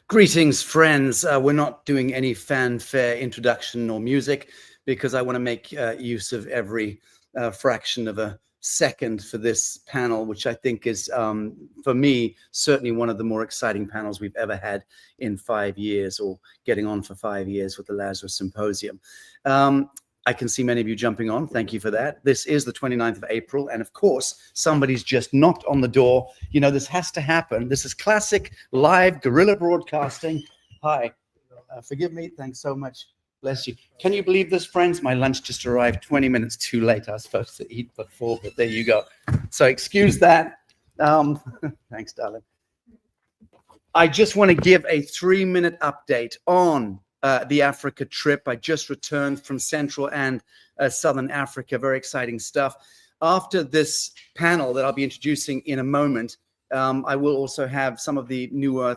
Greetings, friends. We're not doing any fanfare introduction or music because I want to make use of every fraction of a second for this panel, which I think is, for me, certainly one of the more exciting panels we've ever had in 5 years, or getting on for 5 years with the Lazarus Symposium. I can see many of you jumping on. Thank you for that. This is the 29th of April. And of course, somebody's just knocked on the door. You know, this has to happen. This is classic live guerrilla broadcasting. Hi, forgive me. Thanks so much. Bless you. Can you believe this, friends? My lunch just arrived 20 minutes too late. I was supposed to eat before, but there you go. So excuse that. Thanks, darling. I just want to give a 3-minute update on the Africa trip. I just returned from Central and Southern Africa. Very exciting stuff. After this panel that I'll be introducing in a moment, I will also have some of the NewEarth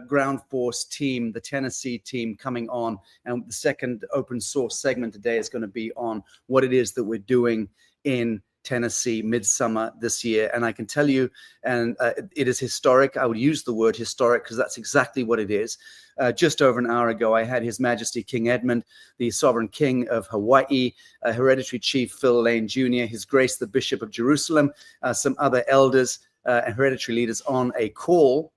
ground force team, the Tennessee team, coming on. And the second open source segment today is going to be on what it is that we're doing in Tennessee midsummer this year. And I can tell you, and it is historic. I would use the word historic because that's exactly what it is. Just over an hour ago, I had His Majesty King Edmund, the Sovereign King of Hawaii, Hereditary Chief Phil Lane Jr., His Grace the Bishop of Jerusalem, some other elders and hereditary leaders on a call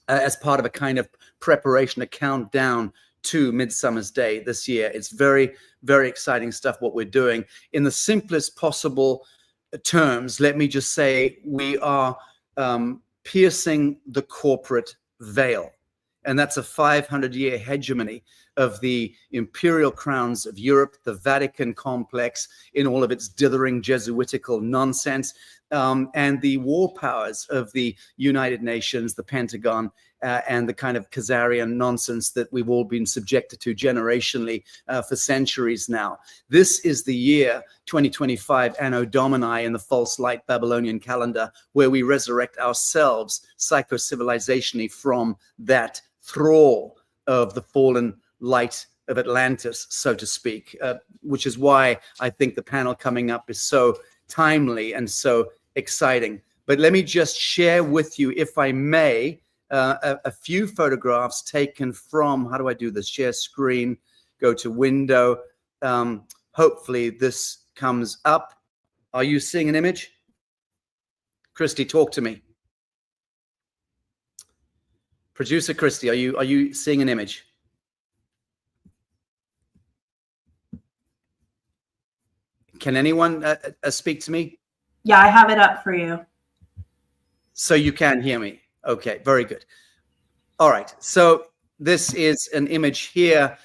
as part of a kind of preparation, a countdown to Midsummer's Day this year. It's very, very exciting stuff what we're doing. In the simplest possible terms, let me just say we are piercing the corporate veil. And that's a 500-year hegemony of the imperial crowns of Europe, the Vatican complex in all of its dithering Jesuitical nonsense, and the war powers of the United Nations, the Pentagon, and the kind of Khazarian nonsense that we've all been subjected to generationally for centuries now. This is the year 2025, Anno Domini, in the false light Babylonian calendar, where we resurrect ourselves psycho-civilizationally from that thrall of the fallen light of Atlantis, so to speak, which is why I think the panel coming up is so timely and so exciting. But let me just share with you, if I may, a few photographs taken from, how do I do this? Share screen, go to window. Hopefully this comes up. Are you seeing an image? Christy, talk to me. Producer Christy, are you seeing an image? Can anyone speak to me? Yeah, I have it up for you. So you can hear me. Okay, very good. All right, so this is an image here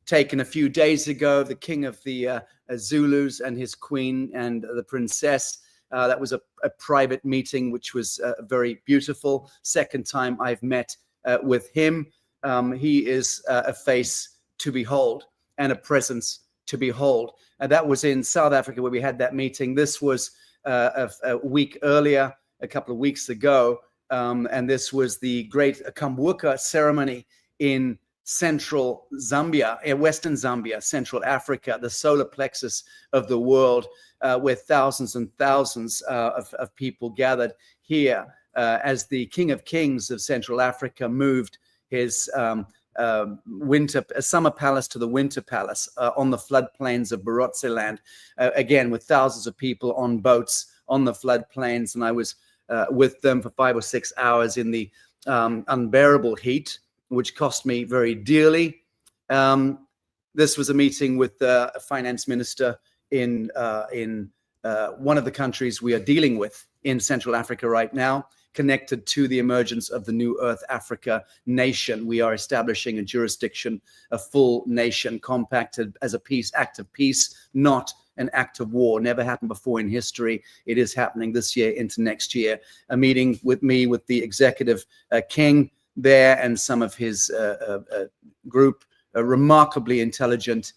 taken a few days ago, the king of the Zulus and his queen and the princess. That was a private meeting, which was very beautiful. Second time I've met with him. He is a face to behold and a presence to behold. And that was in South Africa where we had that meeting. This was a week earlier, a couple of weeks ago. And this was the great Kambuka ceremony in central Zambia, Western Zambia, Central Africa, the solar plexus of the world, where thousands and thousands of people gathered here as the King of Kings of Central Africa moved his summer palace to the winter palace on the floodplains of Barotseland, again with thousands of people on boats on the floodplains. And I was with them for 5 or 6 hours in the unbearable heat, which cost me very dearly. This was a meeting with a finance minister in one of the countries we are dealing with in Central Africa right now, connected to the emergence of the NewEarth Africa nation. We are establishing a jurisdiction, a full nation compacted as a act of peace, not an act of war. Never happened before in history. It is happening this year into next year. A meeting with me, with the executive king there and some of his group, remarkably intelligent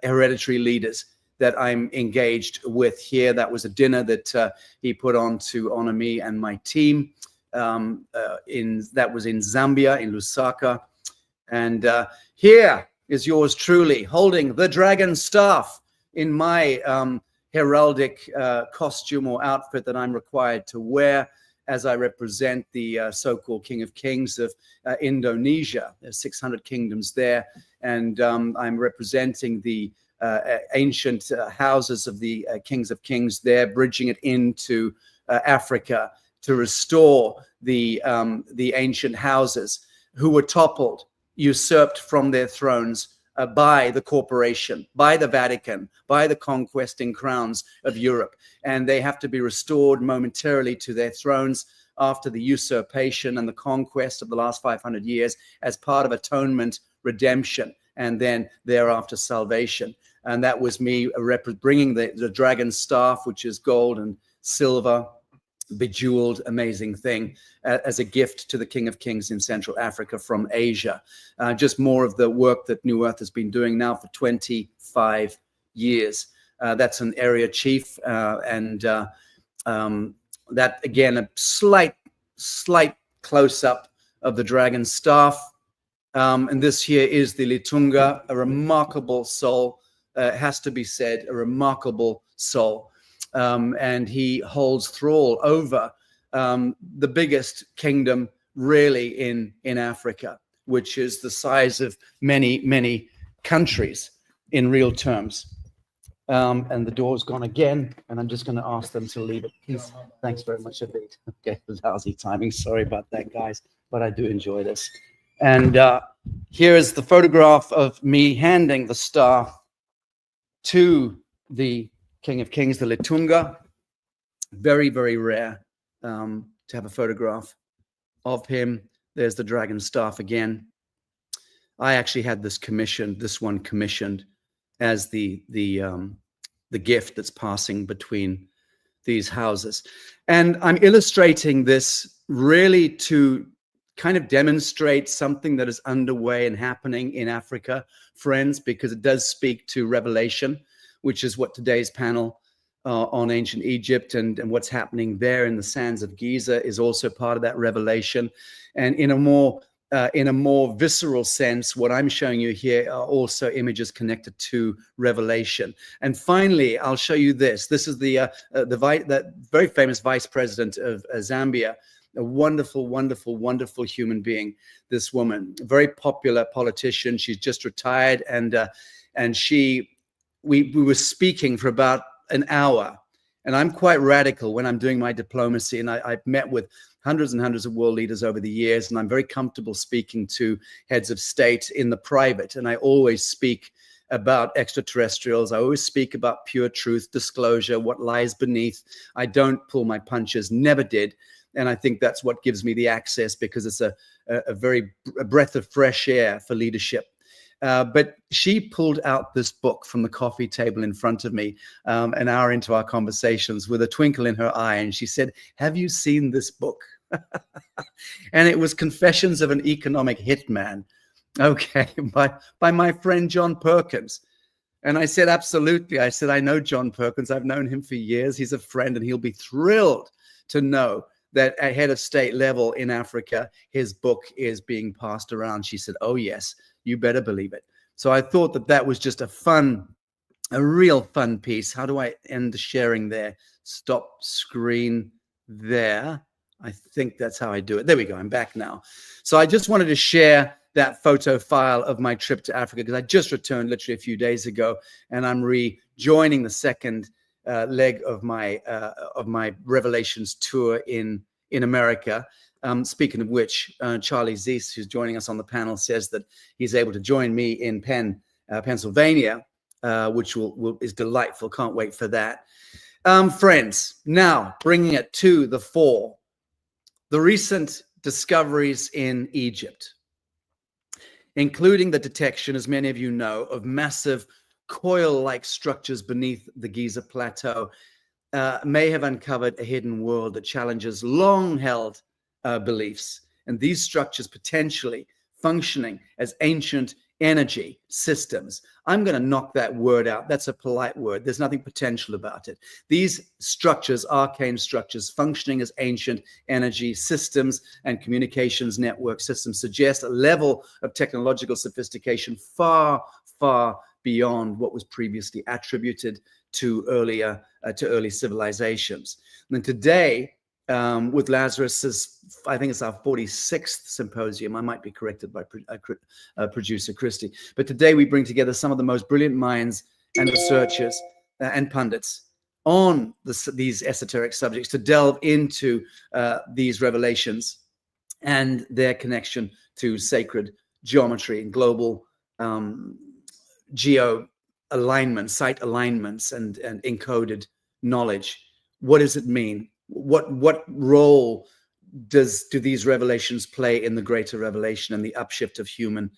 hereditary leaders that I'm engaged with here. That was a dinner that he put on to honor me and my team. That was in Zambia, in Lusaka. And here is yours truly, holding the dragon staff in my heraldic costume or outfit that I'm required to wear. as I represent the so-called King of Kings of Indonesia. There's 600 kingdoms there, and I'm representing the ancient houses of the Kings of Kings there, bridging it into Africa to restore the ancient houses who were toppled, usurped from their thrones by the corporation, by the Vatican, by the conquesting crowns of Europe. And they have to be restored momentarily to their thrones after the usurpation and the conquest of the last 500 years as part of atonement, redemption, and then thereafter salvation. And that was me bringing the dragon staff, which is gold and silver, bejeweled, amazing thing, as a gift to the King of Kings in Central Africa from Asia. Just more of the work that New Earth has been doing now for 25 years. That's an area chief, and that again, a slight close-up of the dragon staff. And this here is the Litunga, a remarkable soul, has to be said, a remarkable soul. And he holds thrall over the biggest kingdom really in Africa, which is the size of many countries in real terms. And the door's gone again, and I'm just going to ask them to leave it, please. Thanks very much indeed. Okay, lousy timing. Sorry about that, guys, but I do enjoy this. And here is the photograph of me handing the staff to the King of Kings, the Litunga. Very, very rare to have a photograph of him. There's the dragon staff again. I actually had this one commissioned as the gift that's passing between these houses. And I'm illustrating this really to kind of demonstrate something that is underway and happening in Africa, friends, because it does speak to revelation, which is what today's panel on ancient Egypt and what's happening there in the sands of Giza is also part of that revelation. And in a more visceral sense, what I'm showing you here are also images connected to revelation. And finally, I'll show you this. This is the very famous vice president of Zambia, a wonderful, wonderful, wonderful human being. This woman, a very popular politician. She's just retired, and we were speaking for about an hour. And I'm quite radical when I'm doing my diplomacy, and I've met with hundreds and hundreds of world leaders over the years, and I'm very comfortable speaking to heads of state in the private. And I always speak about extraterrestrials. I always speak about pure truth, disclosure, what lies beneath. I don't pull my punches, never did. And I think that's what gives me the access, because it's a breath of fresh air for leadership. But she pulled out this book from the coffee table in front of me an hour into our conversations with a twinkle in her eye. And she said, "Have you seen this book?" And it was Confessions of an Economic Hitman, okay, by my friend John Perkins. And I said, absolutely. I said, I know John Perkins. I've known him for years. He's a friend, and he'll be thrilled to know that at head of state level in Africa, his book is being passed around. She said, oh, yes, you better believe it. So I thought that was just a real fun piece. How do I end the sharing there? Stop screen there. I think that's how I do it. There we go. I'm back now. So I just wanted to share that photo file of my trip to Africa, because I just returned literally a few days ago, and I'm rejoining the second leg of my Revelations tour in America. Speaking of which, Charlie Ziese, who's joining us on the panel, says that he's able to join me in Pennsylvania, which is delightful. Can't wait for that. Friends, now bringing it to the fore, the recent discoveries in Egypt, including the detection, as many of you know, of massive coil-like structures beneath the Giza Plateau, may have uncovered a hidden world that challenges long-held beliefs. And these structures potentially functioning as ancient energy systems. I'm going to knock that word out. That's a polite word. There's nothing potential about it. These structures, arcane structures, functioning as ancient energy systems and communications network systems, suggest a level of technological sophistication far, far beyond what was previously attributed to early civilizations. And today, with Lazarus. I think it's our 46th symposium. I might be corrected by producer Christy. But today we bring together some of the most brilliant minds and researchers and pundits on these esoteric subjects to delve into these revelations and their connection to sacred geometry and global geo alignment, site alignments, and encoded knowledge. What does it mean? What role do these revelations play in the greater revelation and the upshift of human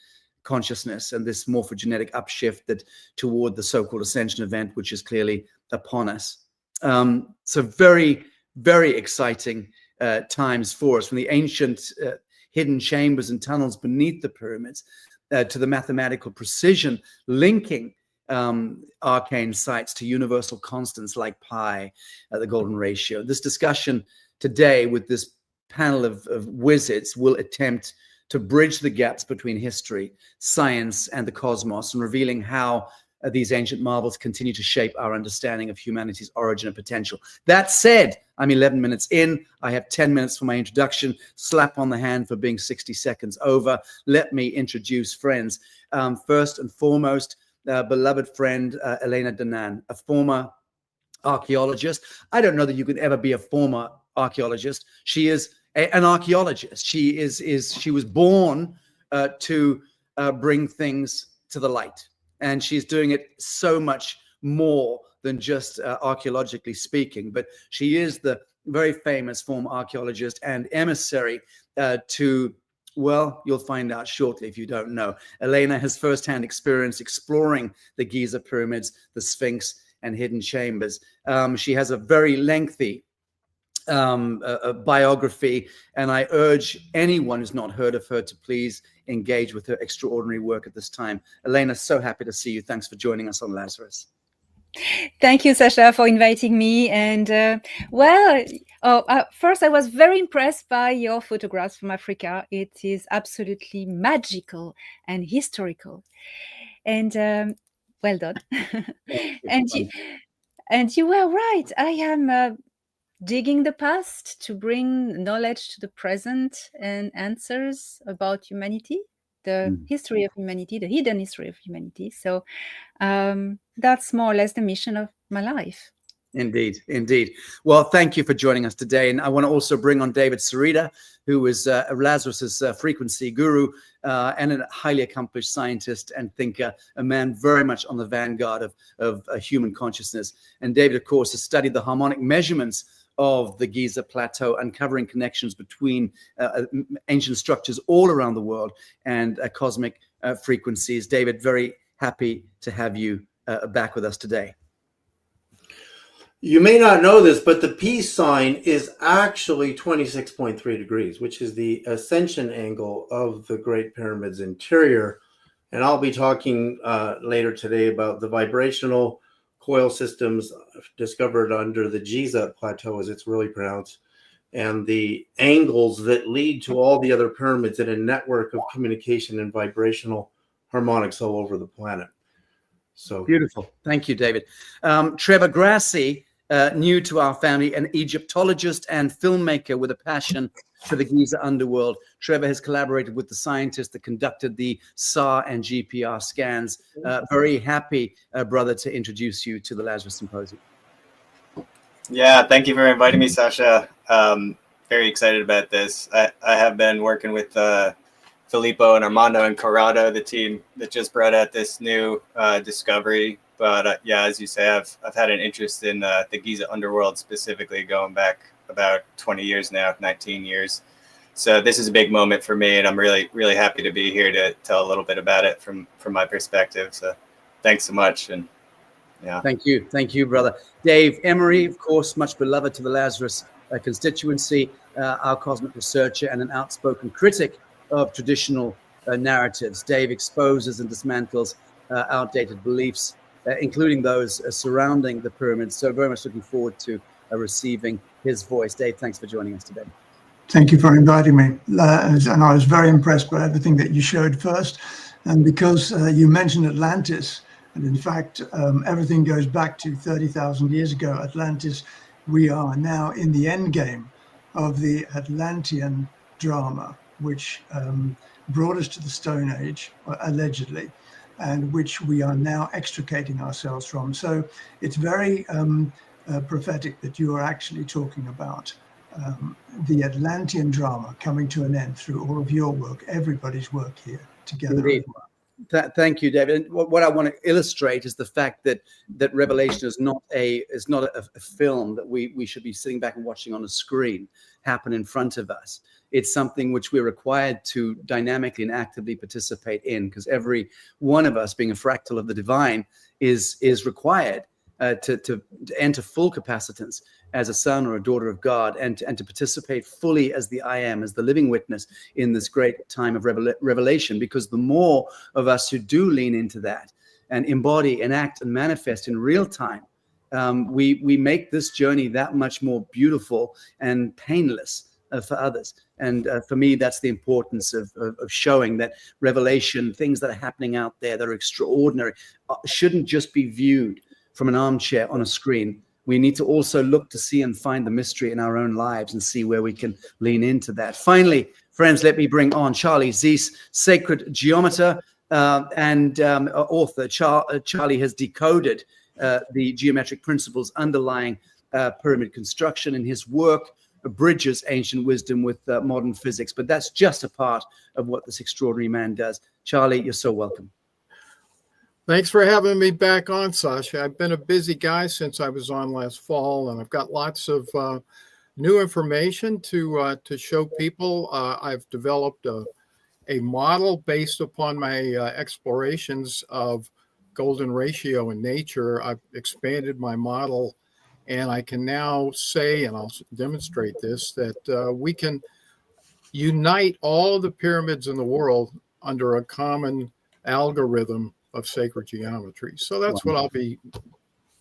consciousness and this morphogenetic upshift that toward the so-called ascension event, which is clearly upon us? So very, very exciting times for us, from the ancient hidden chambers and tunnels beneath the pyramids to the mathematical precision linking arcane sites to universal constants like pi, the golden ratio. This discussion today with this panel of wizards will attempt to bridge the gaps between history, science, and the cosmos, and revealing how these ancient marvels continue to shape our understanding of humanity's origin and potential. That said, I'm 11 minutes in. I have 10 minutes for my introduction. Slap on the hand for being 60 seconds over. Let me introduce friends. First and foremost, beloved friend Elena Danaan, a former archaeologist. I don't know that you could ever be a former archaeologist. She is an archaeologist. She was born to bring things to the light, and she's doing it so much more than just archaeologically speaking. But she is the very famous former archaeologist and emissary to, well, you'll find out shortly if you don't know. Elena has firsthand experience exploring the Giza pyramids, the Sphinx, and hidden chambers. She has a very lengthy a biography, and I urge anyone who's not heard of her to please engage with her extraordinary work at this time. Elena, so happy to see you. Thanks for joining us on Lazarus. Thank you, Sacha, for inviting me. And first, I was very impressed by your photographs from Africa. It is absolutely magical and historical. And well done. And you were right. I am digging the past to bring knowledge to the present and answers about humanity, the history of humanity, the hidden history of humanity. So that's more or less the mission of my life. Indeed, indeed. Well, thank you for joining us today. And I want to also bring on David Sereda, who is Lazarus's frequency guru and a highly accomplished scientist and thinker, a man very much on the vanguard of human consciousness. And David, of course, has studied the harmonic measurements of the Giza plateau, uncovering connections between ancient structures all around the world and cosmic frequencies. David, very happy to have you back with us today. You may not know this, but the peace sign is actually 26.3 degrees, which is the ascension angle of the Great Pyramid's interior. And I'll be talking later today about the vibrational coil systems discovered under the Giza plateau, as it's really pronounced, and the angles that lead to all the other pyramids in a network of communication and vibrational harmonics all over the planet. So beautiful. Thank you, David. Trevor Grassi, new to our family, an Egyptologist and filmmaker with a passion for the Giza underworld. Trevor has collaborated with the scientists that conducted the SAR and GPR scans. Very happy, brother, to introduce you to the Lazarus Symposium. Yeah, thank you for inviting me, Sacha. Very excited about this. I have been working with Filippo and Armando and Corrado, the team that just brought out this new discovery. But yeah, as you say, I've had an interest in the Giza underworld, specifically going back about 20 years now, 19 years. So this is a big moment for me, and I'm really, really happy to be here to tell a little bit about it from my perspective. So thanks so much. And yeah. Thank you, brother. Dave Emery, of course, much beloved to the Lazarus constituency, our cosmic researcher and an outspoken critic of traditional narratives. Dave exposes and dismantles outdated beliefs, including those surrounding the pyramids. So very much looking forward to receiving his voice. Dave, thanks for joining us today. Thank you for inviting me. And I was very impressed by everything that you showed first. And because you mentioned Atlantis, and in fact, everything goes back to 30,000 years ago, Atlantis, we are now in the end game of the Atlantean drama, which brought us to the Stone Age, allegedly, and which we are now extricating ourselves from. So it's very prophetic that you are actually talking about the Atlantean drama coming to an end through all of your work, everybody's work here together. Indeed. Thank you, David. And what I want to illustrate is the fact that Revelation is not a film that we should be sitting back and watching on a screen happen in front of us. It's something which we're required to dynamically and actively participate in, because every one of us, being a fractal of the divine, is required to enter full capacitance as a son or a daughter of God, and to participate fully as the I am, as the living witness in this great time of revelation. Because the more of us who do lean into that and embody, enact, and manifest in real time, we make this journey that much more beautiful and painless for others. And for me, that's the importance of showing that revelation, things that are happening out there that are extraordinary, shouldn't just be viewed from an armchair on a screen. We need to also look to see and find the mystery in our own lives and see where we can lean into that. Finally, friends, let me bring on Charlie Ziese, sacred geometer and author. Charlie has decoded the geometric principles underlying pyramid construction, and his work bridges ancient wisdom with modern physics. But that's just a part of what this extraordinary man does. Charlie, you're so welcome. Thanks for having me back on, Sacha. I've been a busy guy since I was on last fall, and I've got lots of new information to show people. I've developed a model based upon my explorations of golden ratio in nature. I've expanded my model, and I can now say, and I'll demonstrate this, that we can unite all the pyramids in the world under a common algorithm of sacred geometry. So that's what I'll be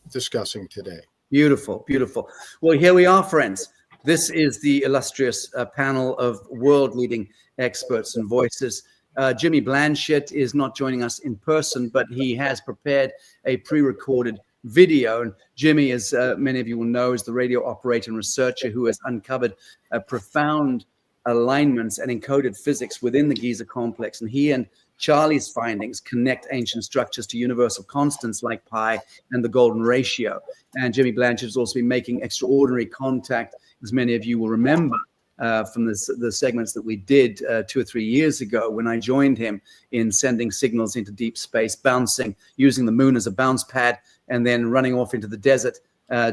discussing today. Beautiful, beautiful. Well, here we are, friends. This is the illustrious panel of world-leading experts and voices. Jimmy Blanchette is not joining us in person, but he has prepared a pre-recorded video. And Jimmy, as many of you will know, is the radio operator and researcher who has uncovered profound alignments and encoded physics within the Giza complex. And he and Charlie's findings connect ancient structures to universal constants like pi and the golden ratio. And Jimmy Blanchette has also been making extraordinary contact, as many of you will remember, from the segments that we did 2 or 3 years ago when I joined him in sending signals into deep space, bouncing, using the moon as a bounce pad, and then running off into the desert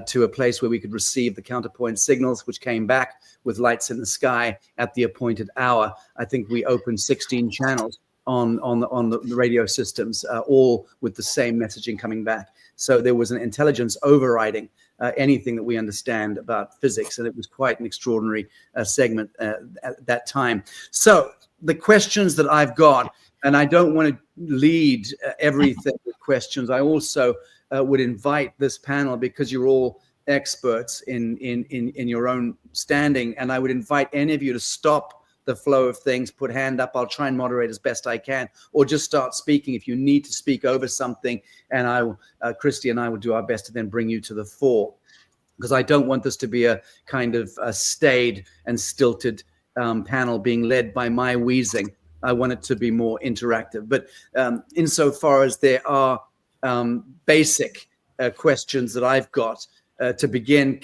to a place where we could receive the counterpoint signals, which came back with lights in the sky at the appointed hour. I think we opened 16 channels on the radio systems, all with the same messaging coming back. So there was an intelligence overriding anything that we understand about physics, and it was quite an extraordinary segment at that time. So the questions that I've got, and I don't want to lead everything with questions. I also would invite this panel, because you're all experts in your own standing, and I would invite any of you to stop the flow of things, put hand up. I'll try and moderate as best I can, or just start speaking if you need to speak over something, and Christy and I will do our best to then bring you to the fore, because I don't want this to be a kind of a staid and stilted panel being led by my wheezing. I want it to be more interactive. But insofar as there are basic questions that I've got to begin,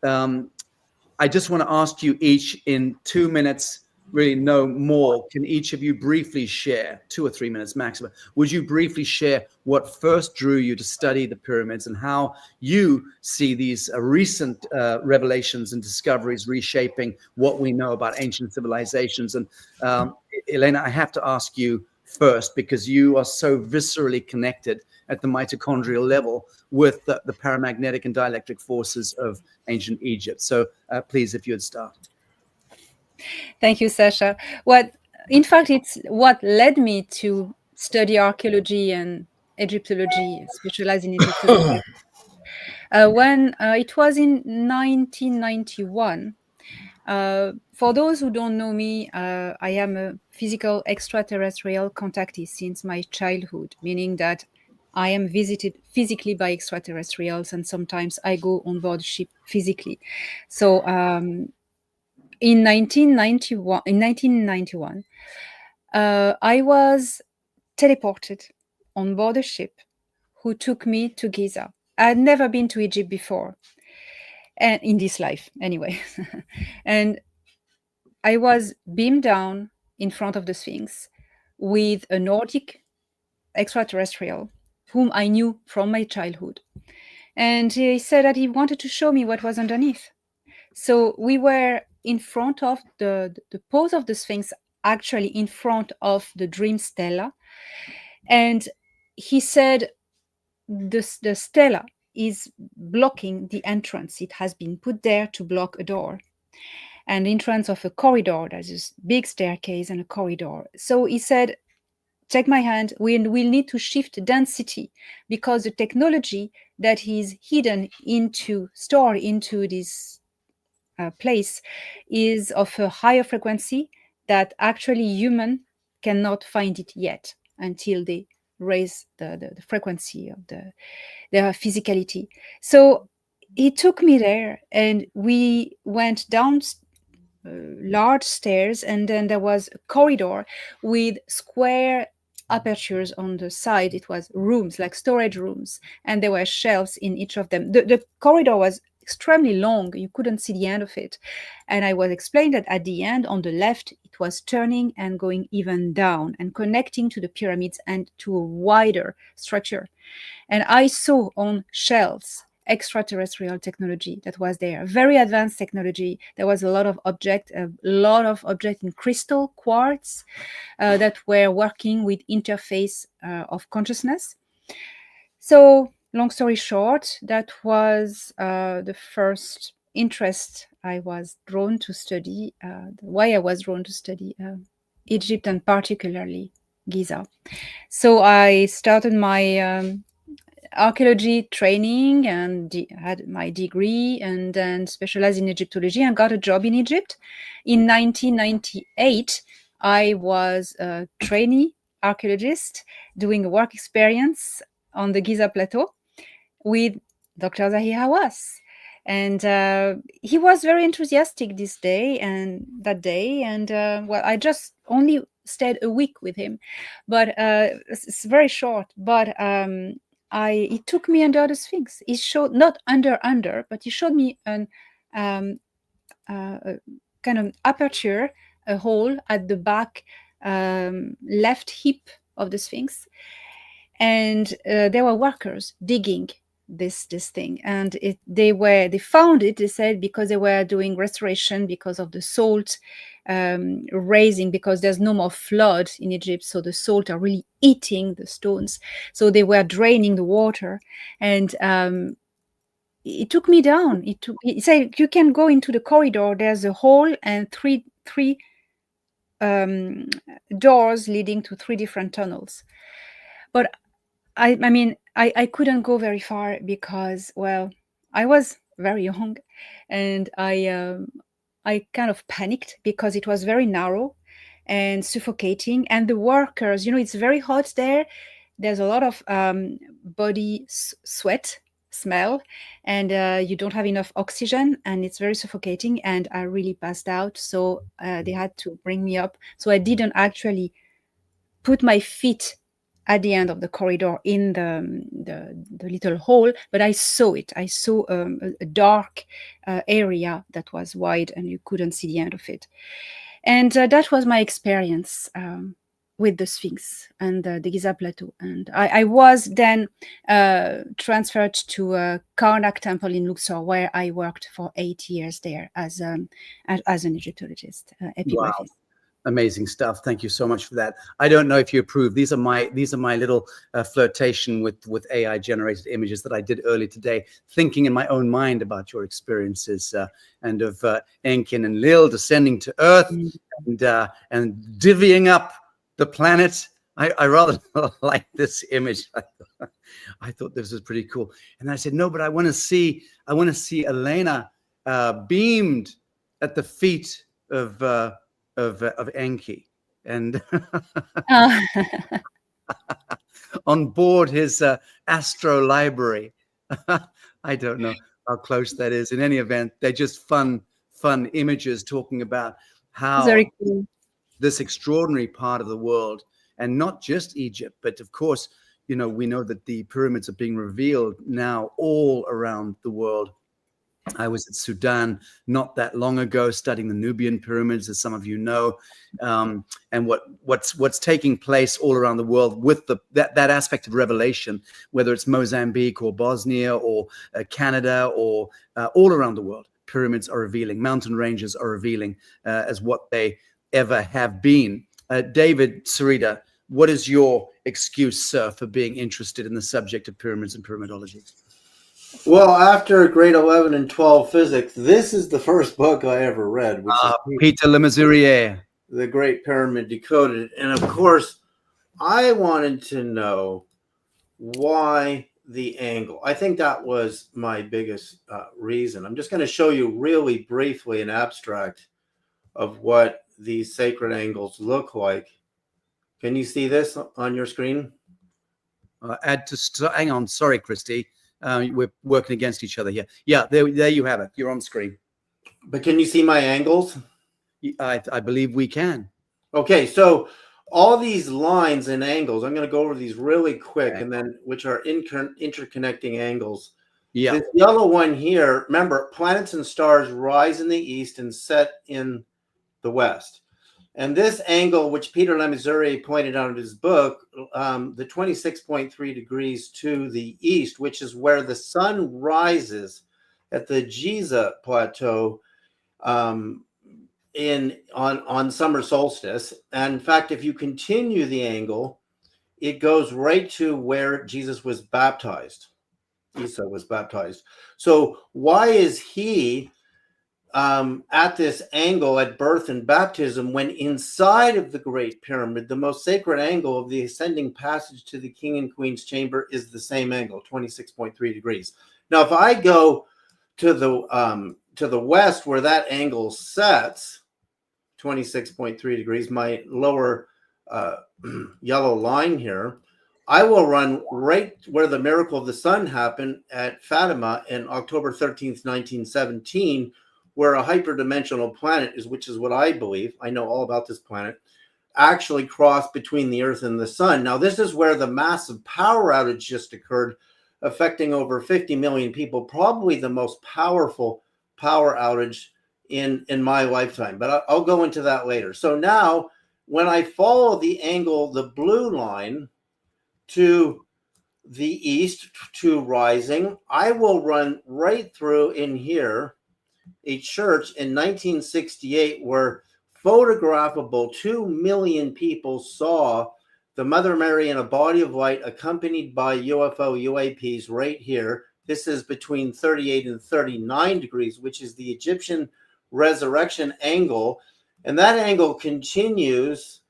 I just want to ask you each in 2 minutes, really no more. Can each of you briefly share, 2 or 3 minutes maximum, would you briefly share what first drew you to study the pyramids and how you see these recent revelations and discoveries reshaping what we know about ancient civilizations? And Elena, I have to ask you first, because you are so viscerally connected at the mitochondrial level with the paramagnetic and dielectric forces of ancient Egypt. So please, if you'd start. Thank you, Sacha. In fact, it's what led me to study archaeology and Egyptology, specializing in Egyptology. When it was in 1991, for those who don't know me, I am a physical extraterrestrial contactee since my childhood, meaning that I am visited physically by extraterrestrials, and sometimes I go on board ship physically. So in 1991, I was teleported on board a ship who took me to Giza. I had never been to Egypt before, and in this life anyway. And I was beamed down in front of the Sphinx with a Nordic extraterrestrial whom I knew from my childhood. And he said that he wanted to show me what was underneath. So we were in front of the pose of the Sphinx, actually in front of the dream stela. And he said the stela is blocking the entrance. It has been put there to block a door. And in front of a corridor, there's this big staircase and a corridor. So he said, take my hand, we'll need to shift density because the technology that is hidden stored into this place is of a higher frequency that actually human cannot find it yet until they raise the frequency of their physicality. So he took me there and we went down large stairs, and then there was a corridor with square apertures on the side. It was rooms, like storage rooms, and there were shelves in each of them. The corridor was extremely long. You couldn't see the end of it. And I was explained that at the end, on the left, it was turning and going even down and connecting to the pyramids and to a wider structure. And I saw on shelves extraterrestrial technology that was there, very advanced technology. There was a lot of objects in crystal quartz that were working with interface of consciousness. So long story short, that was the first interest I was drawn to study, why I was drawn to study Egypt and particularly Giza. So I started my archaeology training and had my degree and then specialized in Egyptology and got a job in Egypt. In 1998, I was a trainee archaeologist doing a work experience on the Giza Plateau with Dr. Zahir Hawass. And he was very enthusiastic that day. And well, I just only stayed a week with him, but it's very short. But he took me under the Sphinx. He showed, not under, but he showed me a kind of aperture, a hole at the back left hip of the Sphinx. And there were workers digging this thing, and they found it, they said, because they were doing restoration because of the salt raising, because there's no more flood in Egypt, so the salt are really eating the stones, so they were draining the water. And it took me down. He said, you can go into the corridor, there's a hole and three doors leading to 3 different tunnels. But I mean, I couldn't go very far because, well, I was very young, and I kind of panicked because it was very narrow and suffocating. And the workers, it's very hot there. There's a lot of body sweat smell, and you don't have enough oxygen, and it's very suffocating. And I really passed out. So they had to bring me up. So I didn't actually put my feet at the end of the corridor in the little hole, but I saw it. I saw a dark area that was wide, and you couldn't see the end of it. And that was my experience with the Sphinx and the Giza Plateau. And I was then transferred to Karnak Temple in Luxor, where I worked for 8 years there as an Egyptologist, epigraphist. Wow. Amazing stuff. Thank you so much for that. I don't know if you approve. These are my little flirtation with AI generated images that I did earlier today, thinking in my own mind about your experiences and of Enki and Lil descending to Earth and divvying up the planet. I rather like this image. I thought this was pretty cool. And I said, no, but I want to see Elena beamed at the feet of Enki, and on board his astro library. I don't know how close that is. In any event, they're just fun fun images talking about how Very cool. this extraordinary part of the world, and not just Egypt, but of course, we know that the pyramids are being revealed now all around the world. I was at Sudan not that long ago studying the Nubian pyramids, as some of you know, and what's taking place all around the world with that aspect of revelation, whether it's Mozambique or Bosnia or Canada or all around the world. Pyramids are revealing, mountain ranges are revealing as what they ever have been. David, Sereda, what is your excuse, sir, for being interested in the subject of pyramids and pyramidology? Well, after grade 11 and 12 physics, this is the first book I ever read, which is Peter Le Mesurier, The Great Pyramid Decoded. And of course, I wanted to know why the angle. I think that was my biggest reason. I'm just going to show you really briefly an abstract of what these sacred angles look like. Can you see this on your screen? hang on, sorry, Christy. We're working against each other here. Yeah, there you have it. You're on screen. But can you see my angles? I believe we can. Okay, so all these lines and angles, I'm going to go over these really quick, Okay. and then which are interconnecting angles. Yeah. This yellow one here, remember, planets and stars rise in the east and set in the west. And this angle, which Peter Le Mesurier pointed out in his book, the 26.3 degrees to the east, which is where the sun rises at the Ziese plateau on summer solstice. And in fact, if you continue the angle, it goes right to where Jesus was baptized. Isa was baptized. So why is he at this angle at birth and baptism, when inside of the Great Pyramid, the most sacred angle of the ascending passage to the King and Queen's chamber is the same angle, 26.3 degrees. Now, if I go to the west where that angle sets, 26.3 degrees, my lower yellow line here, I will run right where the miracle of the sun happened at Fatima in October 13th, 1917, where a hyperdimensional planet is, which is what I believe, I know all about this planet, actually crossed between the Earth and the sun. Now, this is where the massive power outage just occurred, affecting over 50 million people, probably the most powerful power outage in my lifetime. But I'll go into that later. So now, when I follow the angle, the blue line, to the east, to rising, I will run right through in here a church in 1968 where photographable 2 million people saw the Mother Mary in a body of light accompanied by UAPs right here. This is between 38 and 39 degrees, which is the Egyptian resurrection angle. And that angle continues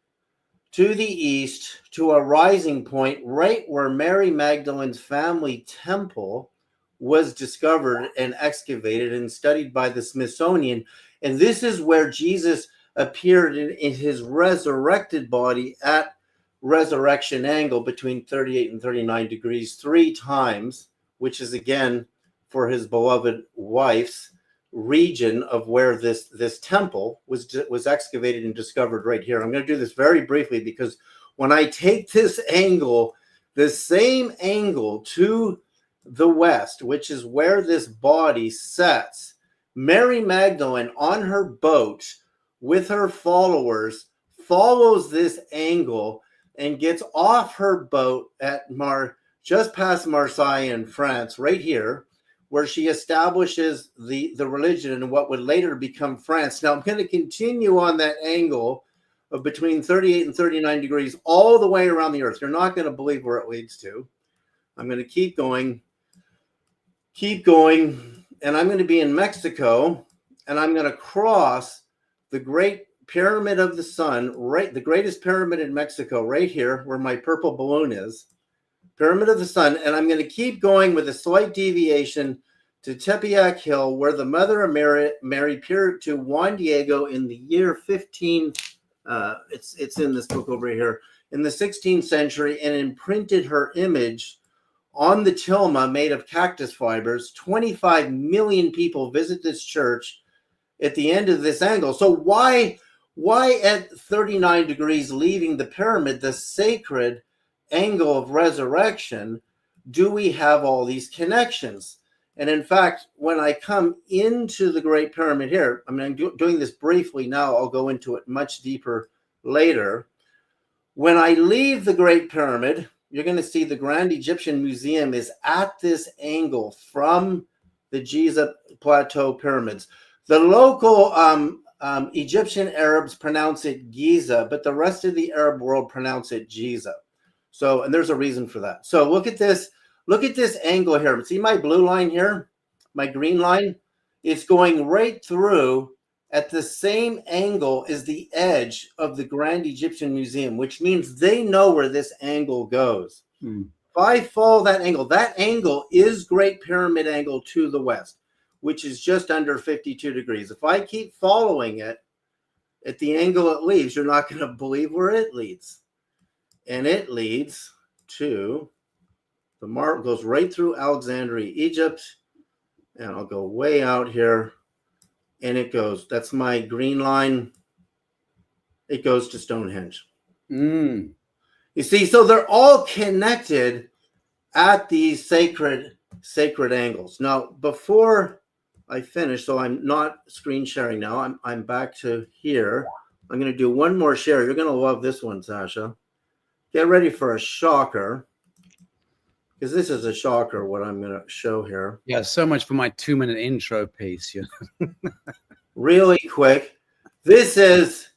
to the east to a rising point right where Mary Magdalene's family temple was discovered and excavated and studied by the Smithsonian. And this is where Jesus appeared in his resurrected body at resurrection angle between 38 and 39 degrees 3 times, which is again for his beloved wife's region of where this temple was excavated and discovered right here. I'm going to do this very briefly because when I take this angle, the same angle to the west, which is where this body sets, Mary Magdalene on her boat with her followers follows this angle and gets off her boat at just past Marseille in France, right here, where she establishes the religion in what would later become France. Now I'm going to continue on that angle of between 38 and 39 degrees all the way around the earth. You're not going to believe where it leads to. I'm going to keep going, and I'm going to be in Mexico, and I'm going to cross the Great Pyramid of the Sun, right, the greatest pyramid in Mexico, right here, where my purple balloon is, Pyramid of the Sun, and I'm going to keep going with a slight deviation to Tepeyac Hill, where the Mother of Mary appeared to Juan Diego in the year 15. It's in this book over here, in the 16th century, and imprinted her image on the tilma made of cactus fibers. 25 million people visit this church at the end of this angle. So why at 39 degrees leaving the pyramid, the sacred angle of resurrection, do we have all these connections? And in fact, when I come into the Great Pyramid here, I mean, I'm doing this briefly now, I'll go into it much deeper later. When I leave the Great Pyramid, you're going to see the Grand Egyptian Museum is at this angle from the Giza Plateau pyramids. The local Egyptian Arabs pronounce it Giza, but the rest of the Arab world pronounce it Giza. So, and there's a reason for that. So look at this angle here. See my blue line here, my green line? It's going right through at the same angle as the edge of the Grand Egyptian Museum, which means they know where this angle goes. If I follow that angle is Great Pyramid angle to the west, which is just under 52 degrees. If I keep following it at the angle it leaves, you're not going to believe where it leads. And it leads to the mark, goes right through Alexandria, Egypt. And I'll go way out here. And it goes, that's my green line. It goes to Stonehenge. You see, so they're all connected at these sacred angles. Now, before I finish, so I'm not screen sharing now. I'm back to here. I'm going to do one more share. You're going to love this one, Sacha. Get ready for a shocker, because this is a shocker what I'm going to show here. Yeah, so much for my 2-minute intro piece. You know? Really quick. This is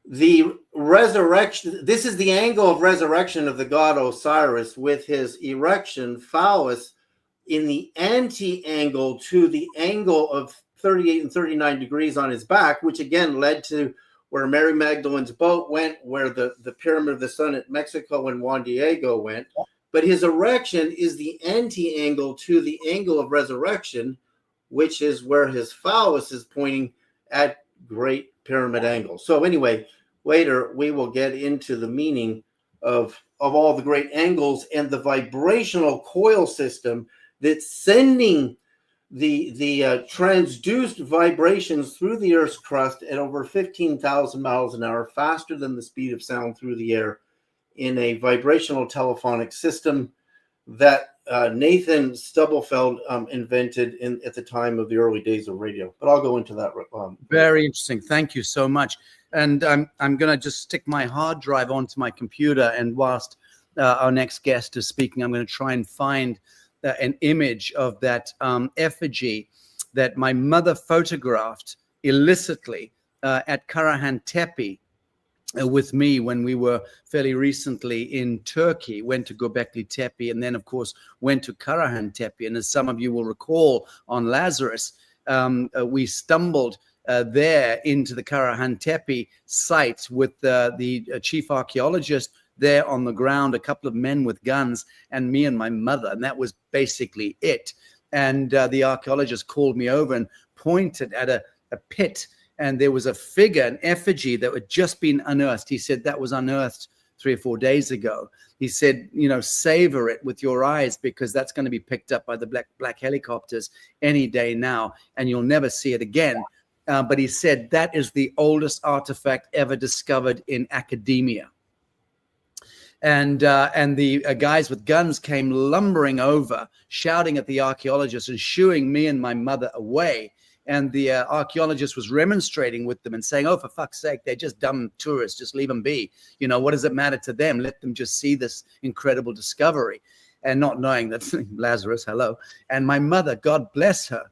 the resurrection. This is the angle of resurrection of the god Osiris with his erection phallus in the anti-angle to the angle of 38 and 39 degrees on his back, which again led to where Mary Magdalene's boat went, where the Pyramid of the Sun at Mexico and Juan Diego went. But his erection is the anti-angle to the angle of resurrection, which is where his phallus is pointing at Great Pyramid angle. So anyway, later we will get into the meaning of all the great angles and the vibrational coil system that's sending the transduced vibrations through the Earth's crust at over 15,000 miles an hour, faster than the speed of sound through the air, in a vibrational telephonic system that Nathan Stubblefield invented at the time of the early days of radio. But I'll go into that. Very interesting. Thank you so much. And I'm going to just stick my hard drive onto my computer, and whilst our next guest is speaking, I'm going to try and find an image of that effigy that my mother photographed illicitly at Karahan Tepe with me when we were fairly recently in Turkey, went to Göbekli Tepe, and then, of course, went to Karahan Tepe. And as some of you will recall, on Lazarus, we stumbled there into the Karahan Tepe site with the chief archaeologist there on the ground, a couple of men with guns, and me and my mother. And that was basically it. And the archaeologist called me over and pointed at a pit, and there was a figure, an effigy that had just been unearthed. He said that was unearthed 3 or 4 days ago. He said, you know, savor it with your eyes, because that's going to be picked up by the black helicopters any day now, and you'll never see it again. But he said that is the oldest artifact ever discovered in academia. And the guys with guns came lumbering over, shouting at the archaeologist and shooing me and my mother away. And the archaeologist was remonstrating with them and saying, oh, for fuck's sake, they're just dumb tourists. Just leave them be. You know, what does it matter to them? Let them just see this incredible discovery. And not knowing that Lazarus, hello. And my mother, God bless her,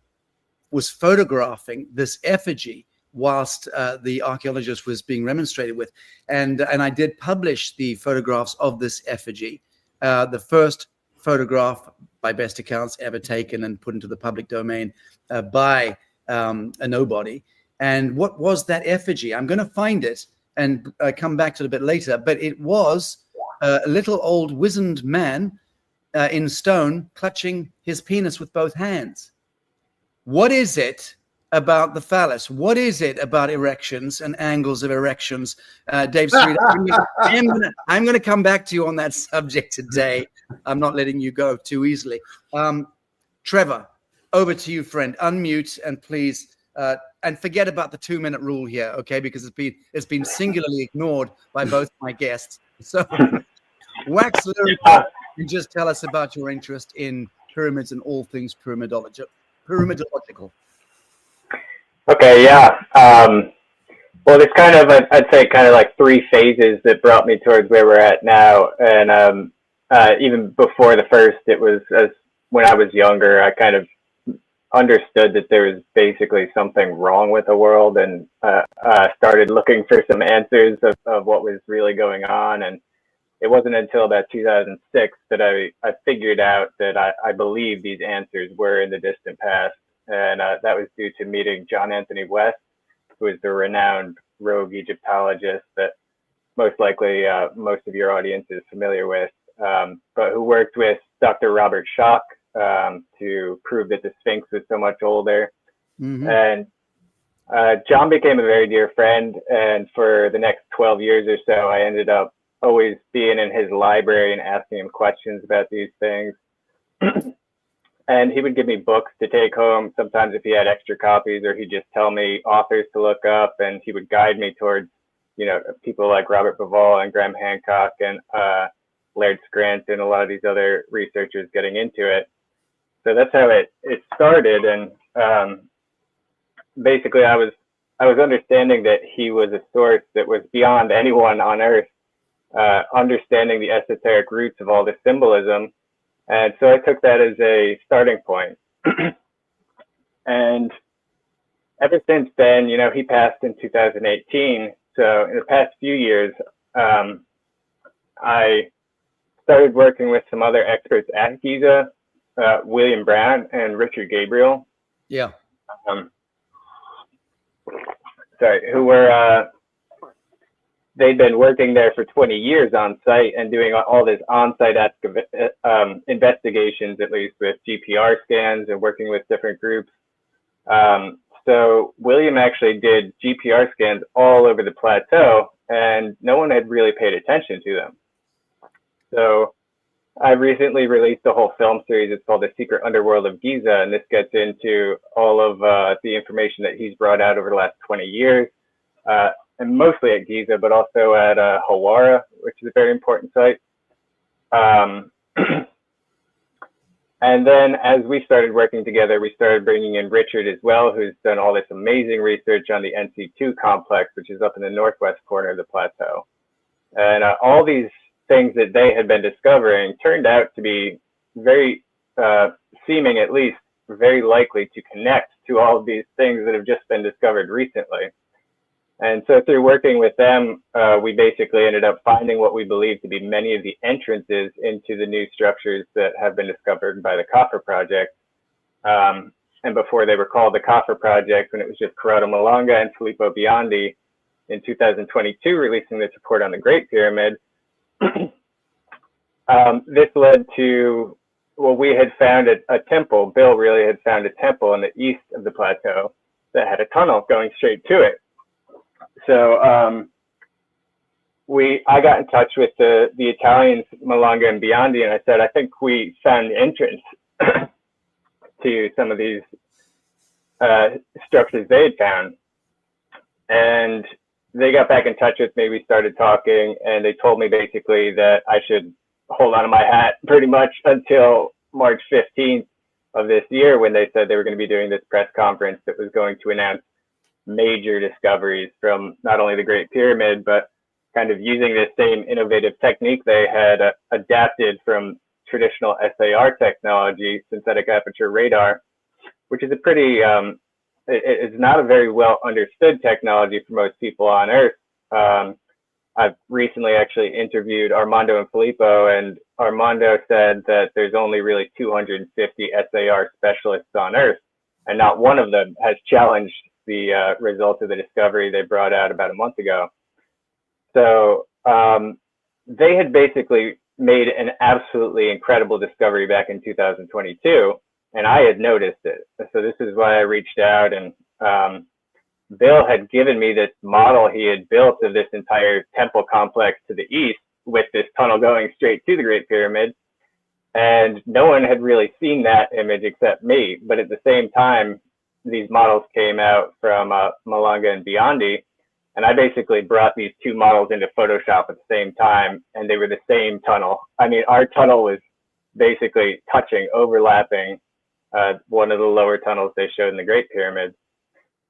was photographing this effigy whilst the archaeologist was being remonstrated with. And I did publish the photographs of this effigy, the first photograph, by best accounts, ever taken and put into the public domain by a nobody. And what was that effigy? I'm going to find it and come back to it a bit later. But it was a little old wizened man in stone clutching his penis with both hands. What is it about the phallus? What is it about erections and angles of erections? Dave Sereda, I'm going to come back to you on that subject today. I'm not letting you go too easily. Trevor, over to you, friend. Unmute and please And forget about the 2-minute rule here, okay? Because it's been singularly ignored by both my guests. So wax lyrical and just tell us about your interest in pyramids and all things pyramidological. Okay, yeah. Well, there's kind of, I'd say, kind of like 3 phases that brought me towards where we're at now. And even before the first, it was when I was younger, I kind of understood that there was basically something wrong with the world, and started looking for some answers of what was really going on. And it wasn't until about 2006 that I figured out that I believe these answers were in the distant past. And that was due to meeting John Anthony West, who is the renowned rogue Egyptologist that most likely most of your audience is familiar with, but who worked with Dr. Robert Schoch to prove that the Sphinx was so much older. Mm-hmm. And John became a very dear friend, and for the next 12 years or so, I ended up always being in his library and asking him questions about these things. And he would give me books to take home, sometimes if he had extra copies, or he'd just tell me authors to look up, and he would guide me towards, you know, people like Robert Bauval and Graham Hancock and Laird Scranton, a lot of these other researchers getting into it. So that's how it started. And basically I was understanding that he was a source that was beyond anyone on Earth, understanding the esoteric roots of all the symbolism. And so I took that as a starting point. And ever since then, you know, he passed in 2018. So in the past few years, I started working with some other experts at Giza, William Brown and Richard Gabriel. Yeah. Who were, they'd been working there for 20 years on site and doing all this on-site investigations, at least with GPR scans and working with different groups. So William actually did GPR scans all over the plateau, and no one had really paid attention to them. So I recently released a whole film series. It's called The Secret Underworld of Giza, and this gets into all of the information that he's brought out over the last 20 years. And mostly at Giza, but also at Hawara, which is a very important site. And then as we started working together, we started bringing in Richard as well, who's done all this amazing research on the NC2 complex, which is up in the northwest corner of the plateau. And all these things that they had been discovering turned out to be very, seeming at least, very likely to connect to all of these things that have just been discovered recently. And so through working with them, we basically ended up finding what we believe to be many of the entrances into the new structures that have been discovered by the Coffer Project. And before they were called the Coffer Project, when it was just Corrado Malanga and Filippo Biondi in 2022, releasing this report on the Great Pyramid. This led to, well, we had found a temple. Bill really had found a temple in the east of the plateau that had a tunnel going straight to it. So I got in touch with the Italians, Malanga and Biondi, and I said, I think we found the entrance to some of these structures they had found. And they got back in touch with me. We started talking, and they told me basically that I should hold on to my hat pretty much until March 15th of this year, when they said they were going to be doing this press conference that was going to announce major discoveries from not only the Great Pyramid, but kind of using this same innovative technique they had adapted from traditional SAR technology, synthetic aperture radar, which is a pretty, it's not a very well understood technology for most people on Earth. I've recently actually interviewed Armando and Filippo, and Armando said that there's only really 250 SAR specialists on Earth, and not one of them has challenged the results of the discovery they brought out about a month ago. So they had basically made an absolutely incredible discovery back in 2022, and I had noticed it. So this is why I reached out, and Bill had given me this model he had built of this entire temple complex to the east with this tunnel going straight to the Great Pyramid. And no one had really seen that image except me. But at the same time, these models came out from Malanga and Biondi, and I basically brought these two models into Photoshop at the same time, and they were the same tunnel. I mean, our tunnel was basically touching, overlapping one of the lower tunnels they showed in the Great Pyramid.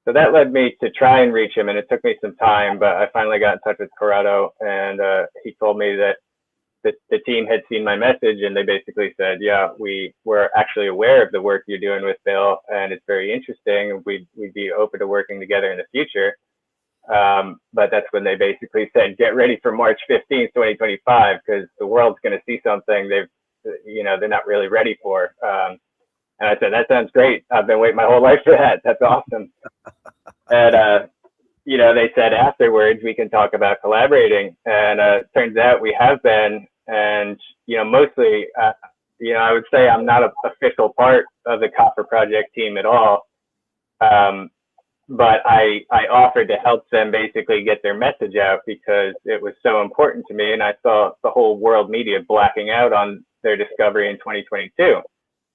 So that led me to try and reach him, and it took me some time, but I finally got in touch with Corrado, and he told me that the team had seen my message, and they basically said, yeah, we were actually aware of the work you're doing with Bill, and it's very interesting. We'd be open to working together in the future. But that's when they basically said, get ready for March 15th, 2025, because the world's going to see something they're not really ready for. And I said, that sounds great. I've been waiting my whole life for that. That's awesome. And, they said afterwards we can talk about collaborating. And it turns out we have been. And, mostly, I would say I'm not an official part of the Copper Project team at all. But I offered to help them basically get their message out because it was so important to me. And I saw the whole world media blacking out on their discovery in 2022.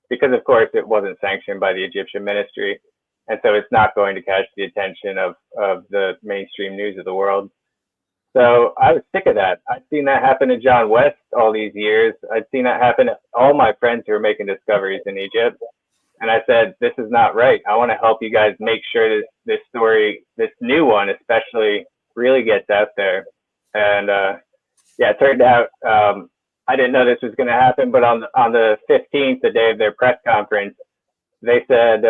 Because, of course, it wasn't sanctioned by the Egyptian ministry. And so it's not going to catch the attention of the mainstream news of the world. So I was sick of that. I'd seen that happen to John West all these years. I'd seen that happen to all my friends who were making discoveries in Egypt. And I said, this is not right. I want to help you guys make sure this story, this new one especially, really gets out there. And it turned out I didn't know this was going to happen, but on the 15th, the day of their press conference, they said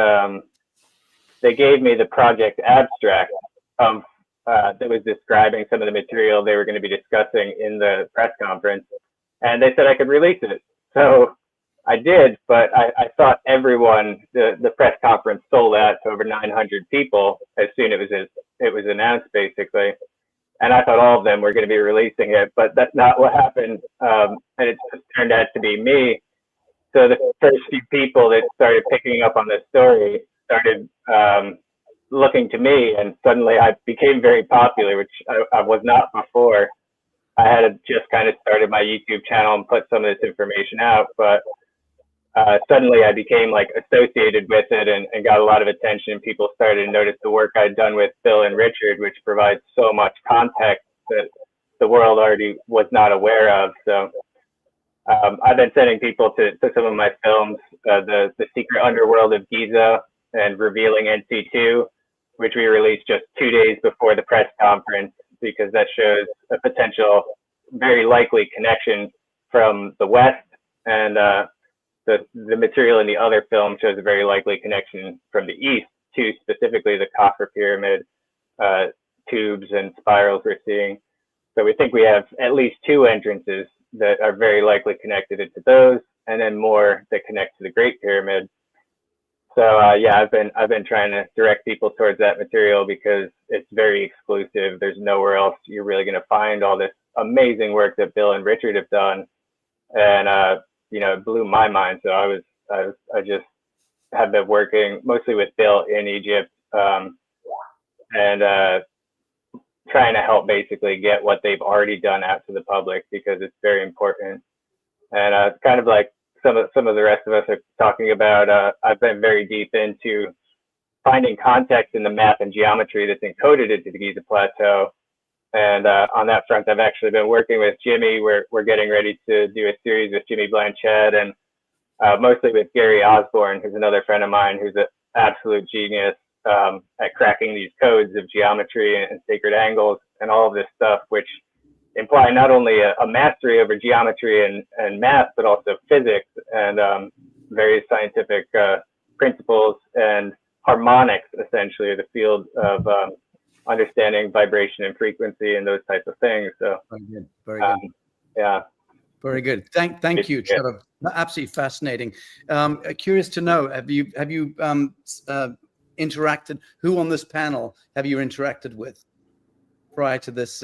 they gave me the project abstract of that was describing some of the material they were going to be discussing in the press conference, and they said I could release it. So I did, but I thought everyone, the press conference sold out to over 900 people as soon as it was announced, basically. And I thought all of them were going to be releasing it, but that's not what happened. And it just turned out to be me. So the first few people that started picking up on this story started looking to me, and suddenly I became very popular, which I was not before. I had just kind of started my YouTube channel and put some of this information out, but suddenly I became like associated with it and got a lot of attention. People started to notice the work I'd done with Bill and Richard, which provides so much context that the world already was not aware of. So I've been sending people to some of my films, the Secret Underworld of Giza and Revealing NC2, which we released just 2 days before the press conference, because that shows a potential, very likely connection from the West, and the material in the other film shows a very likely connection from the East to specifically the copper pyramid tubes and spirals we're seeing. So we think we have at least 2 entrances that are very likely connected to those, and then more that connect to the Great Pyramid. So I've been trying to direct people towards that material because it's very exclusive. There's nowhere else you're really going to find all this amazing work that Bill and Richard have done, and it blew my mind. So I just have been working mostly with Bill in Egypt, and trying to help basically get what they've already done out to the public, because it's very important. And kind of like some of the rest of us are talking about, I've been very deep into finding context in the map and geometry that's encoded into the Giza Plateau. And on that front, I've actually been working with Jimmy. We're getting ready to do a series with Jimmy Blanchette, and mostly with Gary Osborne, who's another friend of mine, who's an absolute genius at cracking these codes of geometry and sacred angles and all of this stuff, which imply not only a mastery over geometry and math, but also physics and various scientific principles and harmonics, essentially, the field of understanding vibration and frequency and those types of things. So very good. Very good. Yeah. Very good. Thank you, Trevor. Absolutely fascinating. Curious to know, have you interacted? Who on this panel have you interacted with prior to this?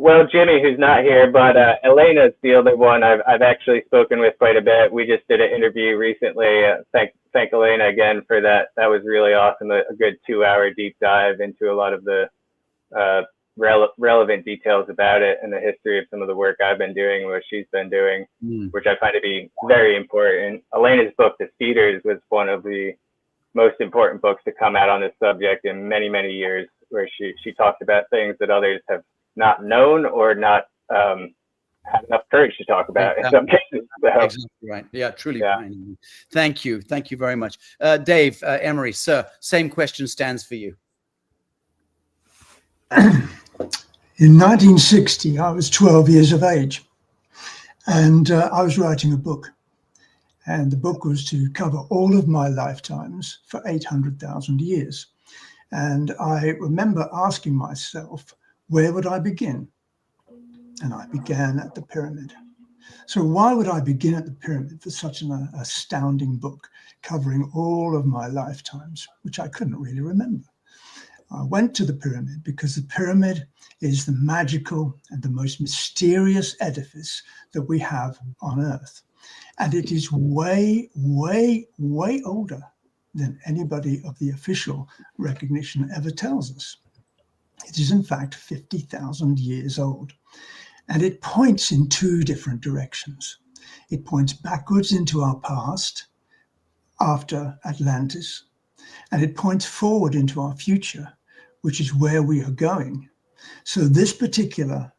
Well, Jimmy, who's not here, but Elena's the other one I've actually spoken with quite a bit. We just did an interview recently. Thank Elena again for that. That was really awesome. A good 2-hour deep dive into a lot of the relevant details about it and the history of some of the work I've been doing and what she's been doing, which I find to be very important. Elena's book, The Cedars, was one of the most important books to come out on this subject in many, many years, where she talks about things that others have not known or not had enough courage to talk about in some cases. So, exactly right. Yeah, truly fine. Thank you. Thank you very much. Dave, Emery, sir, same question stands for you. In 1960, I was 12 years of age, and I was writing a book. And the book was to cover all of my lifetimes for 800,000 years. And I remember asking myself, where would I begin? And I began at the pyramid. So why would I begin at the pyramid for such an astounding book covering all of my lifetimes, which I couldn't really remember? I went to the pyramid because the pyramid is the magical and the most mysterious edifice that we have on Earth. And it is way, way, way older than anybody of the official recognition ever tells us. It is in fact 50,000 years old. And it points in two different directions. It points backwards into our past after Atlantis, and it points forward into our future, which is where we are going. So this particular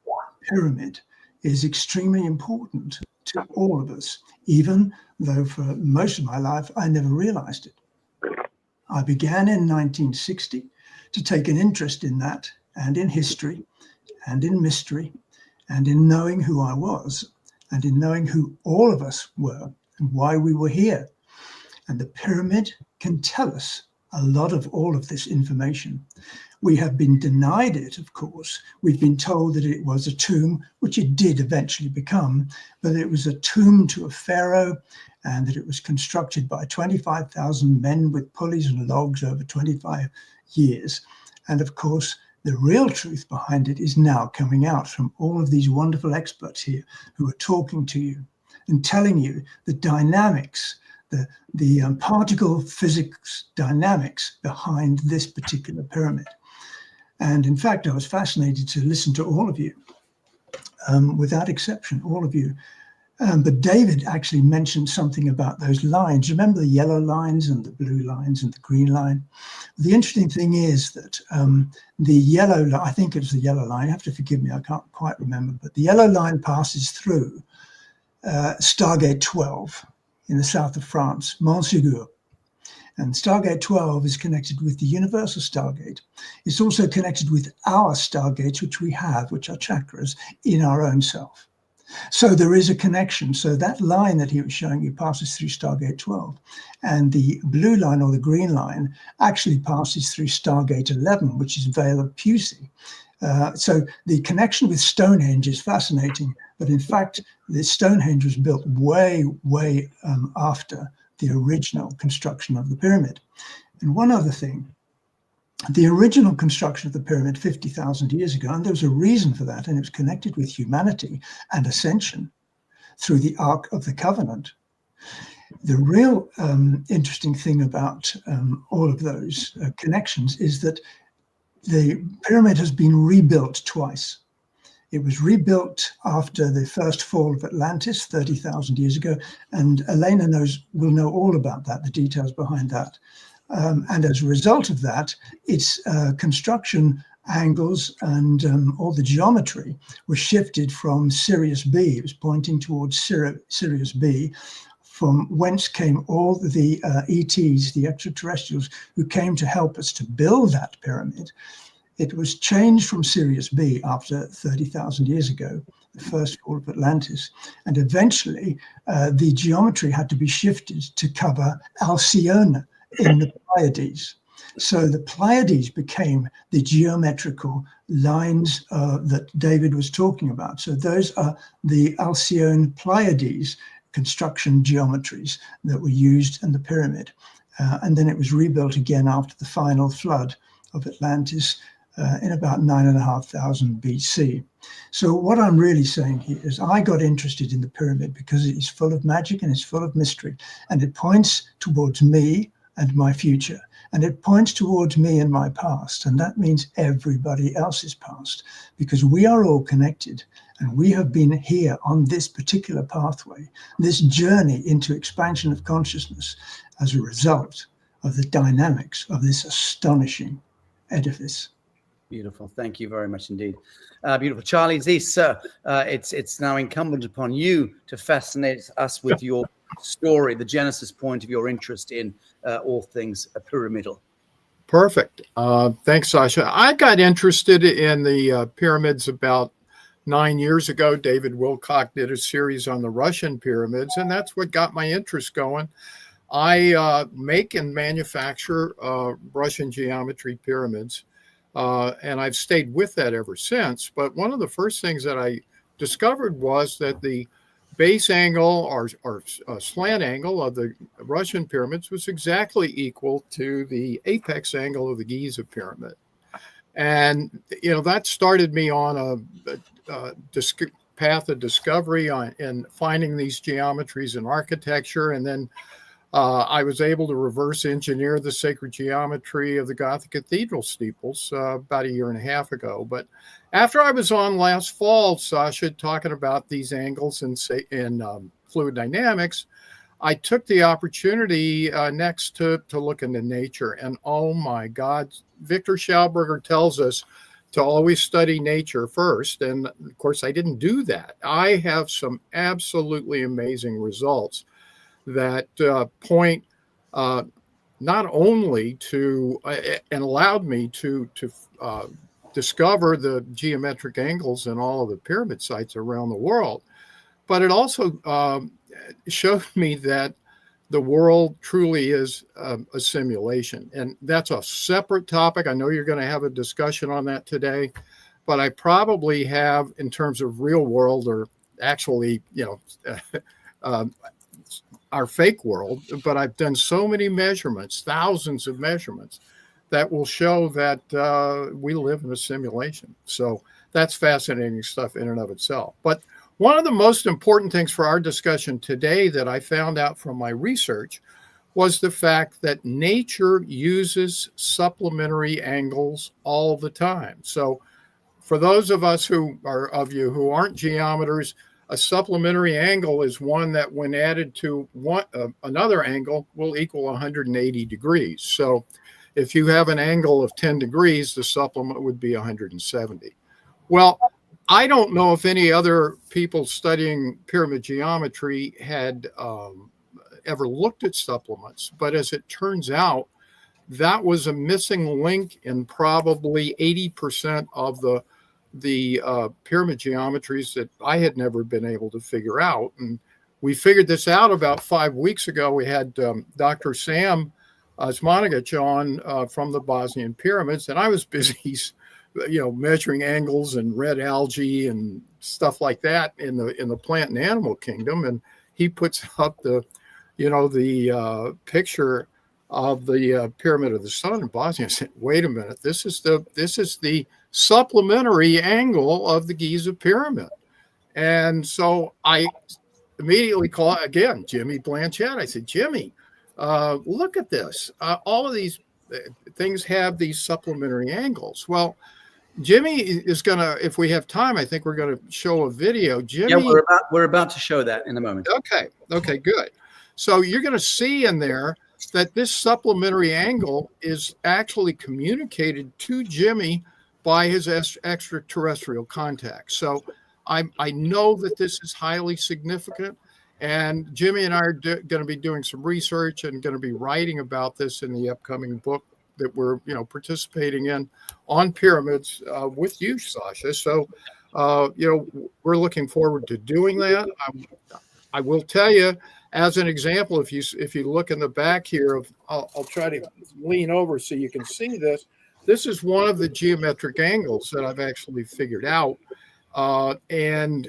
pyramid is extremely important to all of us, even though for most of my life, I never realized it. I began in 1960 to take an interest in that and in history and in mystery and in knowing who I was and in knowing who all of us were and why we were here. And the pyramid can tell us a lot of all of this information. We have been denied it, of course. We've been told that it was a tomb, which it did eventually become, but it was a tomb to a pharaoh, and that it was constructed by 25,000 men with pulleys and logs over 25 years. And of course, the real truth behind it is now coming out from all of these wonderful experts here who are talking to you and telling you the dynamics, the particle physics dynamics behind this particular pyramid. And in fact, I was fascinated to listen to all of you, without exception, all of you. But David actually mentioned something about those lines. Remember the yellow lines and the blue lines and the green line? The interesting thing is that the yellow line, I think it was the yellow line, you have to forgive me, I can't quite remember, but the yellow line passes through Stargate 12 in the south of France, Montségur. And Stargate 12 is connected with the Universal Stargate. It's also connected with our Stargates, which we have, which are chakras, in our own self. So there is a connection. So that line that he was showing you passes through Stargate 12. And the blue line or the green line actually passes through Stargate 11, which is Vale of Pusey. So the connection with Stonehenge is fascinating. But in fact, the Stonehenge was built way, way after the original construction of the pyramid. And one other thing, the original construction of the pyramid 50,000 years ago, and there was a reason for that, and it was connected with humanity and ascension through the Ark of the Covenant. The real interesting thing about all of those connections is that the pyramid has been rebuilt twice. It was rebuilt after the first fall of Atlantis 30,000 years ago, and Elena will know all about that, the details behind that. And as a result of that, its construction angles and all the geometry was shifted from Sirius B. It was pointing towards Sirius B, from whence came all the ETs, the extraterrestrials, who came to help us to build that pyramid. It was changed from Sirius B after 30,000 years ago, the first fall of Atlantis. And eventually, the geometry had to be shifted to cover Alcyone in the Pleiades. So the Pleiades became the geometrical lines that David was talking about. So those are the Alcyone Pleiades construction geometries that were used in the pyramid. And then it was rebuilt again after the final flood of Atlantis in about 9,500 BC. So what I'm really saying here is I got interested in the pyramid because it is full of magic and it's full of mystery, and it points towards me and my future, and it points towards me and my past, and that means everybody else's past, because we are all connected, and we have been here on this particular pathway, this journey into expansion of consciousness as a result of the dynamics of this astonishing edifice. Beautiful. Thank you very much indeed. Beautiful. Charlie Ziese, sir, it's now incumbent upon you to fascinate us with your story, the genesis point of your interest in all things pyramidal. Perfect. Thanks, Sacha. I got interested in the pyramids about 9 years ago. David Wilcock did a series on the Russian pyramids, and that's what got my interest going. I make and manufacture Russian geometry pyramids, and I've stayed with that ever since. But one of the first things that I discovered was that the base angle or slant angle of the Russian pyramids was exactly equal to the apex angle of the Giza pyramid. And, that started me on a path of discovery in finding these geometries in architecture. And then I was able to reverse engineer the sacred geometry of the Gothic cathedral steeples about 1.5 years ago. But after I was on last fall, Sacha, talking about these angles in fluid dynamics, I took the opportunity next to look into nature. And oh my God, Victor Schauberger tells us to always study nature first. And of course, I didn't do that. I have some absolutely amazing results that point not only to and allowed me to discover the geometric angles in all of the pyramid sites around the world, but it also showed me that the world truly is a simulation. And that's a separate topic. I know you're going to have a discussion on that today, but I probably have, in terms of real world, or actually, our fake world, but I've done so many measurements, thousands of measurements, that will show that we live in a simulation. So that's fascinating stuff in and of itself. But one of the most important things for our discussion today that I found out from my research was the fact that nature uses supplementary angles all the time. So for those of us who aren't geometers, a supplementary angle is one that, when added to another angle, will equal 180 degrees. So if you have an angle of 10 degrees, the supplement would be 170. Well, I don't know if any other people studying pyramid geometry had ever looked at supplements, but as it turns out, that was a missing link in probably 80% of the pyramid geometries that I had never been able to figure out. And we figured this out about 5 weeks ago. We had Dr. Sam Osmanagic on from the Bosnian pyramids, and I was busy, measuring angles and red algae and stuff like that in the plant and animal kingdom. And he puts up the picture of the Pyramid of the Sun in Bosnia. I said, wait a minute, this is the supplementary angle of the Giza pyramid. And so I immediately called again Jimmy Blanchette. I said, Jimmy, look at this. All of these things have these supplementary angles. Well, Jimmy is gonna, if we have time, I think we're gonna show a video. Jimmy, yeah, we're about to show that in a moment. Okay, good. So you're gonna see in there that this supplementary angle is actually communicated to Jimmy by his extraterrestrial contact. So I know that this is highly significant, and Jimmy and I are going to be doing some research and going to be writing about this in the upcoming book that we're participating in on pyramids with you, Sacha. So we're looking forward to doing that. I will tell you, as an example, if you look in the back here, I'll try to lean over so you can see this. This is one of the geometric angles that I've actually figured out. And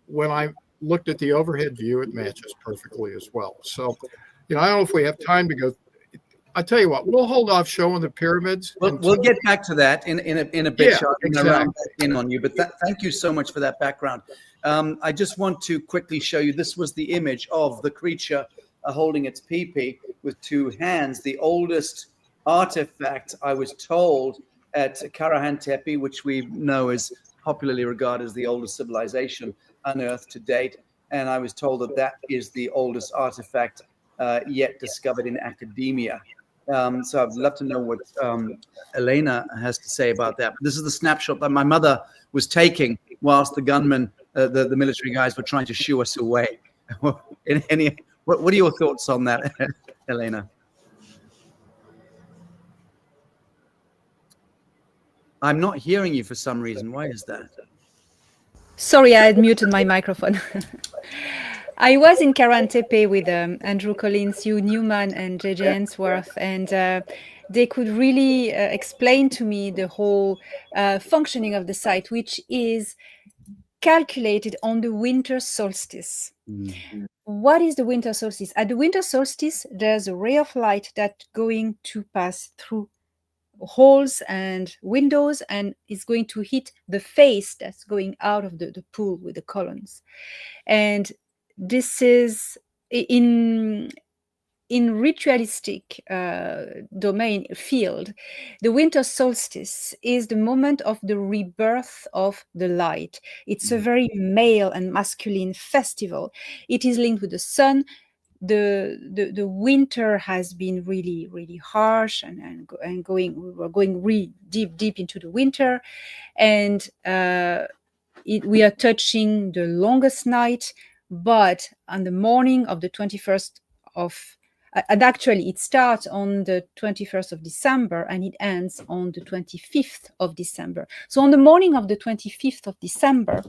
when I looked at the overhead view, it matches perfectly as well. So, I don't know if we have time to go. I tell you what, we'll hold off showing the pyramids. We'll get back to that in a bit. Yeah, Exactly. In on you, but thank you so much for that background. I just want to quickly show you. This was the image of the creature holding its pee-pee with two hands. The oldest artifact, I was told, at Karahan Tepe, which we know is popularly regarded as the oldest civilization unearthed to date, and I was told that is the oldest artifact yet discovered in academia. So I'd love to know what Elena has to say about that. This is the snapshot that my mother was taking whilst the gunmen, the military guys, were trying to shoo us away. What are your thoughts on that, Elena? I'm not hearing you for some reason. Why is that? Sorry, I had muted my microphone. I was in Karantepe with Andrew Collins, Hugh Newman, and J.J. Ainsworth, and they could really explain to me the whole functioning of the site, which is calculated on the winter solstice. Mm-hmm. What is the winter solstice? At the winter solstice, there's a ray of light that's going to pass through holes and windows and is going to hit the face that's going out of the pool with the columns. And this is in ritualistic domain field, the winter solstice is the moment of the rebirth of the light. It's a very male and masculine festival. It is linked with the sun. The winter has been really harsh and we're going really deep into the winter, and we are touching the longest night. But on the morning of the 21st of and actually it starts on the 21st of December and it ends on the 25th of December. So on the morning of the 25th of December,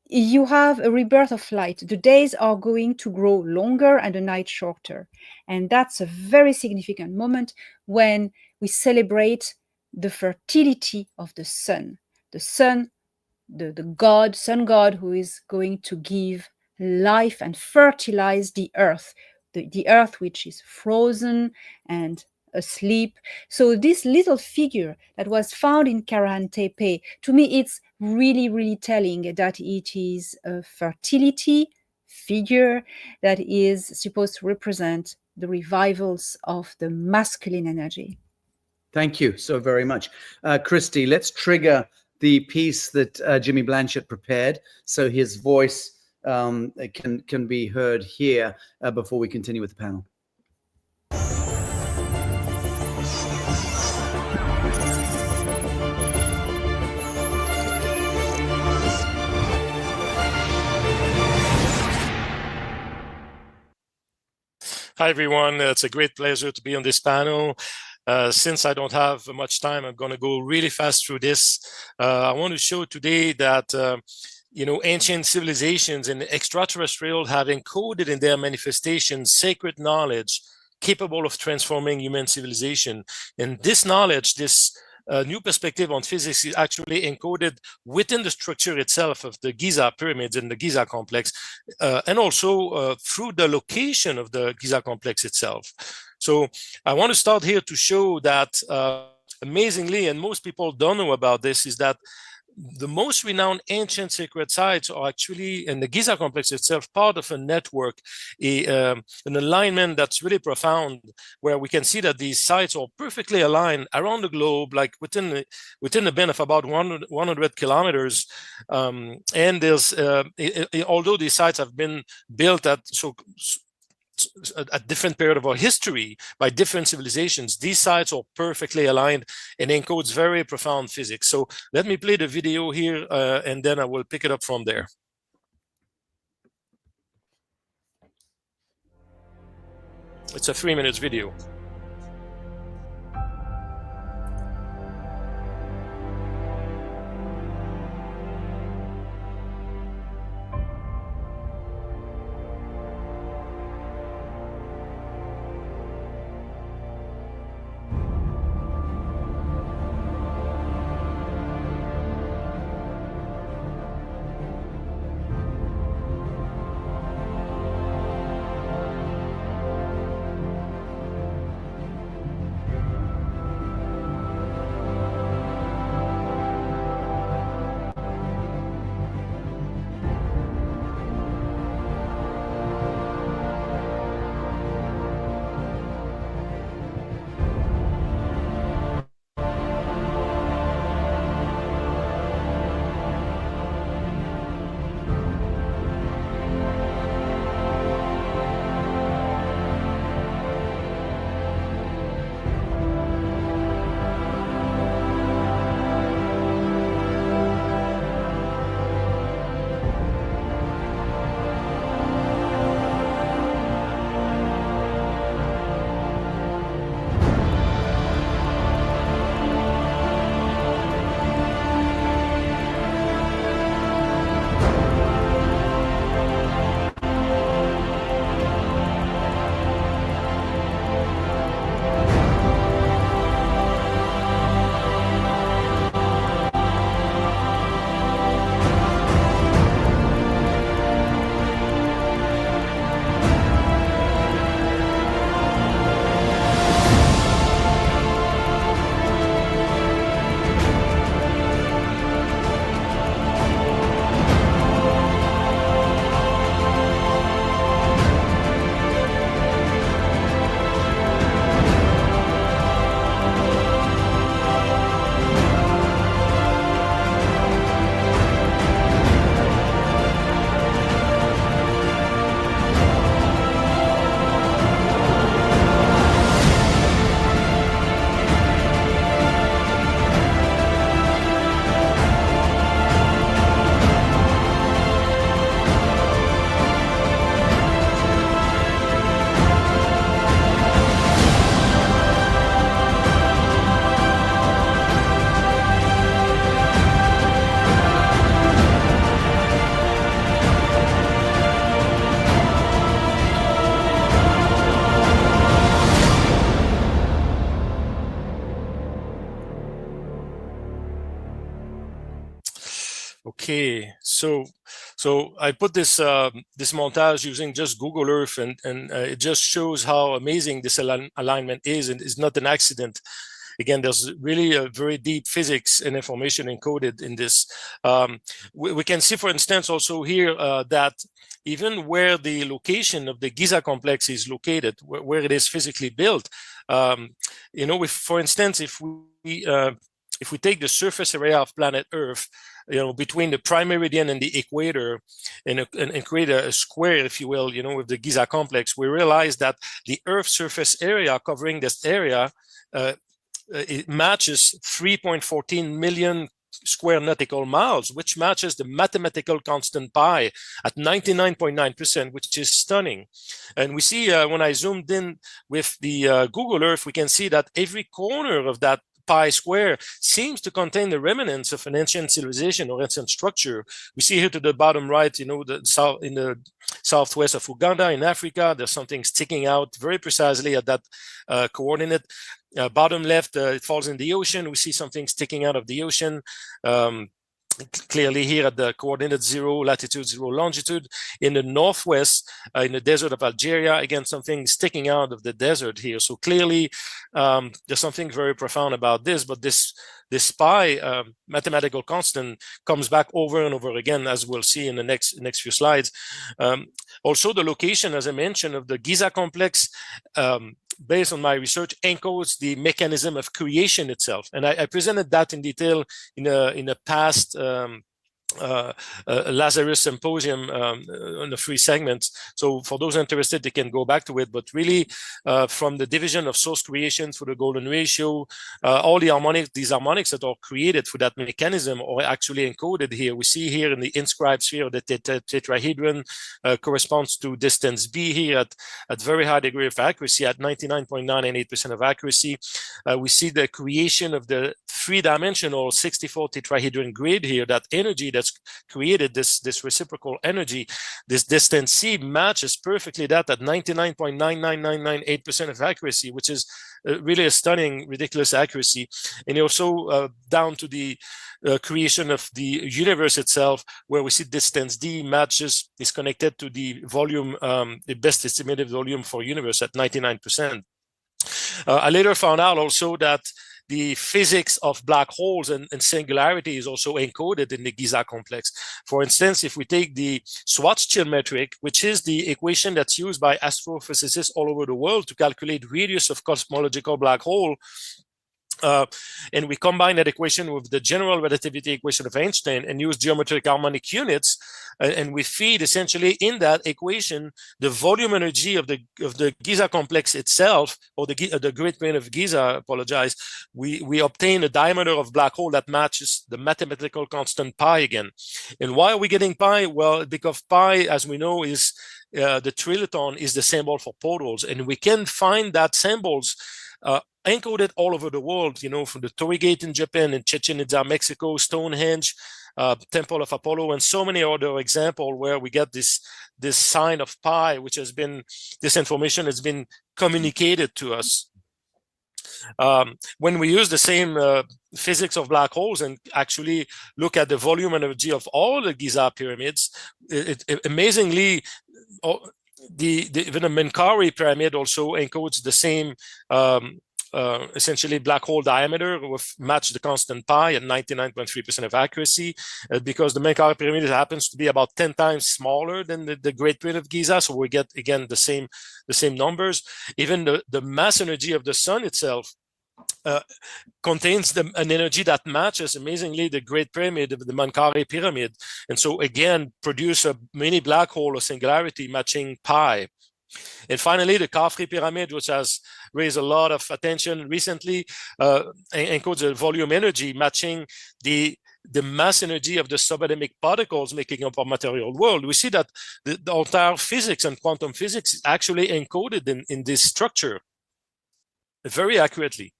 you have a rebirth of light. The days are going to grow longer and the night shorter. And that's a very significant moment when we celebrate the fertility of the sun. The sun, the god, sun god, who is going to give life and fertilize the earth. The earth which is frozen and asleep. So this little figure that was found in Karantepe, to me, it's really telling that it is a fertility figure that is supposed to represent the revivals of the masculine energy. Thank you so very much. Christy, let's trigger the piece that Jimmy Blanchette prepared so his voice can be heard here before we continue with the panel. Hi, everyone. It's a great pleasure to be on this panel. Since I don't have much time, I'm going to go really fast through this. I want to show today that ancient civilizations and extraterrestrial have encoded in their manifestations sacred knowledge capable of transforming human civilization. And this knowledge, this new perspective on physics is actually encoded within the structure itself of the Giza pyramids and the Giza complex, and also through the location of the Giza complex itself. So I want to start here to show that amazingly, and most people don't know about this, is that the most renowned ancient sacred sites are actually, in the Giza complex itself, part of a network, an alignment that's really profound, where we can see that these sites are perfectly aligned around the globe, like within a band of about 100 kilometers. And there's, although these sites have been built at a different period of our history by different civilizations, these sites are perfectly aligned and encodes very profound physics. So let me play the video here and then I will pick it up from there. It's a 3-minute video. Okay, so I put this this montage using just Google Earth, and it just shows how amazing this alignment is, and it's not an accident. Again, there's really a very deep physics and information encoded in this. We can see, for instance, also here that even where the location of the Giza complex is located, where it is physically built, you know, for instance, if we take the surface area of planet Earth, you know, between the prime meridian and the equator, and create a square, if you will, you know, with the Giza complex, we realize that the Earth surface area covering this area, it matches 3.14 million square nautical miles, which matches the mathematical constant pi at 99.9%, which is stunning. And we see when I zoomed in with the Google Earth, we can see that every corner of that pi square seems to contain the remnants of an ancient civilization or ancient structure. We see here to the bottom right, you know, in the southwest of Uganda in Africa, there's something sticking out very precisely at that coordinate. Bottom left, it falls in the ocean. We see something sticking out of the ocean. Clearly here at the coordinate 0 latitude, 0 longitude. In the northwest, in the desert of Algeria, again, something sticking out of the desert here. So clearly there's something very profound about this, but this pi mathematical constant comes back over and over again, as we'll see in the next few slides. Also, the location, as I mentioned, of the Giza complex, based on my research, encodes the mechanism of creation itself. And I presented that in detail in a past Lazarus Symposium on the 3 segments. So for those interested, they can go back to it. But really, from the division of source creation through the golden ratio, all the harmonics, these harmonics that are created through that mechanism are actually encoded here. We see here in the inscribed sphere, the tetrahedron corresponds to distance b here at very high degree of accuracy, at 99.998% of accuracy. We see the creation of the 3-dimensional 64 tetrahedron grid here, that energy that's created, this reciprocal energy, this distance c matches perfectly that at 99.99998% of accuracy, which is really a stunning, ridiculous accuracy. And also down to the creation of the universe itself, where we see distance d matches, is connected to the volume, the best estimated volume for universe at 99%. I later found out also that the physics of black holes and singularity is also encoded in the Giza complex. For instance, if we take the Schwarzschild metric, which is the equation that's used by astrophysicists all over the world to calculate radius of cosmological black hole, and we combine that equation with the general relativity equation of Einstein and use geometric harmonic units, and we feed essentially in that equation the volume energy of the Giza complex itself, or the Great Pyramid of Giza, we obtain a diameter of black hole that matches the mathematical constant pi again. And why are we getting pi? Well, because pi, as we know, is the trilithon is the symbol for portals, and we can find that symbols encoded all over the world, you know, from the Torii Gate in Japan and Chichen Itza, Mexico, Stonehenge, Temple of Apollo, and so many other examples where we get this sign of pi, which has been, this information has been communicated to us. When we use the same physics of black holes and actually look at the volume energy of all the Giza pyramids, amazingly, even the Menkaure pyramid also encodes the same essentially black hole diameter, with match the constant pi at 99.3% of accuracy, because the Menkaure pyramid happens to be about 10 times smaller than the Great Pyramid of Giza, so we get again the same numbers. Even the mass energy of the sun itself contains an energy that matches amazingly the Great Pyramid of the Menkaure pyramid, and so again produce a mini black hole or singularity matching pi. And finally, the Khafre pyramid, which has raised a lot of attention recently, encodes a volume energy matching the mass energy of the subatomic particles making up our material world. We see that the entire physics and quantum physics is actually encoded in this structure very accurately.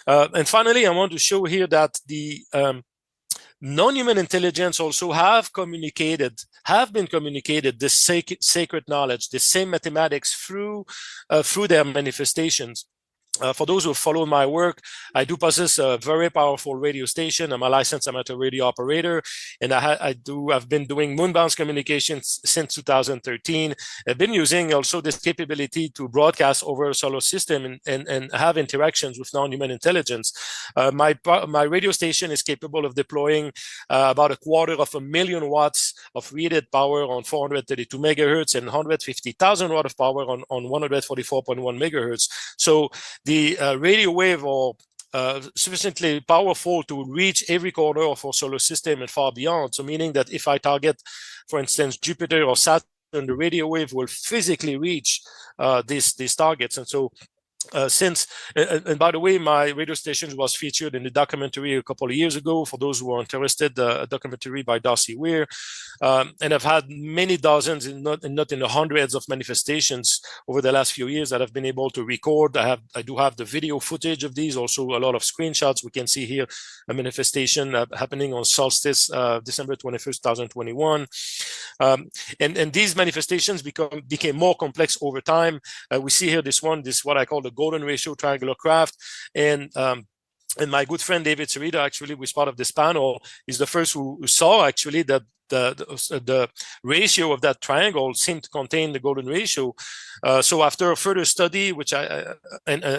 And finally, I want to show here that the non-human intelligence also have been communicated this sacred knowledge, the same mathematics through their manifestations. For those who follow my work, I do possess a very powerful radio station. I'm a licensed amateur radio operator, and I've been doing moonbound communications since 2013. I've been using also this capability to broadcast over a solar system and have interactions with non-human intelligence. My radio station is capable of deploying about 250,000 watts of rated power on 432 megahertz and 150,000 watts of power on 144.1 megahertz. So the radio wave are sufficiently powerful to reach every corner of our solar system and far beyond. So meaning that if I target, for instance, Jupiter or Saturn, the radio wave will physically reach these targets. And so and by the way, my radio station was featured in the documentary a couple of years ago. For those who are interested, a documentary by Darcy Weir. And I've had many dozens, not in the hundreds of manifestations over the last few years that I've been able to record. I do have the video footage of these, also a lot of screenshots. We can see here a manifestation happening on solstice, December 21st, 2021. And these manifestations became more complex over time. We see here this what I call the golden ratio triangular craft, and my good friend David Sereda, actually, who is part of this panel, is the first who saw actually that the ratio of that triangle seemed to contain the golden ratio. So after a further study, which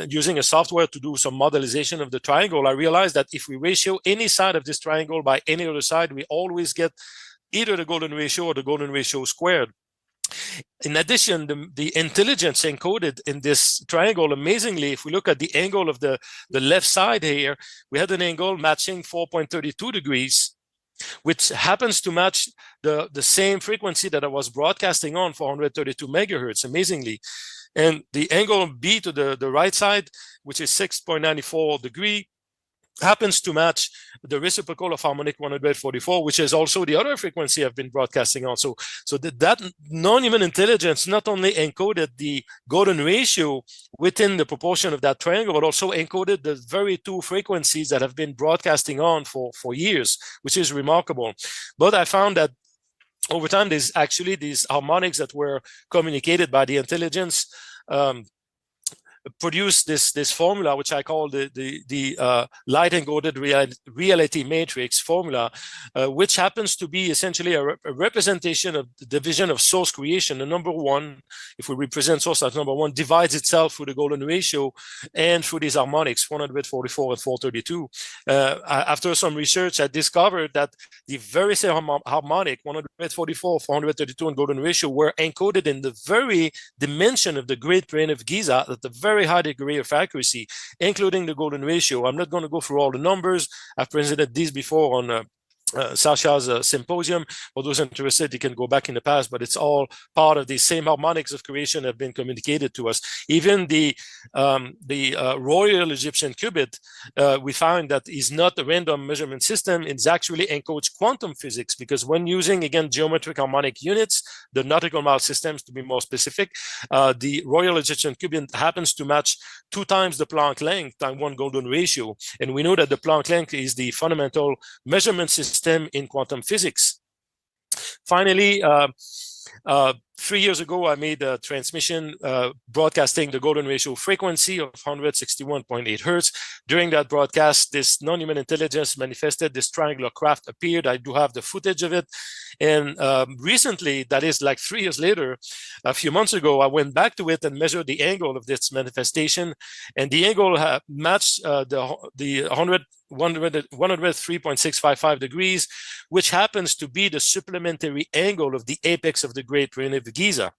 using a software to do some modelization of the triangle, I realized that if we ratio any side of this triangle by any other side, we always get either the golden ratio or the golden ratio squared. In addition, the intelligence encoded in this triangle, amazingly, if we look at the angle of the left side here, we had an angle matching 4.32 degrees, which happens to match the same frequency that I was broadcasting on, 432 megahertz, amazingly. And the angle B to the right side, which is 6.94 degree, happens to match the reciprocal of harmonic 144, which is also the other frequency I've been broadcasting on. So that non-human intelligence not only encoded the golden ratio within the proportion of that triangle, but also encoded the very two frequencies that have been broadcasting on for years, which is remarkable. But I found that over time, there's actually these harmonics that were communicated by the intelligence produce this formula, which I call the light encoded reality matrix formula, which happens to be essentially a representation of the division of source creation. The number one, if we represent source as number one, divides itself through the golden ratio and through these harmonics, 144 and 432. After some research, I discovered that the very same harmonic, 144, 432, and golden ratio were encoded in the very dimension of the Great Pyramid of Giza at the very high degree of accuracy, including the golden ratio. I'm not going to go through all the numbers. I've presented these before on Sacha's Symposium. For those interested, you can go back in the past, but it's all part of the same harmonics of creation that have been communicated to us. Even the Royal Egyptian Cubit, we found that is not a random measurement system. It actually encodes quantum physics, because when using, again, geometric harmonic units, the nautical mile systems to be more specific, the Royal Egyptian Cubit happens to match 2 times the Planck length times 1 golden ratio. And we know that the Planck length is the fundamental measurement system in quantum physics. Finally, 3 years ago, I made a transmission broadcasting the golden ratio frequency of 161.8 hertz. During that broadcast, this non-human intelligence manifested, this triangular craft appeared. I do have the footage of it. And recently, that is like 3 years later, a few months ago, I went back to it and measured the angle of this manifestation. And the angle matched the 103.655 degrees, which happens to be the supplementary angle of the apex of the Great Pyramid of Giza,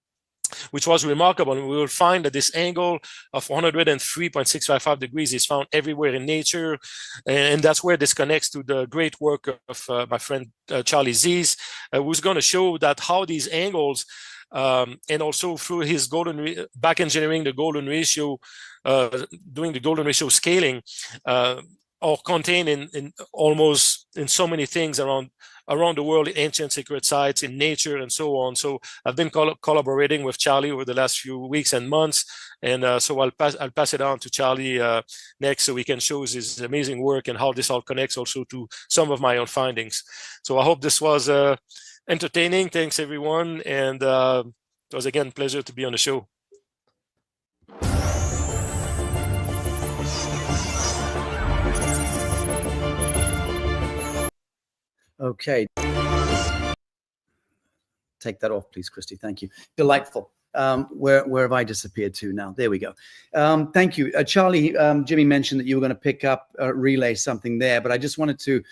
which was remarkable. And we will find that this angle of 103.655 degrees is found everywhere in nature. And that's where this connects to the great work of my friend Charlie Ziese, who's going to show that how these angles, and also through his back engineering the golden ratio, doing the golden ratio scaling, are contained in almost in so many things around the world, in ancient sacred sites, in nature, and so on. So I've been collaborating with Charlie over the last few weeks and months, and so I'll pass it on to Charlie next, so he can show his amazing work and how this all connects also to some of my own findings. So I hope this was entertaining. Thanks, everyone, and it was again a pleasure to be on the show. Okay. Take that off, please, Christy. Thank you. Delightful. Where have I disappeared to now? There we go. Thank you. Charlie, Jimmy mentioned that you were going to pick up, relay something there, but I just wanted to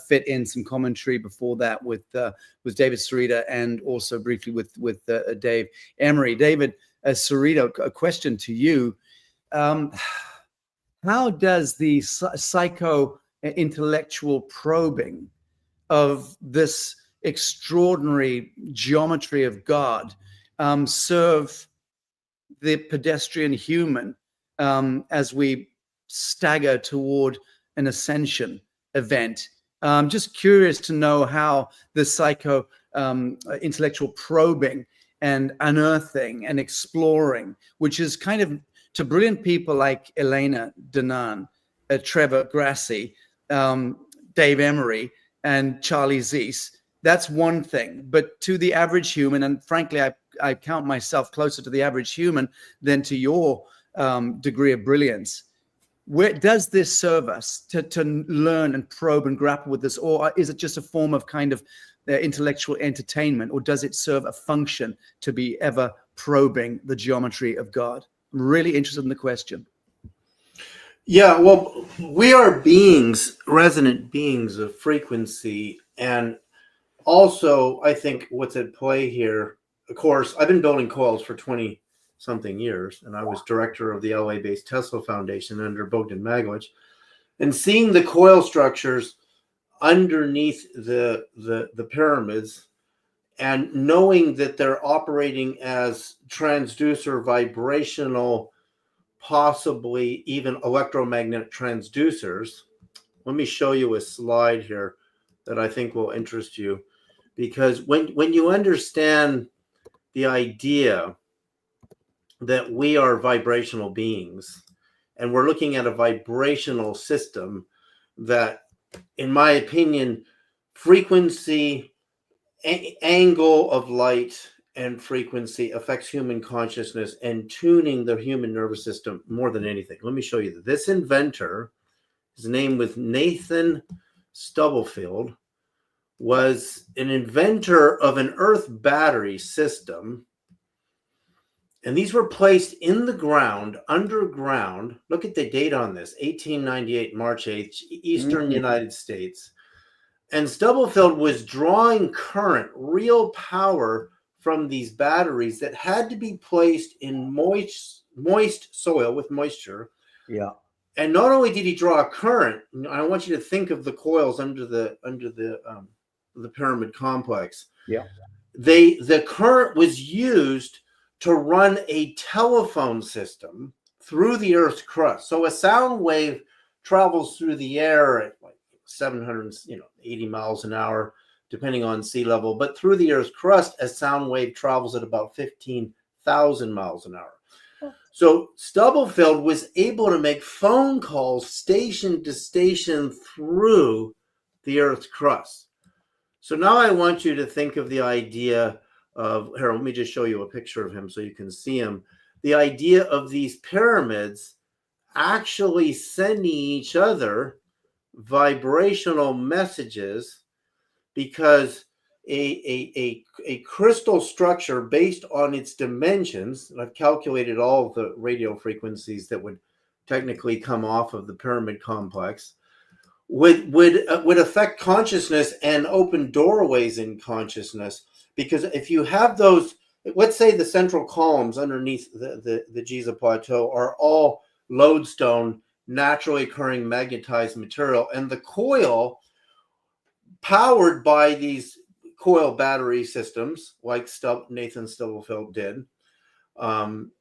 fit in some commentary before that with David Sereda and also briefly with Dave Emery. David Sereda, a question to you. How does the psycho-intellectual probing of this extraordinary geometry of God serve the pedestrian human as we stagger toward an ascension event? Just curious to know how the intellectual probing and unearthing and exploring, which is kind of to brilliant people like Elena Danaan, Trevor Grassi, Dave Emery, and Charlie Ziese, that's one thing. But to the average human, and frankly, I count myself closer to the average human than to your degree of brilliance. Where does this serve us to learn and probe and grapple with this? Or is it just a form of kind of intellectual entertainment? Or does it serve a function to be ever probing the geometry of God? I'm really interested in the question. Yeah, well, we are beings, resonant beings of frequency. And also, I think what's at play here, of course, I've been building coils for 20-something years, and I was director of the LA-based Tesla Foundation under Bogdan Magovich. And seeing the coil structures underneath the pyramids and knowing that they're operating as transducer vibrational, possibly even electromagnetic transducers. Let me show you a slide here that I think will interest you, because when you understand the idea that we are vibrational beings and we're looking at a vibrational system that, in my opinion, frequency, angle of light and frequency affects human consciousness and tuning the human nervous system more than anything. Let me show you that. This inventor, his name was Nathan Stubblefield, was an inventor of an earth battery system. And these were placed in the ground, underground. Look at the date on this, 1898, March 8th, Eastern United States. And Stubblefield was drawing current, real power from these batteries that had to be placed in moist soil with moisture. Yeah. And not only did he draw a current, I want you to think of the coils under the pyramid complex. Yeah. The current was used to run a telephone system through the Earth's crust. So a sound wave travels through the air at like 780 miles an hour, depending on sea level. But through the Earth's crust, a sound wave travels at about 15,000 miles an hour. So Stubblefield was able to make phone calls station to station through the Earth's crust. So now I want you to think of the idea of, here, let me just show you a picture of him so you can see him. The idea of these pyramids actually sending each other vibrational messages, because a crystal structure based on its dimensions, and I've calculated all of the radio frequencies that would technically come off of the pyramid complex, would affect consciousness and open doorways in consciousness. Because if you have those, let's say the central columns underneath the Giza Plateau are all lodestone, naturally occurring magnetized material, and the coil powered by these coil battery systems like Nathan Stubblefield did, and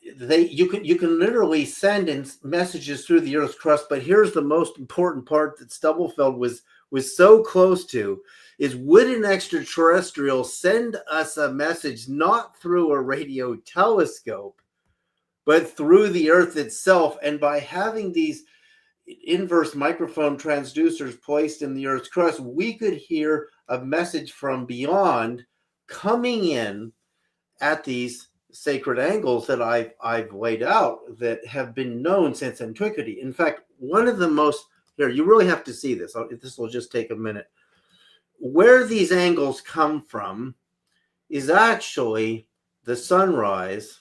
you can literally send in messages through the Earth's crust. But here's the most important part that Stubblefield was so close to, is would an extraterrestrial send us a message not through a radio telescope, but through the Earth itself? And by having these inverse microphone transducers placed in the Earth's crust, we could hear a message from beyond coming in at these sacred angles that I've laid out that have been known since antiquity. In fact, one of the most, here, you really have to see this. This will just take a minute. where these angles come from is actually the sunrise.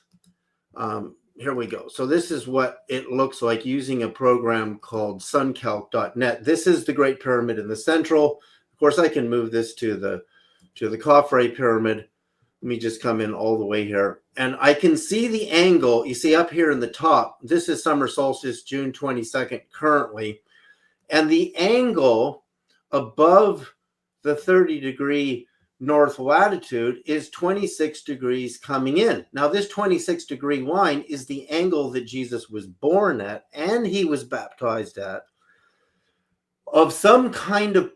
Here we go. So this is what it looks like using a program called suncalc.net. This is the Great Pyramid in the central. Of course, I can move this to the Khafre pyramid. Let me just come in all the way here. And I can see the angle. You see up here in the top, this is summer solstice, June 22nd currently. And the angle above the 30-degree north latitude is 26 degrees coming in. Now, this 26-degree line is the angle that Jesus was born at and he was baptized at, of some kind of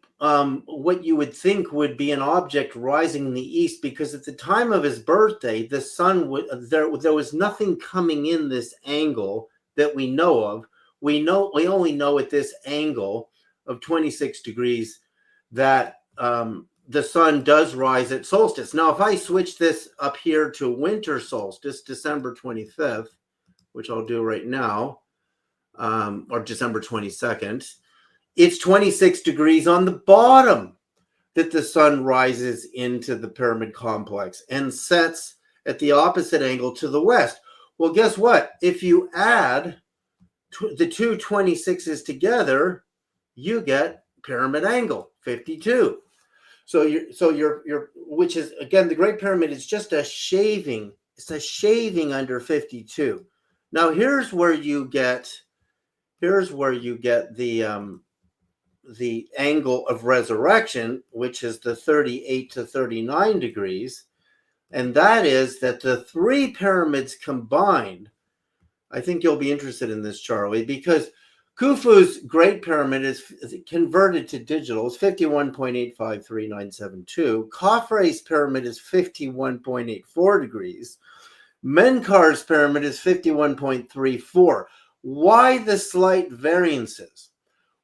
what you would think would be an object rising in the east, because at the time of his birthday, the sun there was nothing coming in this angle that we know of. We only know at this angle of 26 degrees that the sun does rise at solstice. Now, if I switch this up here to winter solstice, December 25th, which I'll do right now, or December 22nd, it's 26 degrees on the bottom that the sun rises into the pyramid complex and sets at the opposite angle to the west. Well, guess what? If you add the two 26s together, you get pyramid angle 52. So you're which is, again, the Great Pyramid is just a shaving. It's a shaving under 52. Now here's where you get the angle of resurrection, which is the 38 to 39 degrees. And that is that the three pyramids combined, I think you'll be interested in this, Charlie, because Khufu's Great Pyramid is converted to digital. It's 51.853972. Khafre's pyramid is 51.84 degrees. Menkar's pyramid is 51.34. Why the slight variances?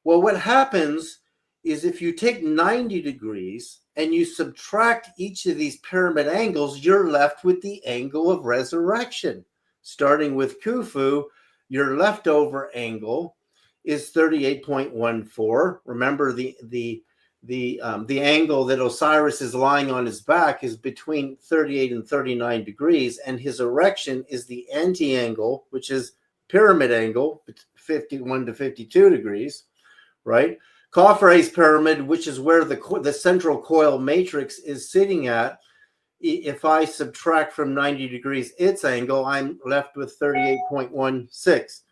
Well, what happens is if you take 90 degrees and you subtract each of these pyramid angles, you're left with the angle of resurrection. Starting with Khufu, your leftover angle is 38.14. Remember, the angle that Osiris is lying on his back is between 38 and 39 degrees, and his erection is the anti-angle, which is pyramid angle, 51 to 52 degrees, right? Khafre's pyramid, which is where the central coil matrix is sitting at, if I subtract from 90 degrees its angle, I'm left with 38.16.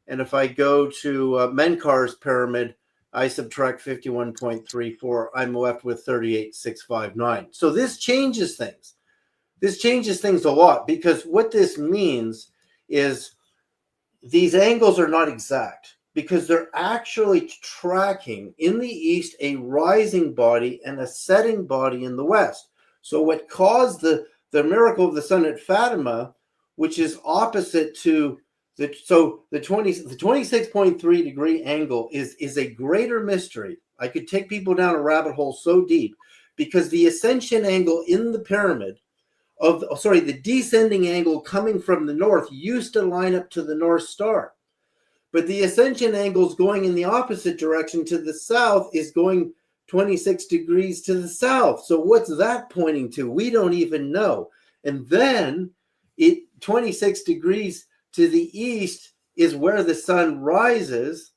And if I go to Menkar's pyramid, I subtract 51.34. I'm left with 38.659. So this changes things. This changes things a lot, because what this means is these angles are not exact, because they're actually tracking in the east a rising body and a setting body in the west. So what caused the miracle of the sun at Fatima, which is opposite to the 26.3 degree angle is a greater mystery. I could take people down a rabbit hole so deep, because the ascension angle in the pyramid the descending angle coming from the north used to line up to the North Star. But the ascension angles going in the opposite direction to the south is going 26 degrees to the south. So what's that pointing to? We don't even know. And then 26 degrees to the east is where the sun rises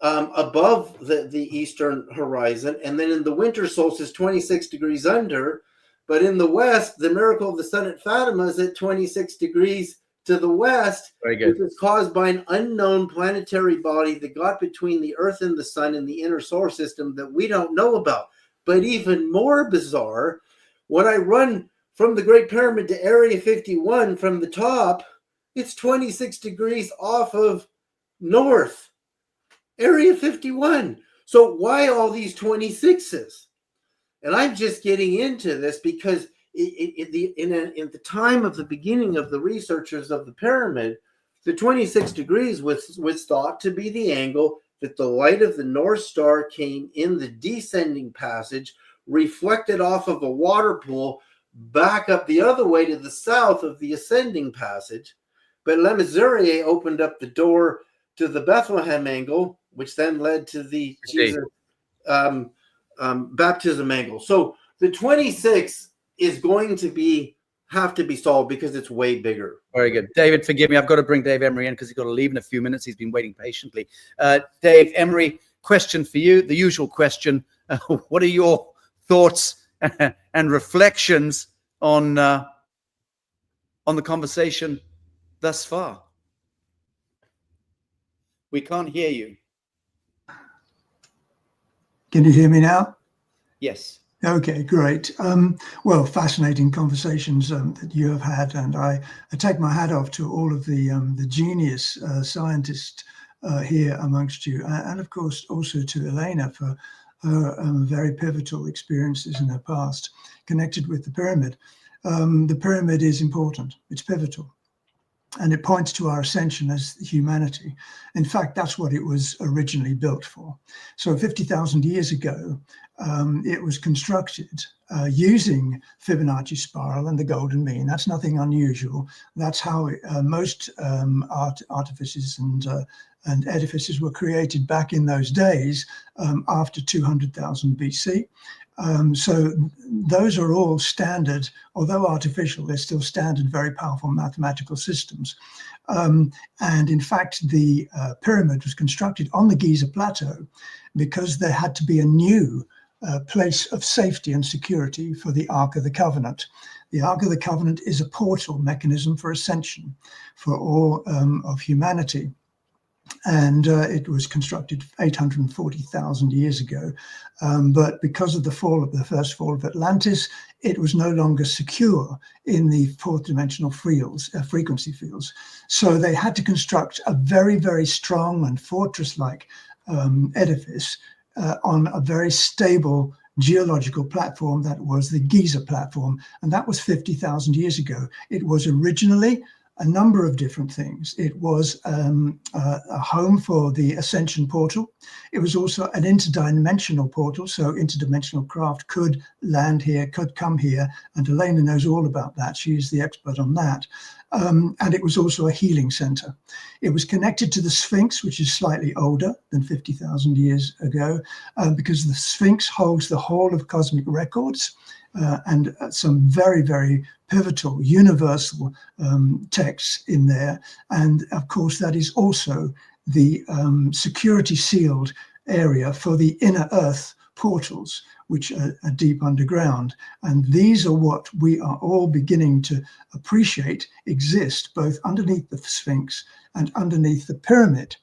above the eastern horizon. And then in the winter solstice, 26 degrees under. But in the west, the miracle of the sun at Fatima is at 26 degrees to the west, Very good. which is caused by an unknown planetary body that got between the Earth and the sun in the inner solar system that we don't know about. But even more bizarre, when I run from the Great Pyramid to Area 51 from the top, it's 26 degrees off of north, Area 51. So why all these 26s? And I'm just getting into this because in the time of the beginning of the researchers of the pyramid, the 26 degrees was thought to be the angle that the light of the North Star came in the descending passage, reflected off of a water pool, back up the other way to the south of the ascending passage. But Le Mesurier opened up the door to the Bethlehem angle, which then led to the Jesus baptism angle. So the 26 is going to have to be solved because it's way bigger. Very good. David, forgive me. I've got to bring Dave Emery in because he's got to leave in a few minutes. He's been waiting patiently. Dave Emery, question for you, the usual question. What are your thoughts and reflections on the conversation thus far? We can't hear you. Can you hear me now? Yes. Okay, great. Well, fascinating conversations that you have had, and I take my hat off to all of the genius scientists here amongst you, and of course also to Elena for her very pivotal experiences in her past connected with the pyramid. The pyramid is important. It's pivotal. And it points to our ascension as humanity. In fact, that's what it was originally built for. So 50,000 years ago, it was constructed using Fibonacci spiral and the golden mean. That's nothing unusual. That's how most artifices and edifices were created back in those days after 200,000 BC. So those are all standard, although artificial, they're still standard, very powerful mathematical systems. And in fact, the pyramid was constructed on the Giza Plateau because there had to be a new place of safety and security for the Ark of the Covenant. The Ark of the Covenant is a portal mechanism for ascension for all of humanity. And it was constructed 840,000 years ago. But because of the first fall of Atlantis, it was no longer secure in the fourth dimensional frequency fields. So they had to construct a very, very strong and fortress-like edifice on a very stable geological platform that was the Giza platform. And that was 50,000 years ago. It was originally a number of different things. It was a home for the Ascension portal. It was also an interdimensional portal, so interdimensional craft could land here, could come here, and Elena knows all about that. She is the expert on that. And it was also a healing center. It was connected to the Sphinx, which is slightly older than 50,000 years ago, because the Sphinx holds the whole of cosmic records and some very, very pivotal, universal texts in there. And of course, that is also the security sealed area for the inner earth portals, which are deep underground. And these are what we are all beginning to appreciate exist both underneath the Sphinx and underneath the pyramid.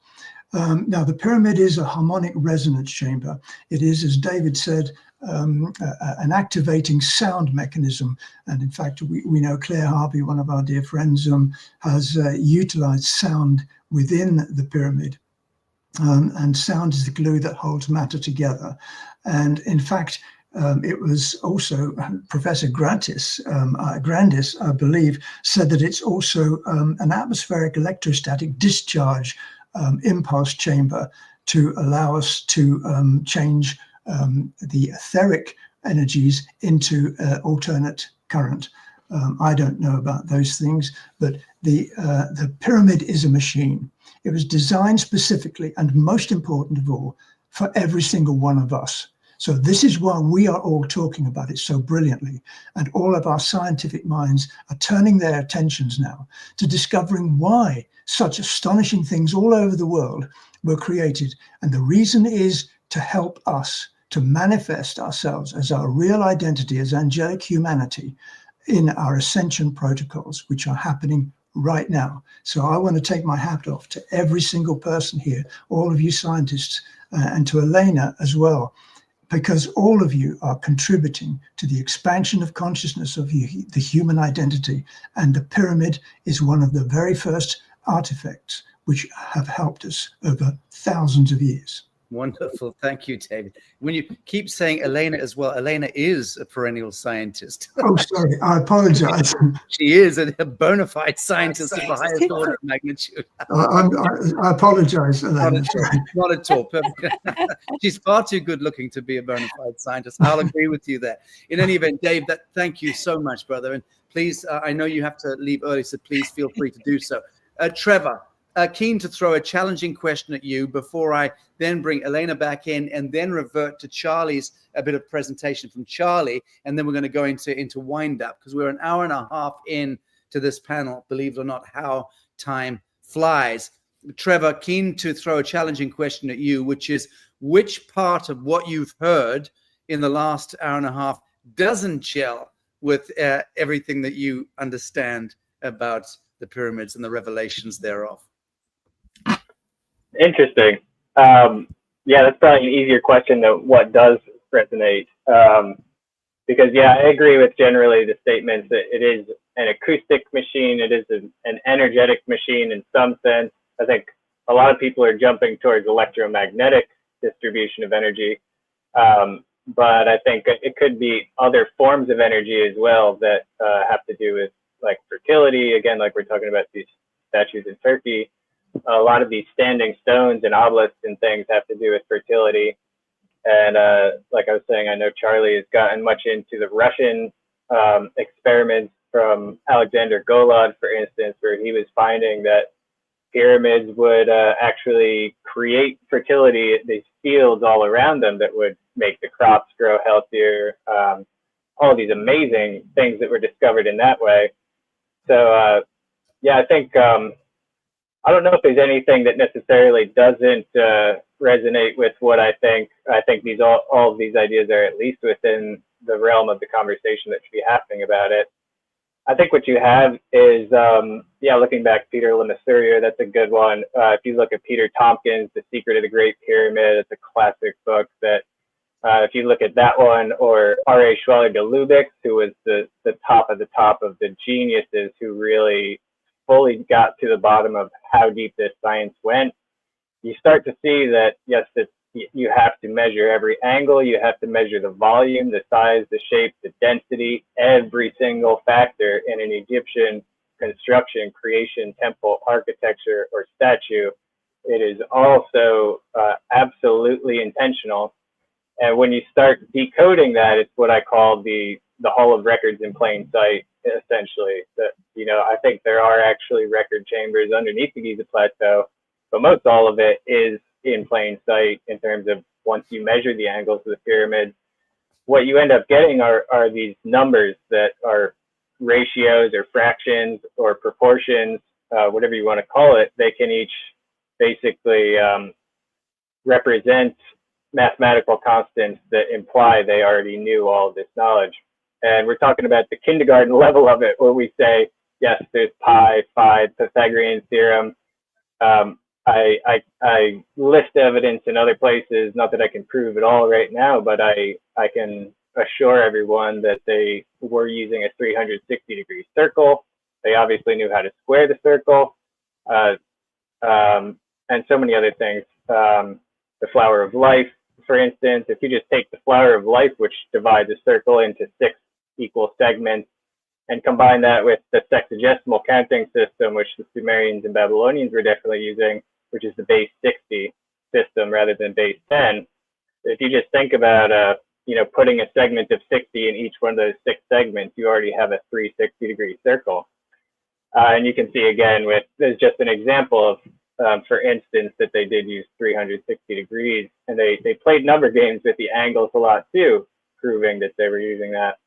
Now, the pyramid is a harmonic resonance chamber. It is, as David said, an activating sound mechanism. And in fact, we know Claire Harvey, one of our dear friends, has utilized sound within the pyramid. And sound is the glue that holds matter together. And in fact, it was also Professor Grandis, I believe, said that it's also an atmospheric electrostatic discharge impulse chamber to allow us to change the etheric energies into alternate current. I don't know about those things, but the pyramid is a machine. It was designed specifically, and most important of all, for every single one of us. So this is why we are all talking about it so brilliantly. And all of our scientific minds are turning their attentions now to discovering why such astonishing things all over the world were created. And the reason is to help us to manifest ourselves as our real identity, as angelic humanity, in our ascension protocols, which are happening right now. So I want to take my hat off to every single person here, all of you scientists, and to Elena as well, because all of you are contributing to the expansion of consciousness of the human identity. And the pyramid is one of the very first artifacts which have helped us over thousands of years. Wonderful. Thank you, David. When you keep saying Elena as well, Elena is a perennial scientist. Oh, sorry. I apologize. She is a bona fide scientist of the highest order of magnitude. I apologize, Elena. Not at all. She's far too good looking to be a bona fide scientist. I'll agree with you there. In any event, Dave, thank you so much, brother. And please, I know you have to leave early, so please feel free to do so. Trevor, keen to throw a challenging question at you before I then bring Elena back in and then revert to Charlie's, a bit of presentation from Charlie, and then we're going to go into wind up, because we're an hour and a half in to this panel. Believe it or not, how time flies. Trevor, keen to throw a challenging question at you, which is, which part of what you've heard in the last hour and a half doesn't gel with everything that you understand about the pyramids and the revelations thereof? Interesting. Yeah, that's probably an easier question than what does resonate. Because, yeah, I agree with generally the statements that it is an acoustic machine. It is an energetic machine in some sense. I think a lot of people are jumping towards electromagnetic distribution of energy. But I think it could be other forms of energy as well that have to do with, like, fertility. Again, like we're talking about these statues in Turkey. A lot of these standing stones and obelisks and things have to do with fertility. And like I was saying, I know Charlie has gotten much into the Russian experiments from Alexander Golod, for instance, where he was finding that pyramids would actually create fertility, these fields all around them that would make the crops grow healthier. All these amazing things that were discovered in that way. So, yeah, I think, I don't know if there's anything that necessarily doesn't resonate with what I think. I think all of these ideas are at least within the realm of the conversation that should be happening about it. I think what you have is, yeah, looking back, Peter Lemessurier, that's a good one. If you look at Peter Tompkins, The Secret of the Great Pyramid, it's a classic book that, if you look at that one, or R.A. Schwaller de Lubeck, who was the top of the geniuses who really fully got to the bottom of how deep this science went, you start to see that, yes, you have to measure every angle, you have to measure the volume, the size, the shape, the density, every single factor in an Egyptian construction, creation, temple, architecture, or statue. It is also absolutely intentional. And when you start decoding that, it's what I call the Hall of Records in plain sight, essentially. That, you know, I think there are actually record chambers underneath the Giza Plateau, but most all of it is in plain sight in terms of once you measure the angles of the pyramids. What you end up getting are these numbers that are ratios or fractions or proportions, whatever you want to call it. They can each basically represent mathematical constants that imply they already knew all of this knowledge. And we're talking about the kindergarten level of it, where we say, yes, there's pi, phi, Pythagorean theorem. I list evidence in other places, not that I can prove it all right now, but I can assure everyone that they were using a 360-degree circle. They obviously knew how to square the circle, and so many other things. The flower of life, for instance, if you just take the flower of life, which divides a circle into 6 equal segments, and combine that with the sexagesimal counting system, which the Sumerians and Babylonians were definitely using, which is the base 60 system rather than base 10. If you just think about, you know, putting a segment of 60 in each one of those 6 segments, you already have a 360-degree circle. And you can see again there's just an example of, for instance, that they did use 360 degrees, and they played number games with the angles a lot too, proving that they were using that.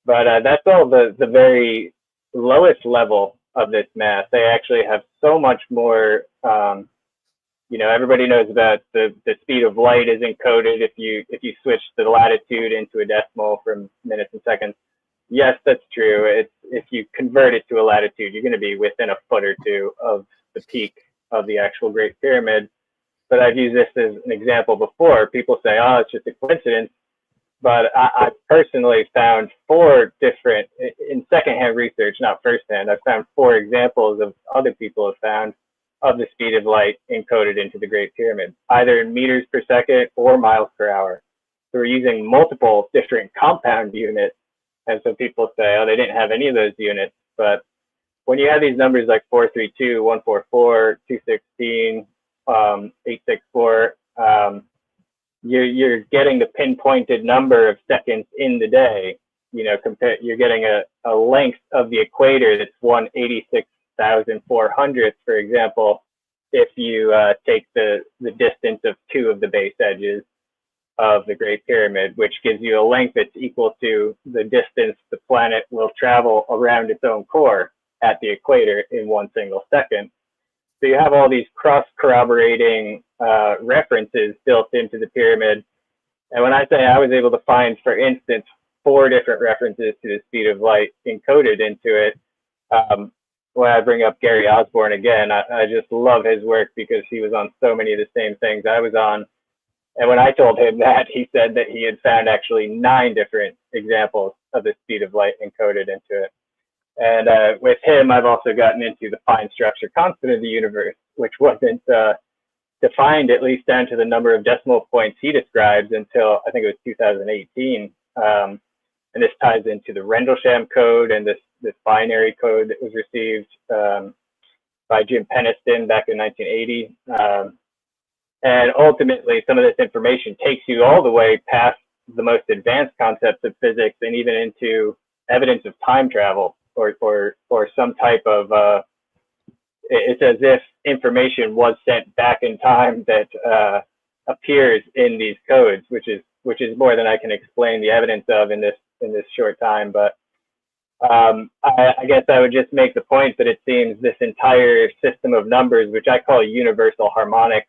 But that's all the very lowest level of this math. They actually have so much more. You know, everybody knows about the speed of light is encoded if you switch the latitude into a decimal from minutes and seconds. Yes, that's true. If you convert it to a latitude, you're going to be within a foot or two of the peak of the actual Great Pyramid. But I've used this as an example before. People say, oh, it's just a coincidence. But I personally found 4 different, in secondhand research, not firsthand, I've found 4 examples of other people have found of the speed of light encoded into the Great Pyramid, either in meters per second or miles per hour. So we're using multiple different compound units. And so people say, oh, they didn't have any of those units. But when you have these numbers like 432, 144, 216, 864, you're getting the pinpointed number of seconds in the day. You know, you're getting a length of the equator that's 1/86 1,400th, for example, if you take the distance of 2 of the base edges of the Great Pyramid, which gives you a length that's equal to the distance the planet will travel around its own core at the equator in 1 single second. So you have all these cross-corroborating references built into the pyramid. And when I say I was able to find, for instance, 4 different references to the speed of light encoded into it, when I bring up Gary Osborne again, I just love his work because he was on so many of the same things I was on. And when I told him that, he said that he had found actually 9 different examples of the speed of light encoded into it. And with him, I've also gotten into the fine structure constant of the universe, which wasn't defined, at least down to the number of decimal points he describes, until I think it was 2018. And this ties into the Rendlesham code and this binary code that was received by Jim Penniston back in 1980. And ultimately, some of this information takes you all the way past the most advanced concepts of physics and even into evidence of time travel or some type of, it's as if information was sent back in time that appears in these codes, which is more than I can explain the evidence of in this short time. But I guess I would just make the point that it seems this entire system of numbers, which I call universal harmonics,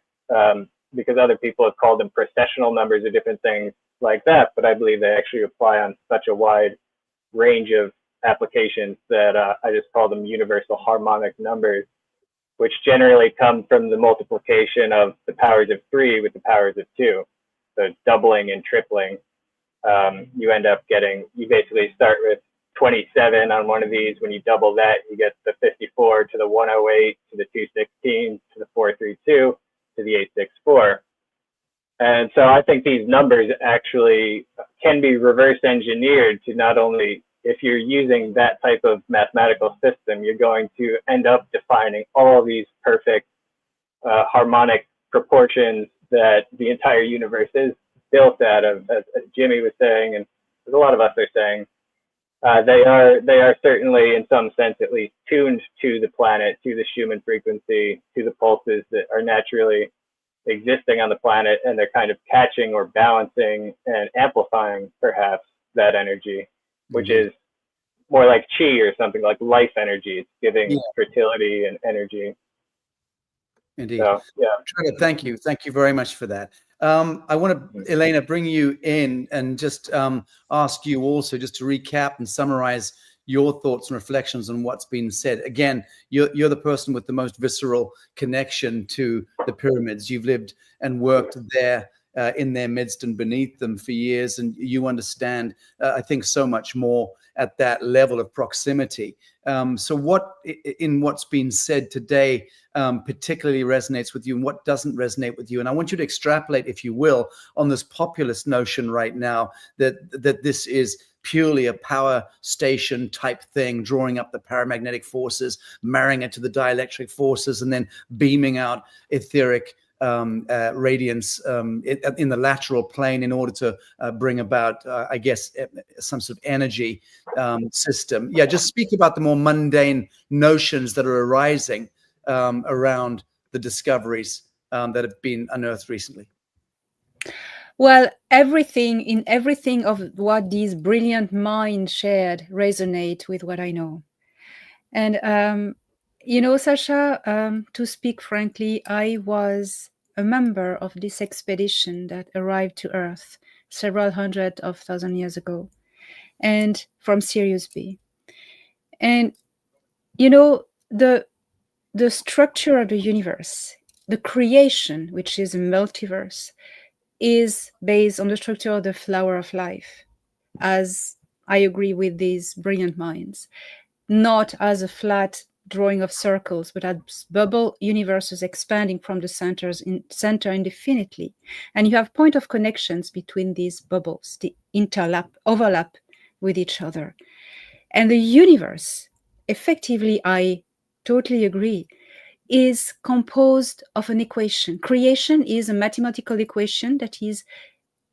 because other people have called them processional numbers or different things like that, but I believe they actually apply on such a wide range of applications that I just call them universal harmonic numbers, which generally come from the multiplication of the powers of 3 with the powers of 2. So doubling and tripling. You end up getting, you basically start with 27 on one of these. When you double that, you get the 54 to the 108 to the 216 to the 432 to the 864. And so I think these numbers actually can be reverse engineered to not only, if you're using that type of mathematical system, you're going to end up defining all these perfect harmonic proportions that the entire universe is built out of, as Jimmy was saying, and as a lot of us are saying. They are certainly, in some sense at least, tuned to the planet, to the Schumann frequency, to the pulses that are naturally existing on the planet, and they're kind of catching or balancing and amplifying perhaps that energy, which is more like chi or something like life energy. It's giving fertility and energy. Indeed. So, yeah. Trevor, thank you. Thank you very much for that. I want to, Elena, bring you in and just ask you also just to recap and summarize your thoughts and reflections on what's been said. Again, you're the person with the most visceral connection to the pyramids. You've lived and worked there in their midst and beneath them for years, and you understand, I think, so much more at that level of proximity. So what in what's been said today particularly resonates with you, and what doesn't resonate with you? And I want you to extrapolate, if you will, on this populist notion right now that this is purely a power station type thing, drawing up the paramagnetic forces, marrying it to the dielectric forces, and then beaming out etheric radiance in the lateral plane in order to bring about, I guess, some sort of energy system. Yeah, just speak about the more mundane notions that are arising around the discoveries that have been unearthed recently. Well, everything of what these brilliant minds shared resonate with what I know. And, you know, Sacha, to speak frankly, I was a member of this expedition that arrived to Earth several hundred of thousand years ago, and from Sirius B. And, you know, the structure of the universe, the creation, which is a multiverse, is based on the structure of the flower of life, as I agree with these brilliant minds, not as a flat drawing of circles, but as bubble universes expanding from the center indefinitely. And you have point of connections between these bubbles, the overlap with each other. And the universe, effectively, I totally agree, is composed of an equation. Creation is a mathematical equation that is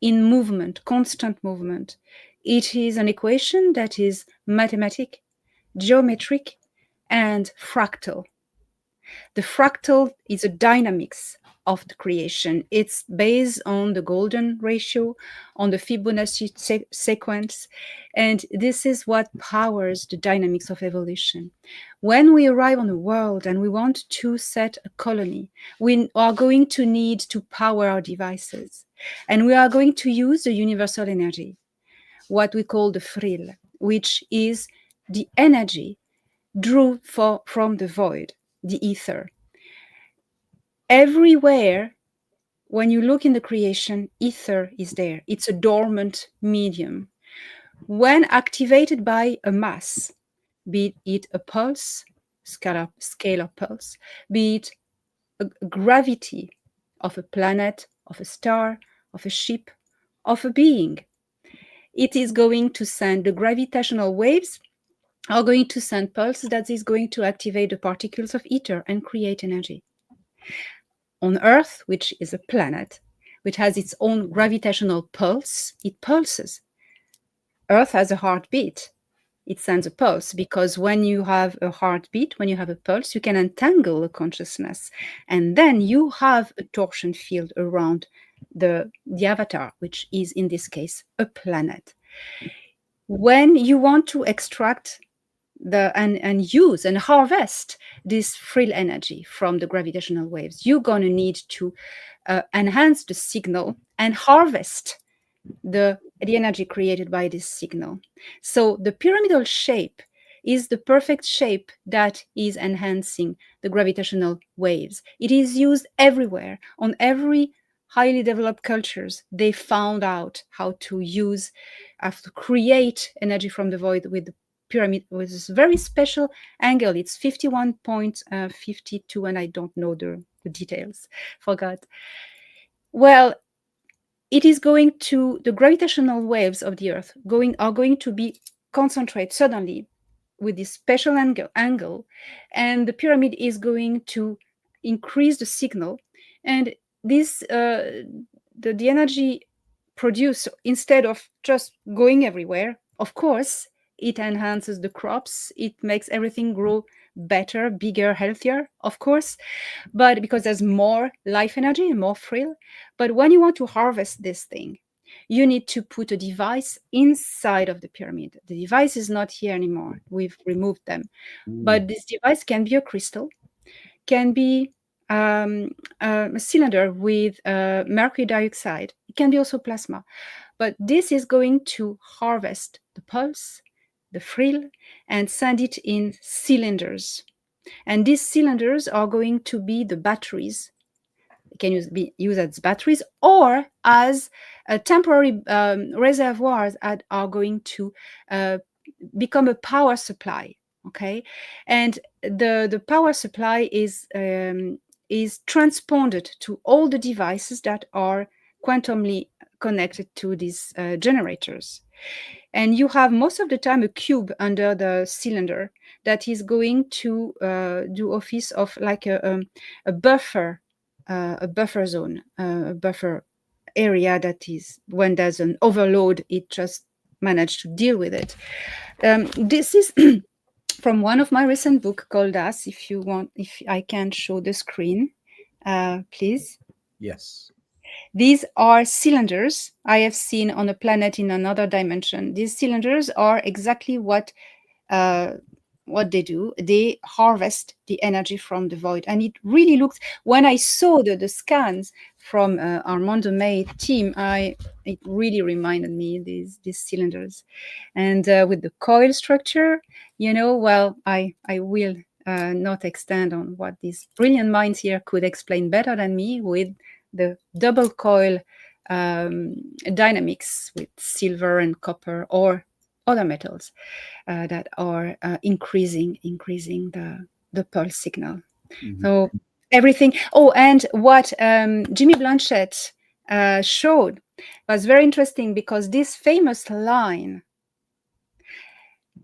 in movement, constant movement. It is an equation that is mathematic, geometric, and fractal. The fractal is a dynamics of the creation. It's based on the golden ratio, on the Fibonacci sequence, and this is what powers the dynamics of evolution. When we arrive on the world and we want to set a colony, we are going to need to power our devices, and we are going to use the universal energy, what we call the frill, which is the energy drew from the void, the ether. Everywhere, when you look in the creation, ether is there. It's a dormant medium. When activated by a mass, be it a pulse, scalar pulse, be it a gravity of a planet, of a star, of a ship, of a being, it is going to send the gravitational waves are going to send pulses that is going to activate the particles of ether and create energy. On Earth, which is a planet, which has its own gravitational pulse, it pulses. Earth has a heartbeat. It sends a pulse because when you have a heartbeat, when you have a pulse, you can entangle the consciousness. And then you have a torsion field around the avatar, which is in this case a planet. When you want to extract and use and harvest this frill energy from the gravitational waves, you're going to need to enhance the signal and harvest the energy created by this signal. So the pyramidal shape is the perfect shape that is enhancing the gravitational waves. It is used everywhere. On every highly developed cultures, they found out how to use, how to create energy from the void with the pyramid with this very special angle. It's 51.52, and I don't know the details, forgot. Well, it is going to, the gravitational waves of the Earth are going to be concentrated suddenly with this special angle, and the pyramid is going to increase the signal, and this the energy produced, instead of just going everywhere, of course, it enhances the crops, it makes everything grow better, bigger, healthier, of course, but because there's more life energy and more frill. But when you want to harvest this thing, you need to put a device inside of the pyramid. The device is not here anymore. We've removed them. But this device can be a crystal, can be a cylinder with mercury dioxide. It can be also plasma. But this is going to harvest the pulse, the frill, and send it in cylinders. And these cylinders are going to be the batteries. It can be used as batteries or as temporary reservoirs that are going to become a power supply. Okay, and the power supply is transponded to all the devices that are quantumly connected to these generators. And you have most of the time a cube under the cylinder that is going to do office of like a buffer zone, a buffer area that is, when there's an overload, it just managed to deal with it. This is from one of my recent book called Us. If you want, if I can show the screen, please. Yes. These are cylinders I have seen on a planet in another dimension. These cylinders are exactly what they do. They harvest the energy from the void. And it really looks, when I saw the scans from Armando May team, it really reminded me these cylinders. And with the coil structure, well, I will not extend on what these brilliant minds here could explain better than me with the double coil dynamics with silver and copper or other metals that are increasing the pulse signal. Mm-hmm. So everything. Oh, and what Jimmy Blanchette showed was very interesting, because this famous line,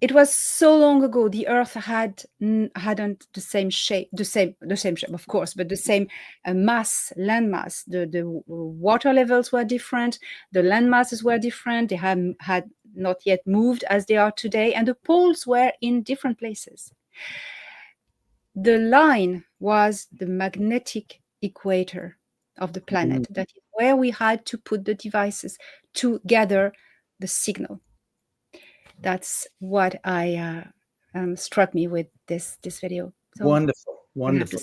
it was so long ago. The Earth hadn't the same shape, the same shape, of course, but the same mass, land mass. The water levels were different. The land masses were different. They had not yet moved as they are today, and the poles were in different places. the line was the magnetic equator of the planet. That is where we had to put the devices to gather the signal. That's what struck me with this video. So Wonderful.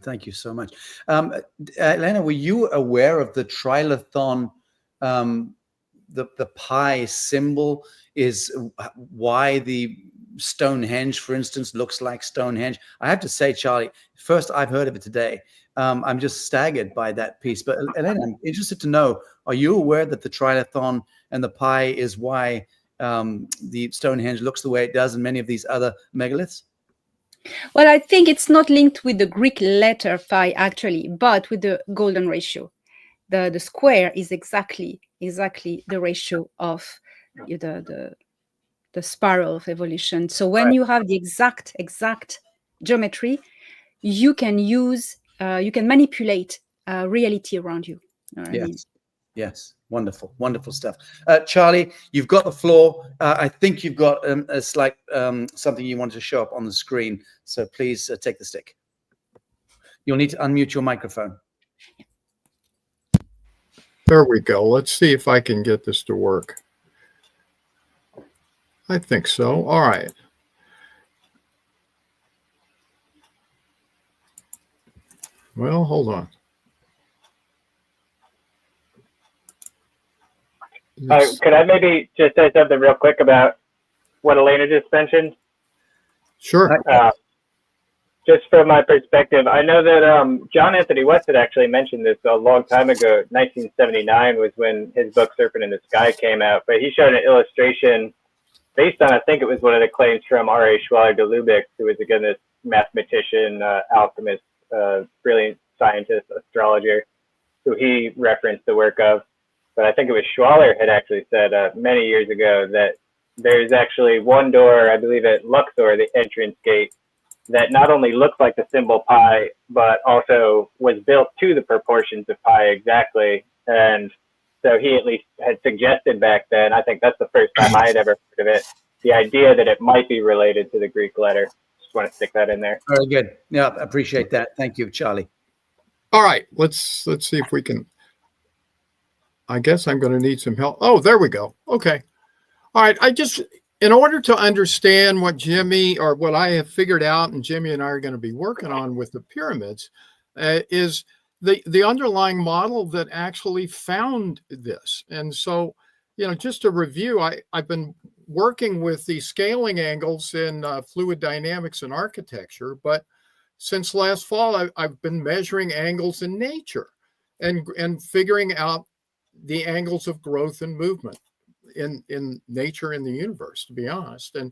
Thank you so much. Elena, were you aware of the trilithon? The pi symbol is why the Stonehenge, for instance, looks like Stonehenge. I have to say, Charlie, first I've heard of it today. I'm just staggered by that piece. But Elena, I'm interested to know, are you aware that the trilithon and the pi is why the Stonehenge looks the way it does and many of these other megaliths? Well, I think it's not linked with the Greek letter pi actually, but with the golden ratio. The square is exactly the ratio of the spiral of evolution. So when you have the exact geometry, you can use you can manipulate reality around you. You know what I mean? Yes. Wonderful stuff. Charlie, you've got the floor. I think you've got a slight something you want to show up on the screen. So please take the stick. You'll need to unmute your microphone. There we go. Let's see if I can get this to work. I think so. All right. Well, hold on. Could I maybe just say something real quick about what Elena just mentioned? Sure. Just from my perspective, I know that John Anthony West had actually mentioned this a long time ago. 1979 was when his book Serpent in the Sky came out, but he showed an illustration based on, I think it was one of the claims from R.A. Schwaller de Lubeck, who was, again, this mathematician, alchemist, brilliant scientist, astrologer, who he referenced the work of. But I think it was Schwaller had actually said many years ago that there's actually one door, I believe at Luxor, the entrance gate, that not only looks like the symbol pi, but also was built to the proportions of pi exactly. And so he at least had suggested back then, I think that's the first time I had ever heard of it, the idea that it might be related to the Greek letter. Just want to stick that in there. Very good. Yeah, I appreciate that. Thank you, Charlie. All right, let's see if we can. I guess I'm going to need some help. Oh, there we go. Okay. All right. In order to understand what Jimmy, or what I have figured out, and Jimmy and I are going to be working on with the pyramids, is the underlying model that actually found this. And so, just to review, I've been working with the scaling angles in fluid dynamics and architecture, but since last fall, I've been measuring angles in nature and figuring out the angles of growth and movement in nature, in the universe, to be honest. And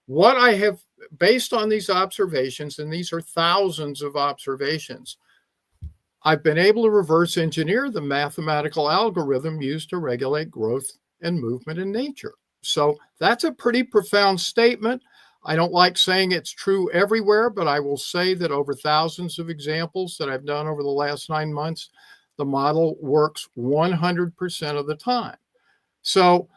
what I have, based on these observations, and these are thousands of observations, I've been able to reverse engineer the mathematical algorithm used to regulate growth and movement in nature. So that's a pretty profound statement. I don't like saying it's true everywhere, but I will say that over thousands of examples that I've done over the last 9 months, the model works 100% of the time. So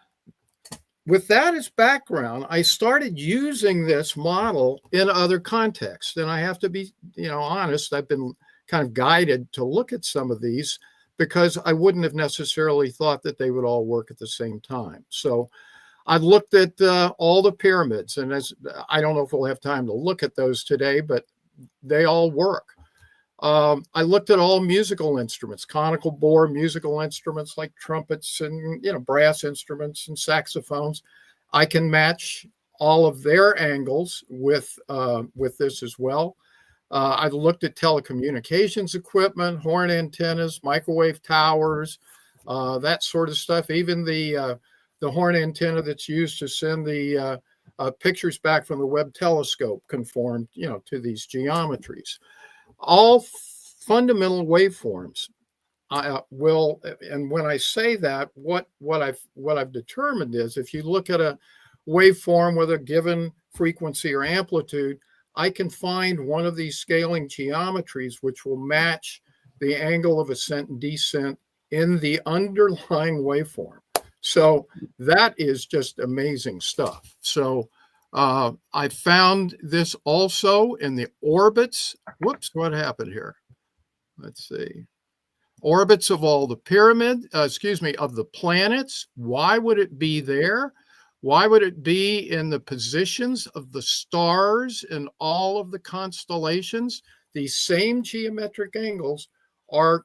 with that as background, I started using this model in other contexts. And I have to be, honest, I've been kind of guided to look at some of these because I wouldn't have necessarily thought that they would all work at the same time. So I've looked at all the pyramids, and I don't know if we'll have time to look at those today, but they all work. I looked at all musical instruments, conical bore musical instruments like trumpets and brass instruments and saxophones. I can match all of their angles with this as well. I've looked at telecommunications equipment, horn antennas, microwave towers, that sort of stuff. Even the horn antenna that's used to send the pictures back from the Webb telescope conform, to these geometries. All fundamental waveforms will, and when I say that, what I've determined is, if you look at a waveform with a given frequency or amplitude, I can find one of these scaling geometries which will match the angle of ascent and descent in the underlying waveform. So that is just amazing stuff. So I found this also in the orbits. Whoops, what happened here? Let's see. Orbits of all the of the planets. Why would it be there? Why would it be in the positions of the stars in all of the constellations? These same geometric angles are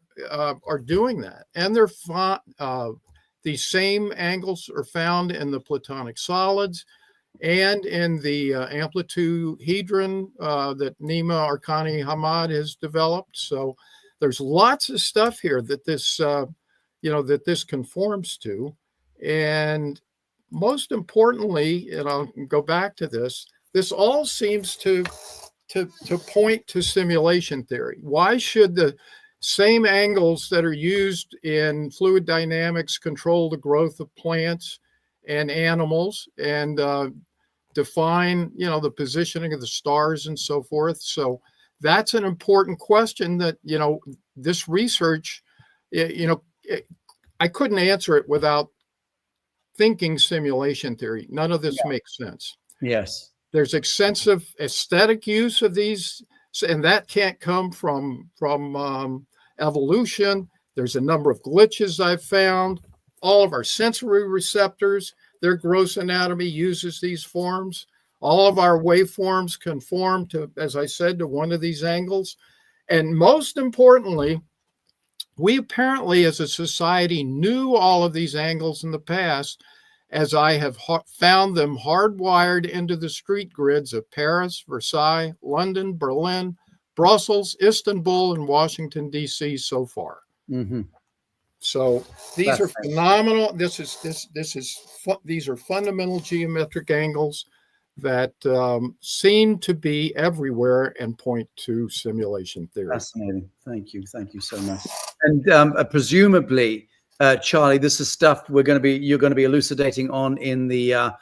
doing that, and these same angles are found in the platonic solids and in the amplituhedron that Nima Arkani Hamad has developed. So there's lots of stuff here that this that this conforms to, and most importantly, and I'll go back to this. This all seems to point to simulation theory. Why should the same angles that are used in fluid dynamics control the growth of plants and animals and define, the positioning of the stars and so forth? So that's an important question that, this research, I couldn't answer it without thinking simulation theory. None of this makes sense. Yes. There's extensive aesthetic use of these, and that can't come from evolution. There's a number of glitches I've found. All of our sensory receptors, their gross anatomy uses these forms. All of our waveforms conform to, as I said, to one of these angles. And most importantly, we apparently as a society knew all of these angles in the past, as I have found them hardwired into the street grids of Paris, Versailles, London, Berlin, Brussels, Istanbul, and Washington, D.C. so far. Mm-hmm. So these are phenomenal. These are fundamental geometric angles that seem to be everywhere and point to simulation theory. Fascinating. Thank you so much. And presumably, Charlie, this is stuff you're going to be elucidating on in the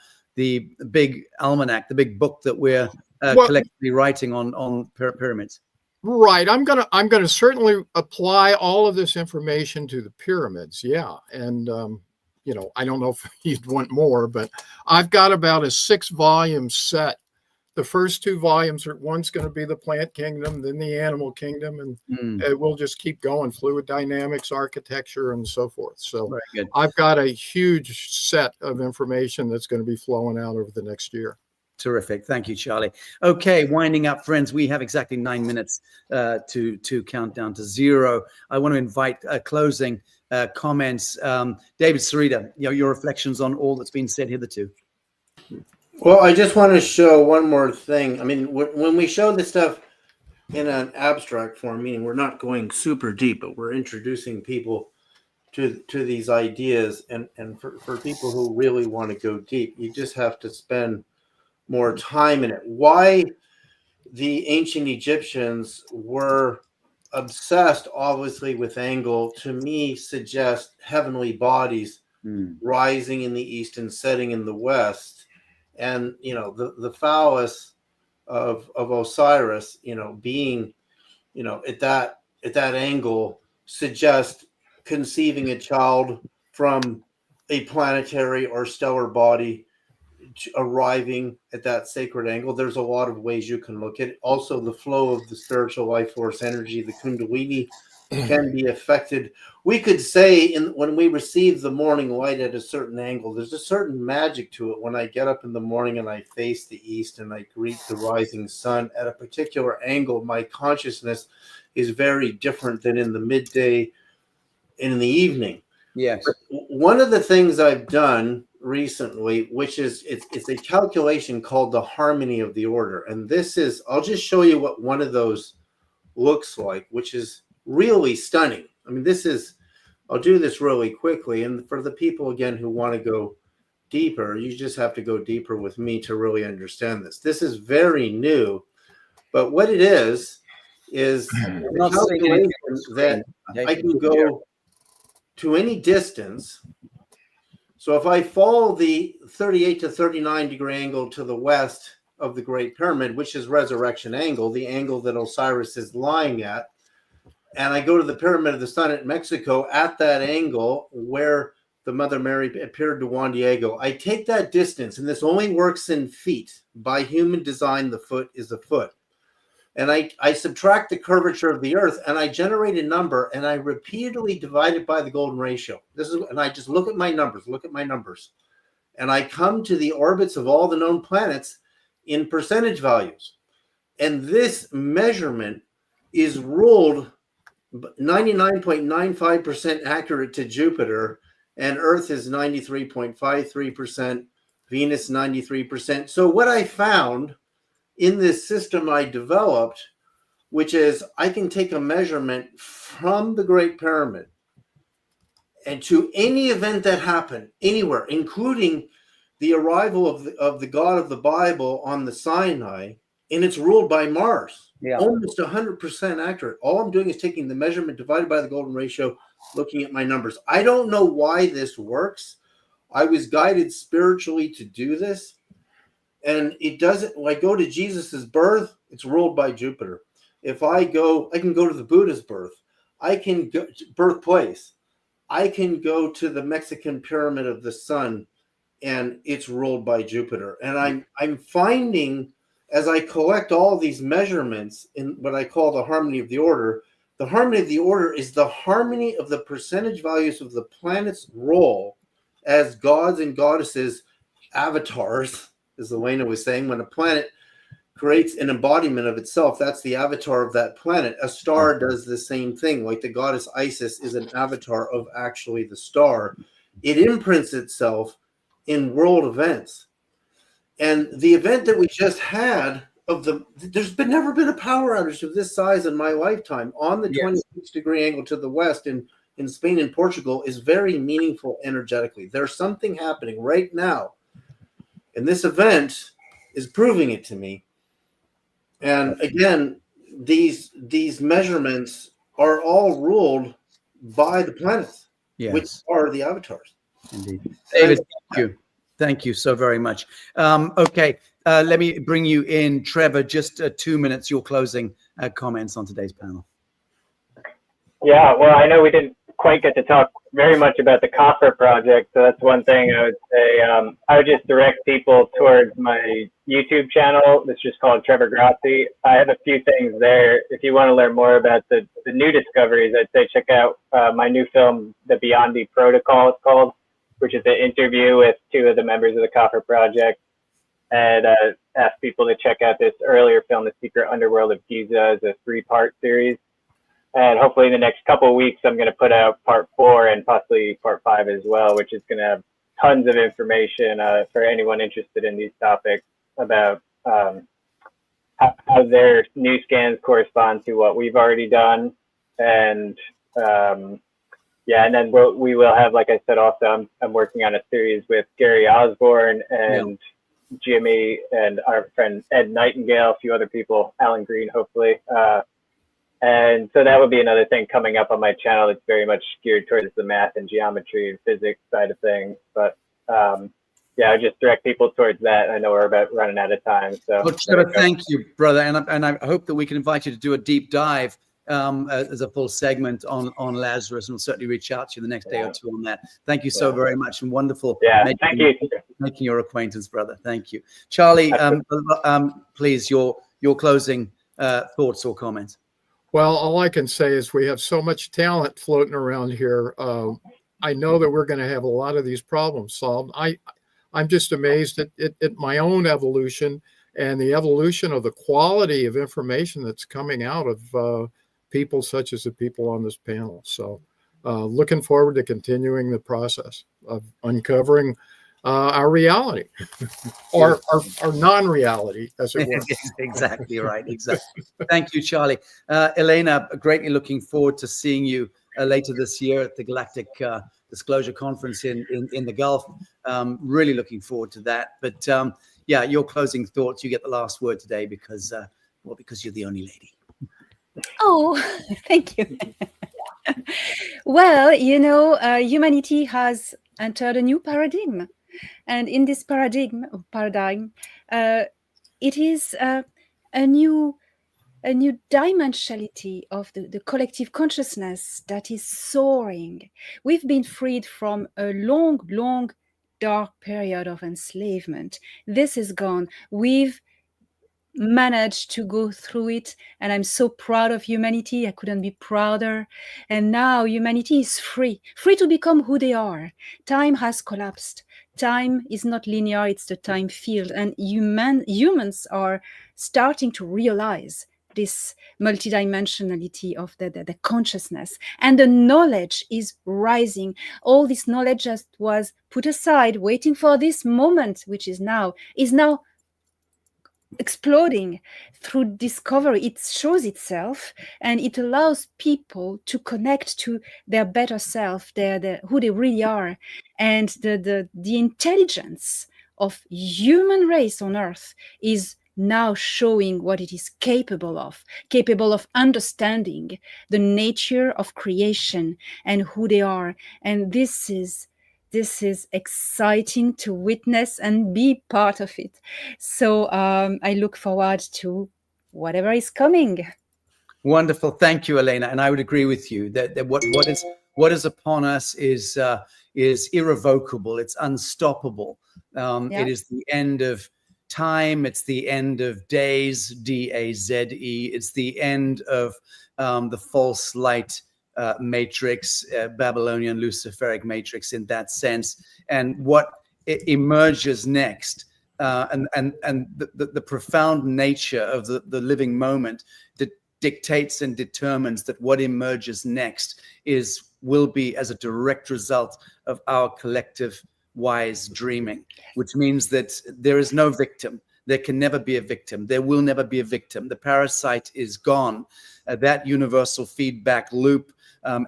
big almanac, the big book that we're collectively writing on pyramids. Right. I'm gonna certainly apply all of this information to the pyramids. Yeah, and I don't know if you'd want more, but I've got about a 6-volume set. The first 2 volumes one's going to be the plant kingdom, then the animal kingdom, and we'll just keep going, fluid dynamics, architecture, and so forth. So I've got a huge set of information that's going to be flowing out over the next year. Terrific. Thank you, Charlie. Okay, winding up, friends. We have exactly 9 minutes to count down to 0. I want to invite closing comments. David, Sereda, your reflections on all that's been said hitherto. Well, I just want to show one more thing. I mean, when we show this stuff in an abstract form, meaning we're not going super deep, but we're introducing people to these ideas, and for people who really want to go deep, you just have to spend more time in it. Why the ancient Egyptians were obsessed, obviously, with angle, to me, suggests heavenly bodies rising in the east and setting in the west. And, the phallus of Osiris, being, at that angle, suggests conceiving a child from a planetary or stellar body arriving at that sacred angle. There's a lot of ways you can look at it. Also, the flow of the spiritual life force energy, the Kundalini, can be affected. We could say when we receive the morning light at a certain angle, there's a certain magic to it. When I get up in the morning and I face the east and I greet the rising sun at a particular angle, my consciousness is very different than in the midday and in the evening. Yes. But one of the things I've done recently, which is it's a calculation called the harmony of the order. And this is, I'll just show you what one of those looks like, which is really stunning. I mean, I'll do this really quickly. And for the people, again, who want to go deeper, you just have to go deeper with me to really understand this. This is very new, but what it is a calculation that I can go to any distance. So if I follow the 38 to 39 degree angle to the west of the Great Pyramid, which is resurrection angle, the angle that Osiris is lying at, and I go to the Pyramid of the Sun at Mexico at that angle where the Mother Mary appeared to Juan Diego, I take that distance, and this only works in feet. By human design, the foot is a foot. And I subtract the curvature of the earth, and I generate a number, and I repeatedly divide it by the golden ratio. And I just look at my numbers, and I come to the orbits of all the known planets in percentage values. And this measurement is ruled 99.95% accurate to Jupiter, and Earth is 93.53%, Venus 93%. So what I found in this system I developed, which is I can take a measurement from the Great Pyramid and to any event that happened anywhere, including the arrival of the God of the Bible on the Sinai, and it's ruled by Mars. Yeah. Almost 100% accurate. All I'm doing is taking the measurement divided by the golden ratio, looking at my numbers. I don't know why this works. I was guided spiritually to do this. And it doesn't, when I go to Jesus's birth, it's ruled by Jupiter. If I can go to the Buddha's birth. I can go to birthplace. I can go to the Mexican Pyramid of the Sun, and it's ruled by Jupiter. And I'm finding, as I collect all these measurements in what I call the harmony of the order is the harmony of the percentage values of the planet's role as gods and goddesses, avatars, as Elena was saying. When a planet creates an embodiment of itself, that's the avatar of that planet. A star does the same thing. Like the goddess Isis is an avatar of actually the star. It imprints itself in world events. And the event that we just had there's never been a power outage of this size in my lifetime on the 26-degree angle to the west in Spain and Portugal is very meaningful energetically. There's something happening right now. And this event is proving it to me. And again, these measurements are all ruled by the planets, which are the avatars. Indeed. David, thank you. Thank you so very much. Okay, let me bring you in, Trevor. Just 2 minutes, your closing comments on today's panel. Yeah, well, I know we didn't quite get to talk very much about the copper project, so that's one thing I would say. I would just direct people towards my YouTube channel. It's just called Trevor Grassi. I have a few things there. If you want to learn more about the new discoveries, I'd say check out my new film, The Beyond the Protocol, it's called, which is an interview with 2 of the members of the Copper Project, and ask people to check out this earlier film, The Secret Underworld of Giza, as a 3-part series. And hopefully in the next couple of weeks, I'm going to put out part 4 and possibly part 5 as well, which is going to have tons of information for anyone interested in these topics about how their new scans correspond to what we've already done. And and then we will have, like I said, also I'm working on a series with Gary Osborne and Jimmy and our friend Ed Nightingale, a few other people, Alan Green, hopefully. And so that would be another thing coming up on my channel that's very much geared towards the math and geometry and physics side of things. But I just direct people towards that. I know we're about running out of time. So well, Trevor, thank you, brother. And I hope that we can invite you to do a deep dive as a full segment on Lazarus, and we'll certainly reach out to you the next day or 2 on that. Thank you so very much, and wonderful making your acquaintance, brother. Thank you. Charlie, please, your closing thoughts or comments. Well, all I can say is we have so much talent floating around here. I know that we're going to have a lot of these problems solved. I'm just amazed at my own evolution and the evolution of the quality of information that's coming out of people such as the people on this panel. So looking forward to continuing the process of uncovering our reality or non-reality, as it were. Exactly right. Exactly. Thank you, Charlie. Elena, greatly looking forward to seeing you later this year at the Galactic Disclosure Conference in the Gulf. Really looking forward to that. But your closing thoughts. You get the last word today because you're the only lady. Oh, thank you. Well, humanity has entered a new paradigm. And in this paradigm, it is a new a new dimensionality of the collective consciousness that is soaring. We've been freed from a long, long, dark period of enslavement. This is gone. We've managed to go through it, and I'm so proud of humanity. I couldn't be prouder. And now humanity is free to become who they are. Time has collapsed. Time is not linear, it's the time field, and humans are starting to realize this multidimensionality of the consciousness, and the knowledge is rising. All this knowledge just was put aside, waiting for this moment, which is now exploding through discovery. It shows itself, and it allows people to connect to their better self, their who they really are, and the intelligence of human race on Earth is now showing what it is capable of understanding the nature of creation and who they are. And this is exciting to witness and be part of it. So I look forward to whatever is coming. Wonderful. Thank you, Elena. And I would agree with you that what is upon us is irrevocable. It's unstoppable. It is the end of time. It's the end of days, D-A-Z-E. It's the end of the false light matrix, Babylonian Luciferic matrix in that sense. And what emerges next, and the profound nature of the living moment that dictates and determines that what emerges next will be as a direct result of our collective wise dreaming, which means that there is no victim. There can never be a victim. There will never be a victim. The parasite is gone. That universal feedback loop,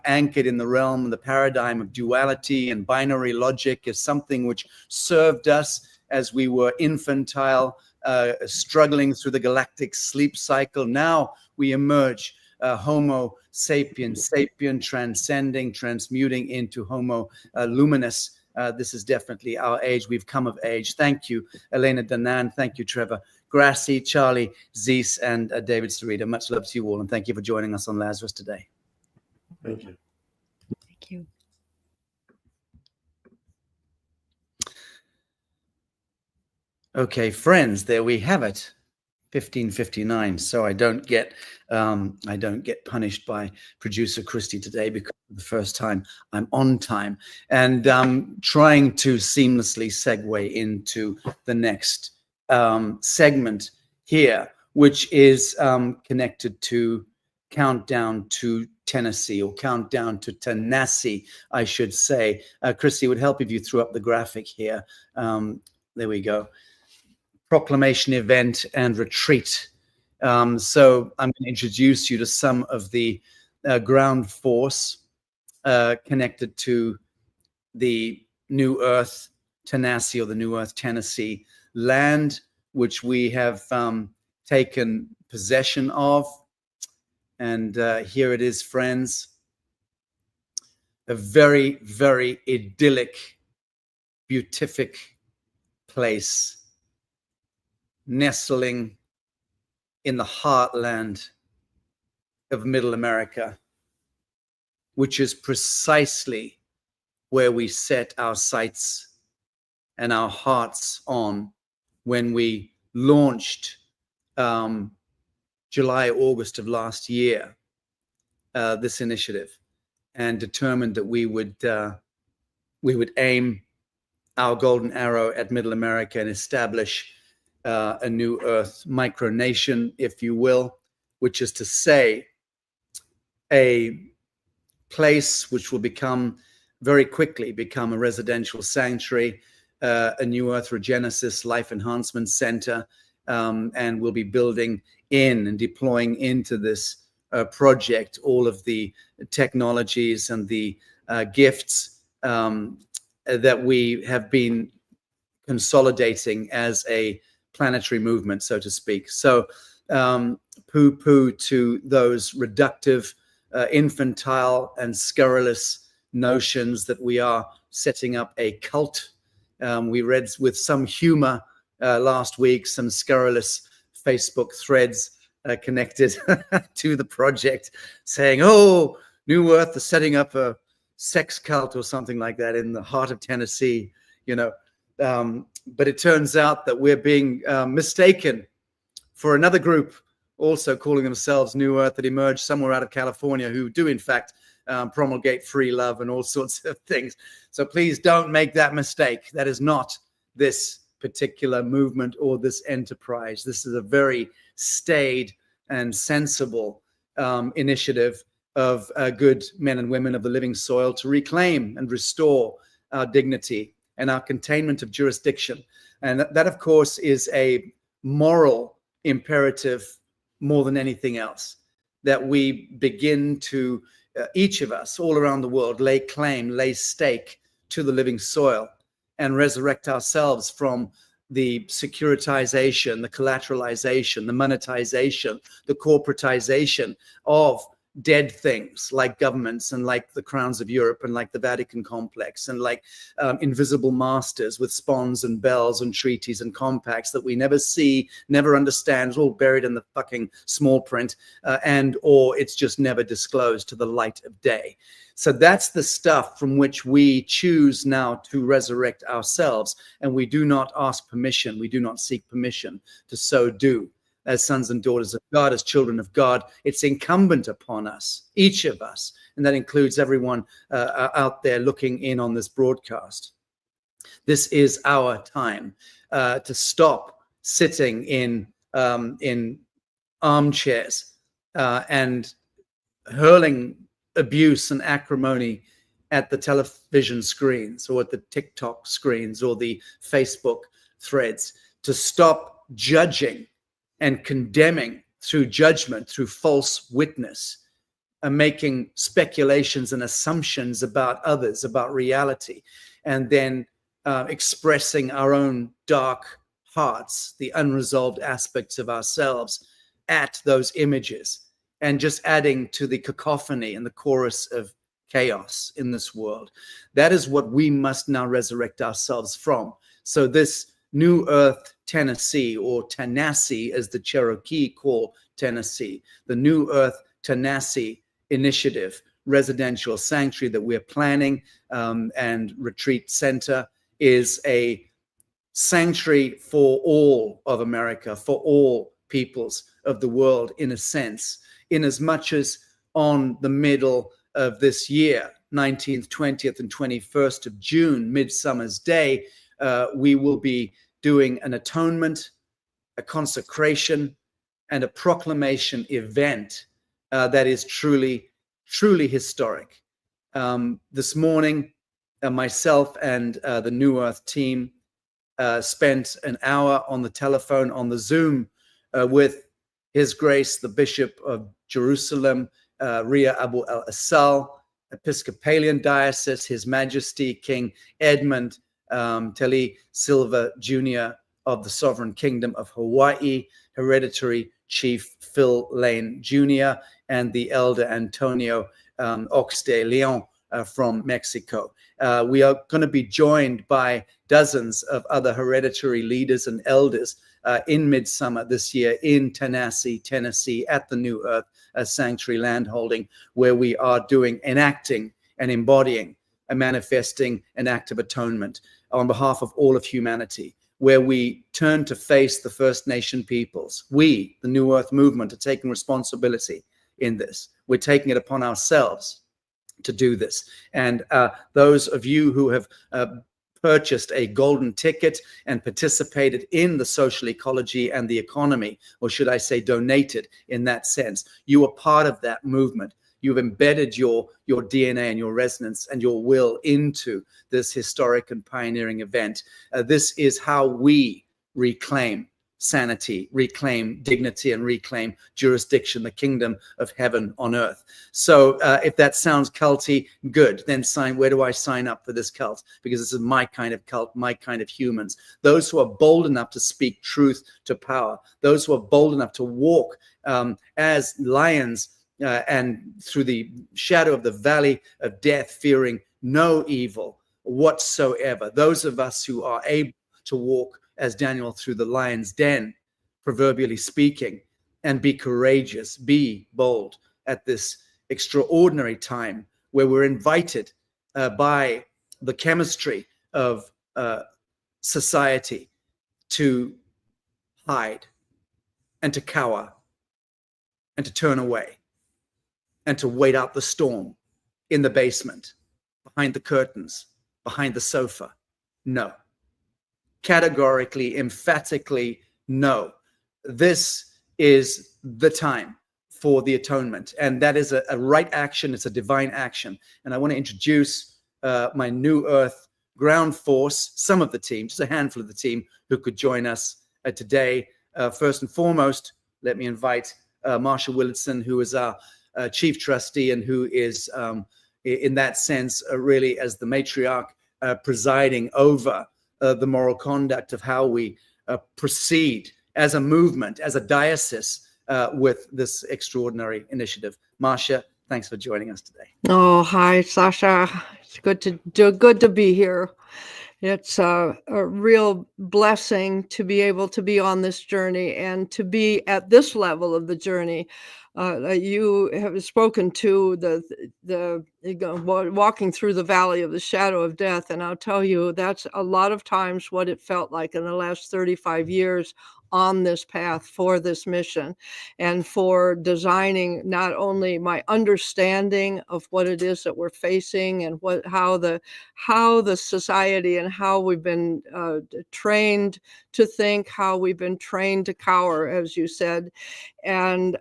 anchored in the realm and the paradigm of duality and binary logic, is something which served us as we were infantile, struggling through the galactic sleep cycle. Now we emerge Homo sapiens, sapient, transcending, transmuting into Homo luminous. This is definitely our age. We've come of age. Thank you, Elena Danaan. Thank you, Trevor Grassi, Charlie, Ziese, and David Sereda. Much love to you all, and thank you for joining us on Lazarus today. Thank you. Thank you. Okay, friends, there we have it. 15:59. So I don't get punished by producer Christy today, because for the first time I'm on time, and trying to seamlessly segue into the next segment here, which is connected to Countdown to Tennessee, or Countdown to Tennessee, I should say. Christy, it would help if you threw up the graphic here. There we go. Proclamation event and retreat. So I'm going to introduce you to some of the ground force connected to the NewEarth Tennessee, or the NewEarth Tennessee land, which we have taken possession of. And here it is, friends. A very, very idyllic, beatific place, nestling in the heartland of Middle America, which is precisely where we set our sights and our hearts on when we launched July, August of last year, this initiative, and determined that we would aim our golden arrow at Middle America and establish a new Earth micronation, if you will, which is to say a place which will very quickly become a residential sanctuary, a New Earth Regenesis Life Enhancement Center, and we'll be building in and deploying into this project all of the technologies and the gifts that we have been consolidating as a planetary movement, so to speak. So poo-poo to those reductive, infantile and scurrilous notions that we are setting up a cult. We read with some humor last week some scurrilous Facebook threads connected to the project, saying, "Oh, New Earth is setting up a sex cult or something like that in the heart of Tennessee," you know. But it turns out that we're being mistaken for another group, also calling themselves New Earth, that emerged somewhere out of California, who do in fact promulgate free love and all sorts of things. So please don't make that mistake. That is not this particular movement or this enterprise. This is a very staid and sensible initiative of good men and women of the living soil to reclaim and restore our dignity and our containment of jurisdiction. And that of course, is a moral imperative more than anything else, that we begin to, each of us all around the world, lay claim, lay stake to the living soil and resurrect ourselves from the securitization, the collateralization, the monetization, the corporatization of dead things like governments and like the crowns of Europe and like the Vatican complex and like invisible masters with spawns and bells and treaties and compacts that we never see, never understand. It's all buried in the fucking small print and or it's just never disclosed to the light of day. So that's the stuff from which we choose now to resurrect ourselves, and we do not ask permission, we do not seek permission to so do. As sons and daughters of God, as children of God, it's incumbent upon us, each of us, and that includes everyone out there looking in on this broadcast. This is our time to stop sitting in armchairs and hurling abuse and acrimony at the television screens or at the TikTok screens or the Facebook threads, to stop judging and condemning through judgment, through false witness, and making speculations and assumptions about others, about reality, and then expressing our own dark hearts, the unresolved aspects of ourselves at those images, and just adding to the cacophony and the chorus of chaos in this world. That is what we must now resurrect ourselves from. So this NewEarth Tennessee, or Tennessee as the Cherokee call Tennessee, the NewEarth Tennessee initiative, residential sanctuary that we're planning and retreat center, is a sanctuary for all of America, for all peoples of the world, in a sense, in as much as on the middle of this year, 19th, 20th, and 21st of June, Midsummer's Day, we will be doing an atonement, a consecration, and a proclamation event that is truly, truly historic. This morning, myself and the NewEarth team spent an hour on the telephone, on the Zoom, with His Grace, the Bishop of Jerusalem, Ria Abu al-Assal, Episcopalian Diocese, His Majesty King Edmund Teli Silva Jr. of the Sovereign Kingdom of Hawaii, Hereditary Chief Phil Lane Jr., and the Elder Antonio Ox de Leon from Mexico. We are going to be joined by dozens of other hereditary leaders and elders in midsummer this year in Tennessee, Tennessee, at the NewEarth Sanctuary Landholding, where we are enacting and embodying and manifesting an act of atonement on behalf of all of humanity, where we turn to face the First Nation peoples. We, the NewEarth movement, are taking responsibility in this. We're taking it upon ourselves to do this. And those of you who have purchased a golden ticket and participated in the social ecology and the economy, or should I say donated in that sense, you are part of that movement. You've embedded your DNA and your resonance and your will into this historic and pioneering event. This is how we reclaim sanity, reclaim dignity, and reclaim jurisdiction, the kingdom of heaven on earth. So if that sounds culty, good. Then where do I sign up for this cult? Because this is my kind of cult, my kind of humans. Those who are bold enough to speak truth to power, those who are bold enough to walk as lions and through the shadow of the valley of death, fearing no evil whatsoever. Those of us who are able to walk as Daniel through the lion's den, proverbially speaking, and be courageous, be bold at this extraordinary time where we're invited by the chemistry of society to hide and to cower and to turn away and to wait out the storm in the basement, behind the curtains, behind the sofa. No. Categorically, emphatically, no. This is the time for the atonement. And that is a right action. It's a divine action. And I want to introduce my New Earth ground force, some of the team, just a handful of the team who could join us today. First and foremost, let me invite Marsha Willardson, who is our chief trustee and who is, in that sense, really as the matriarch presiding over the moral conduct of how we proceed as a movement, as a diocese, with this extraordinary initiative. Marsha, thanks for joining us today. Oh, hi, Sacha. It's good to be here. It's a real blessing to be able to be on this journey and to be at this level of the journey. You have spoken to the walking through the valley of the shadow of death, and I'll tell you that's a lot of times what it felt like in the last 35 years on this path for this mission, and for designing not only my understanding of what it is that we're facing and how the society and how we've been trained to think, how we've been trained to cower, as you said, and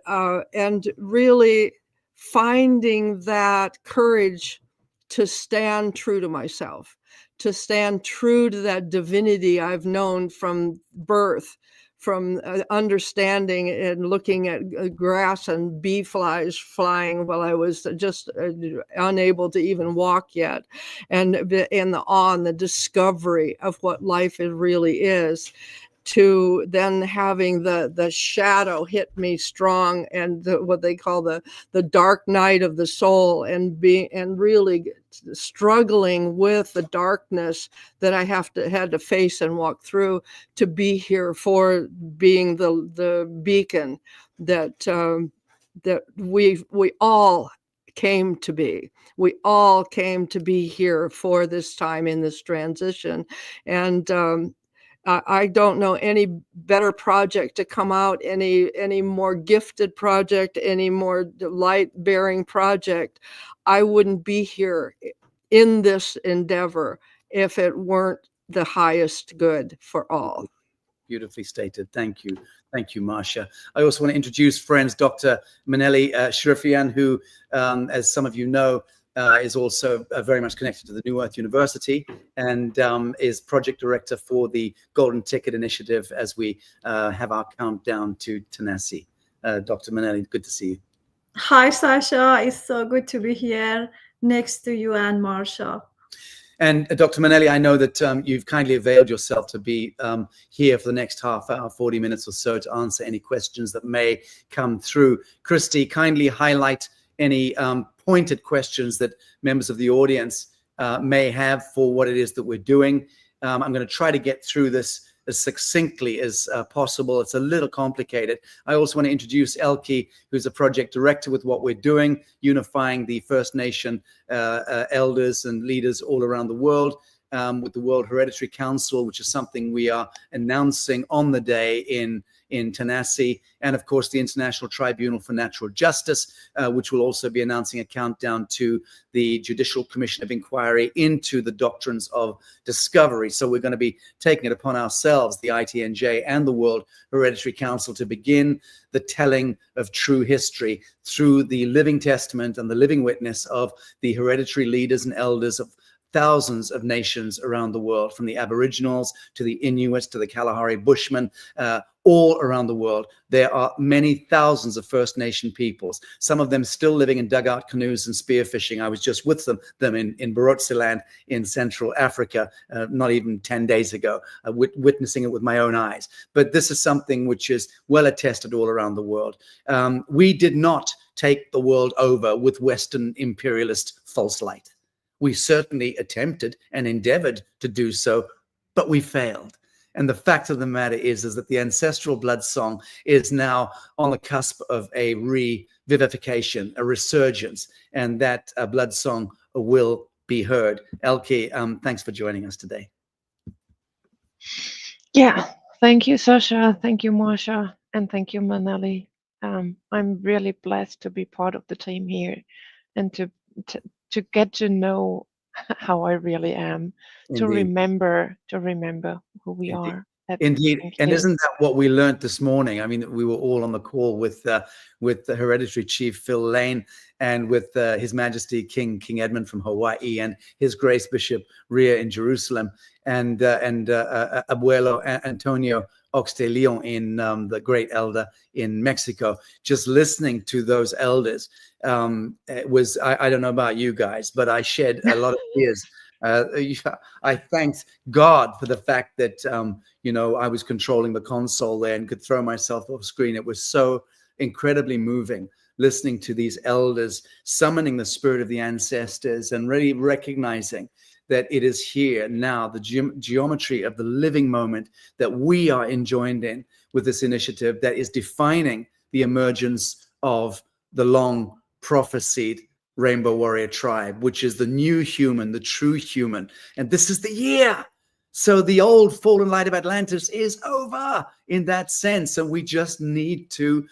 really finding that courage to stand true to myself, to stand true to that divinity I've known from birth, from understanding and looking at grass and bee flies flying while I was just unable to even walk yet, and in the awe and the discovery of what life really is, to then having the shadow hit me strong, and what they call the dark night of the soul, and really struggling with the darkness that I had to face and walk through to be here, for being the beacon that we all came to be. We all came to be here for this time in this transition. And I don't know any better project to come out, any more gifted project, any more light-bearing project. I wouldn't be here in this endeavor if it weren't the highest good for all. Beautifully stated. Thank you. Thank you, Marsha. I also want to introduce friends, Dr. Maneli Sharifian, who, as some of you know, is also very much connected to the New Earth University, and is project director for the Golden Ticket Initiative as we have our countdown to Tennessee. Dr. Maneli, good to see you. Hi, Sacha. It's so good to be here next to you and Marsha. And Dr. Maneli, I know that you've kindly availed yourself to be here for the next half hour, 40 minutes or so, to answer any questions that may come through. Christy, kindly highlight any pointed questions that members of the audience may have for what it is that we're doing. I'm going to try to get through this as succinctly as possible. It's a little complicated. I also want to introduce Elke, who's a project director with what we're doing, unifying the First Nation elders and leaders all around the world, with the World Hereditary Council, which is something we are announcing on the day in Tennessee, and of course the International Tribunal for Natural Justice, which will also be announcing a countdown to the Judicial Commission of Inquiry into the doctrines of discovery. So we're going to be taking it upon ourselves, the ITNJ and the World Hereditary Council, to begin the telling of true history through the living testament and the living witness of the hereditary leaders and elders of thousands of nations around the world, from the Aboriginals to the Inuits to the Kalahari Bushmen, all around the world. There are many thousands of First Nation peoples, some of them still living in dugout canoes and spearfishing. I was just with them in Barotseland in Central Africa, not even 10 days ago, witnessing it with my own eyes. But this is something which is well attested all around the world. We did not take the world over with Western imperialist false light. We certainly attempted and endeavored to do so, but we failed. And the fact of the matter is that the ancestral blood song is now on the cusp of a revivification, a resurgence, and that blood song will be heard. Elke, thanks for joining us today. Yeah, thank you, Sacha. Thank you, Marsha, and thank you, Manali. I'm really blessed to be part of the team here and to get to know how I really am, to remember who we are. Indeed, Thank and you. isn't that what we learned this morning? I mean, we were all on the call with the Hereditary Chief Phil Lane and with His Majesty King Edmund from Hawaii and His Grace Bishop Rhea in Jerusalem and Abuelo Antonio Oxteleon in the Great Elder in Mexico. Just listening to those elders it was, I don't know about you guys, but I shed a lot of tears. I thanked God for the fact that I was controlling the console there and could throw myself off screen. It was so incredibly moving listening to these elders summoning the spirit of the ancestors and really recognizing that it is here now, the geometry of the living moment that we are enjoined in with this initiative that is defining the emergence of the long prophesied Rainbow Warrior tribe, which is the new human, the true human. And this is the year. So the old fallen light of Atlantis is over in that sense. And we just need to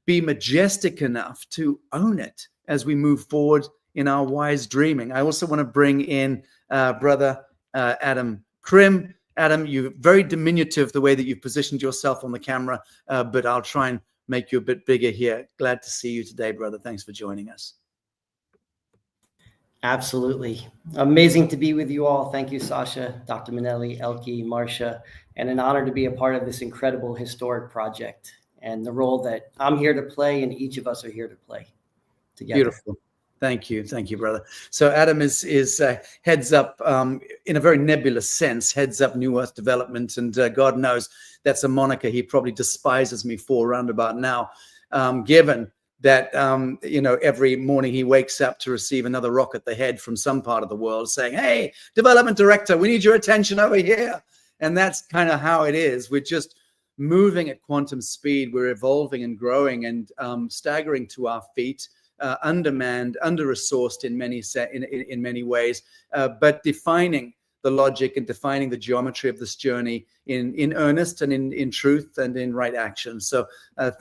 be majestic enough to own it as we move forward in our wise dreaming. I also want to bring in brother Adam Krim. Adam, you're very diminutive the way that you've positioned yourself on the camera, but I'll try and make you a bit bigger here. Glad to see you today, brother. Thanks for joining us. Absolutely. Amazing to be with you all. Thank you, Sacha, Dr. Manelli, Elke, Marsha, and an honor to be a part of this incredible historic project and the role that I'm here to play and each of us are here to play together. Beautiful. Thank you. Thank you, brother. So Adam is heads up, in a very nebulous sense, heads up New Earth Development. And God knows that's a moniker he probably despises me for around about now, given that, every morning he wakes up to receive another rock at the head from some part of the world saying, hey, development director, we need your attention over here. And that's kind of how it is. We're just moving at quantum speed. We're evolving and growing and staggering to our feet. Undermanned, under-resourced in many ways, but defining the logic and defining the geometry of this journey in earnest and in truth and in right action. So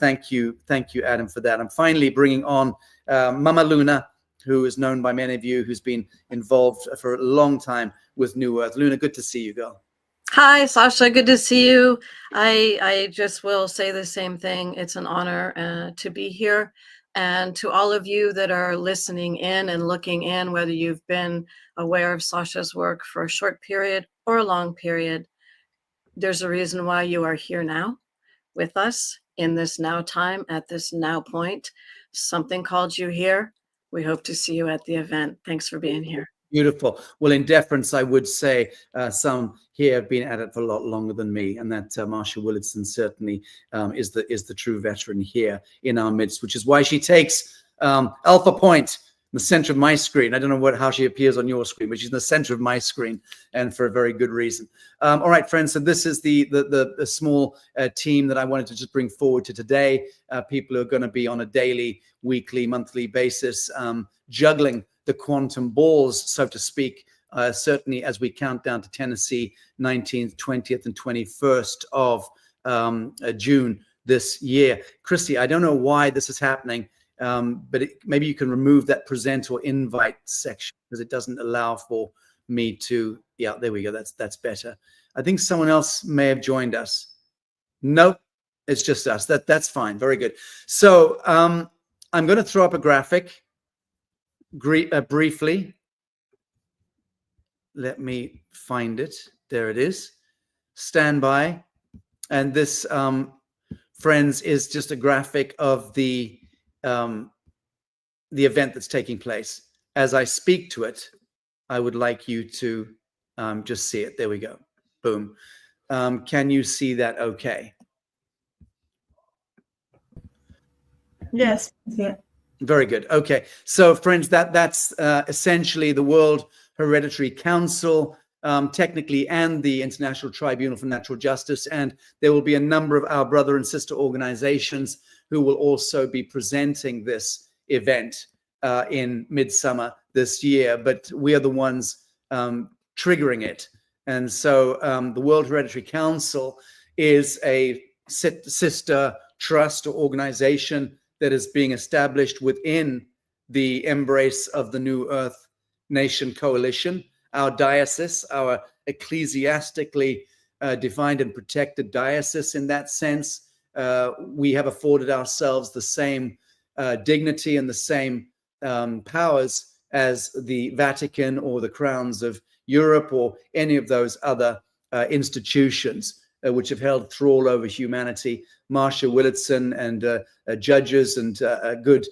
thank you, Adam, for that. I'm finally bringing on Mama Luna, who is known by many of you, who's been involved for a long time with New Earth. Luna, good to see you, girl. Hi, Sacha. Good to see you. I just will say the same thing. It's an honor to be here. And to all of you that are listening in and looking in, whether you've been aware of Sacha's work for a short period or a long period, there's a reason why you are here now with us in this now time, at this now point. Something called you here. We hope to see you at the event. Thanks for being here. Beautiful. Well, in deference, I would say some here have been at it for a lot longer than me, and that Marsha Willardson certainly is the true veteran here in our midst, which is why she takes Alpha Point in the center of my screen. I don't know how she appears on your screen, but she's in the center of my screen, and for a very good reason. All right, friends. So this is the small team that I wanted to just bring forward to today. People who are going to be on a daily, weekly, monthly basis, juggling the quantum balls, so to speak, certainly as we count down to Tennessee, 19th, 20th, and 21st of June this year. Christy, I don't know why this is happening, but maybe you can remove that present or invite section because it doesn't allow for me to, yeah, there we go. That's better. I think someone else may have joined us. Nope, it's just us. That's fine. Very good. So I'm going to throw up a graphic. Briefly, let me find it. There it is. Stand by. And this, friends, is just a graphic of the event that's taking place. As I speak to it, I would like you to just see it. There we go. Boom. Can you see that okay? Yes. Yeah. Very good. Okay. So, friends, that's essentially the World Hereditary Council technically, and the International Tribunal for Natural Justice. And there will be a number of our brother and sister organizations who will also be presenting this event in midsummer this year. But we are the ones triggering it. And so the World Hereditary Council is a sister trust or organization that is being established within the embrace of the New Earth Nation Coalition. Our diocese, our ecclesiastically defined and protected diocese in that sense, we have afforded ourselves the same dignity and the same powers as the Vatican or the crowns of Europe or any of those other institutions which have held thrall over humanity. Marcia Willitson and judges and good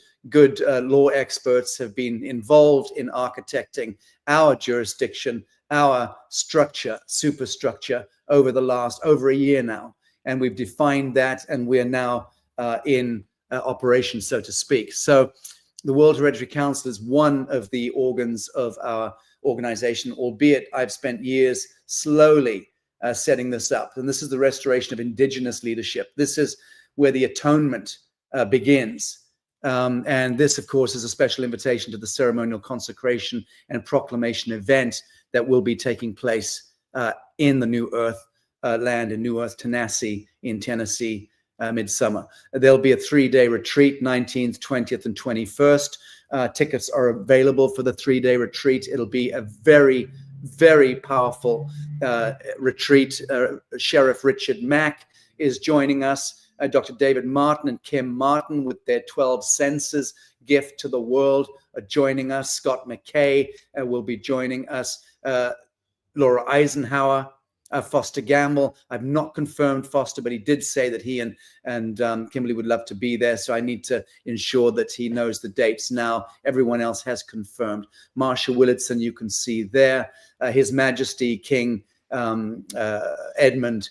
law experts have been involved in architecting our jurisdiction, our structure, superstructure over a year now. And we've defined that, and we're now in operation, so to speak. So the World Hereditary Council is one of the organs of our organization, albeit I've spent years slowly setting this up. And this is the restoration of indigenous leadership. This is where the atonement begins. And this, of course, is a special invitation to the ceremonial consecration and proclamation event that will be taking place in the New Earth land in NewEarth Tennessee in Tennessee midsummer. There'll be a 3-day retreat, 19th, 20th, and 21st. Tickets are available for the 3-day retreat. It'll be a very, very powerful retreat. Sheriff Richard Mack is joining us. Dr. David Martin and Kim Martin with their 12 senses gift to the world are joining us. Scott McKay will be joining us. Laura Eisenhower, Foster Gamble. I've not confirmed Foster, but he did say that he and Kimberly would love to be there. So I need to ensure that he knows the dates now. Everyone else has confirmed. Marcia Willitson, you can see there. His Majesty King Edmund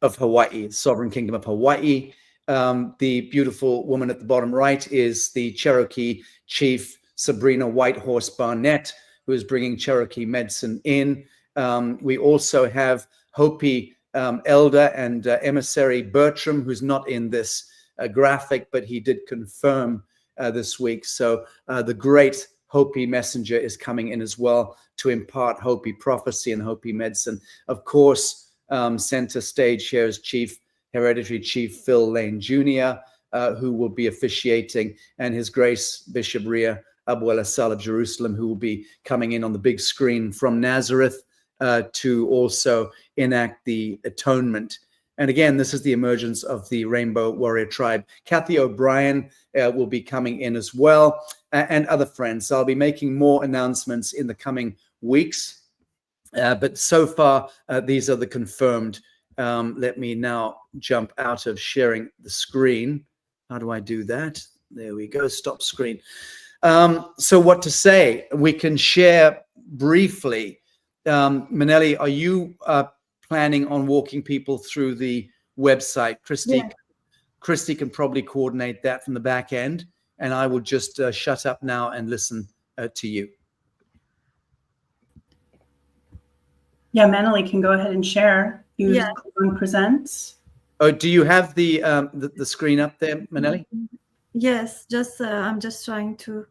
of Hawaii, Sovereign Kingdom of Hawaii. The beautiful woman at the bottom right is the Cherokee Chief Sabrina Whitehorse Barnett, who is bringing Cherokee medicine in. We also have Hopi Elder and Emissary Bertram, who's not in this graphic, but he did confirm this week. So the great Hopi messenger is coming in as well to impart Hopi prophecy and Hopi medicine. Of course, center stage here is Hereditary Chief Phil Lane Jr., who will be officiating, and His Grace Bishop Ria Abu al-Assal of Jerusalem, who will be coming in on the big screen from Nazareth to also enact the atonement. And again, this is the emergence of the Rainbow Warrior Tribe. Kathy O'Brien will be coming in as well, and other friends. I'll be making more announcements in the coming weeks. But so far, these are the confirmed. Let me now jump out of sharing the screen. How do I do that? There we go. Stop screen. So what to say? We can share briefly. Manelli, are you planning on walking people through the website? Christy can probably coordinate that from the back end, and I will just shut up now and listen to you. Yeah, Manelli can go ahead and share. Use presents. Oh, do you have the screen up there, Manelli? Yes, just I'm just trying to.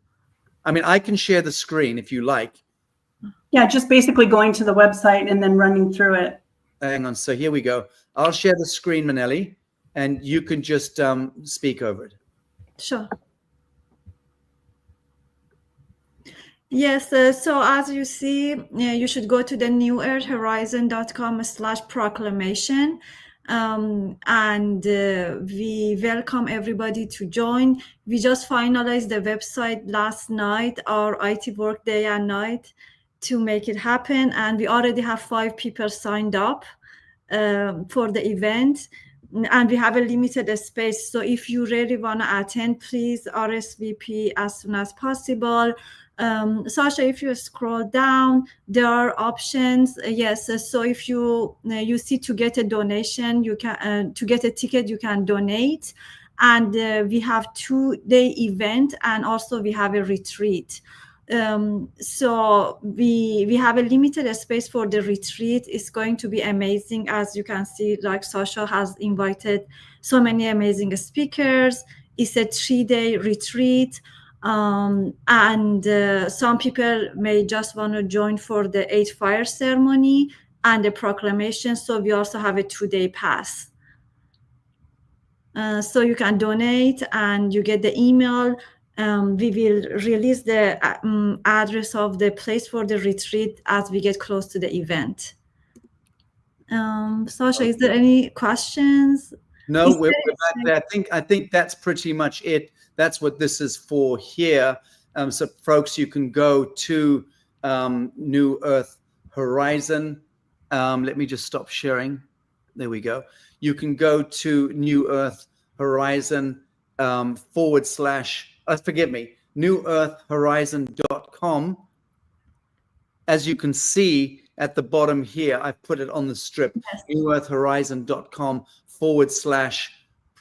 I mean, I can share the screen if you like. Yeah, just basically going to the website and then running through it. Hang on. So here we go. I'll share the screen, Manelli, and you can just speak over it. Sure. Yes, so as you see, you should go to the newearthhorizon.com/proclamation. And we welcome everybody to join. We just finalized the website last night, our IT work day and night to make it happen. And we already have 5 people signed up for the event. And we have a limited space. So if you really want to attend, please RSVP as soon as possible. Sacha, if you scroll down, there are options. Yes, so if you see to get a donation, you can to get a ticket, you can donate. And we have 2-day event, and also we have a retreat. So we have a limited space for the retreat. It's going to be amazing. As you can see, like Sacha has invited so many amazing speakers. It's a 3-day retreat. And some people may just want to join for the 8 fire ceremony and the proclamation. So we also have a 2-day pass. So you can donate and you get the email. We will release the address of the place for the retreat as we get close to the event. Sacha, is there any questions? No, we're back there. I think that's pretty much it. That's what this is for here. So folks, you can go to New Earth Horizon. Let me just stop sharing. There we go. You can go to New Earth Horizon / newearthhorizon.com. As you can see at the bottom here, I've put it on the strip, yes. newearthhorizon.com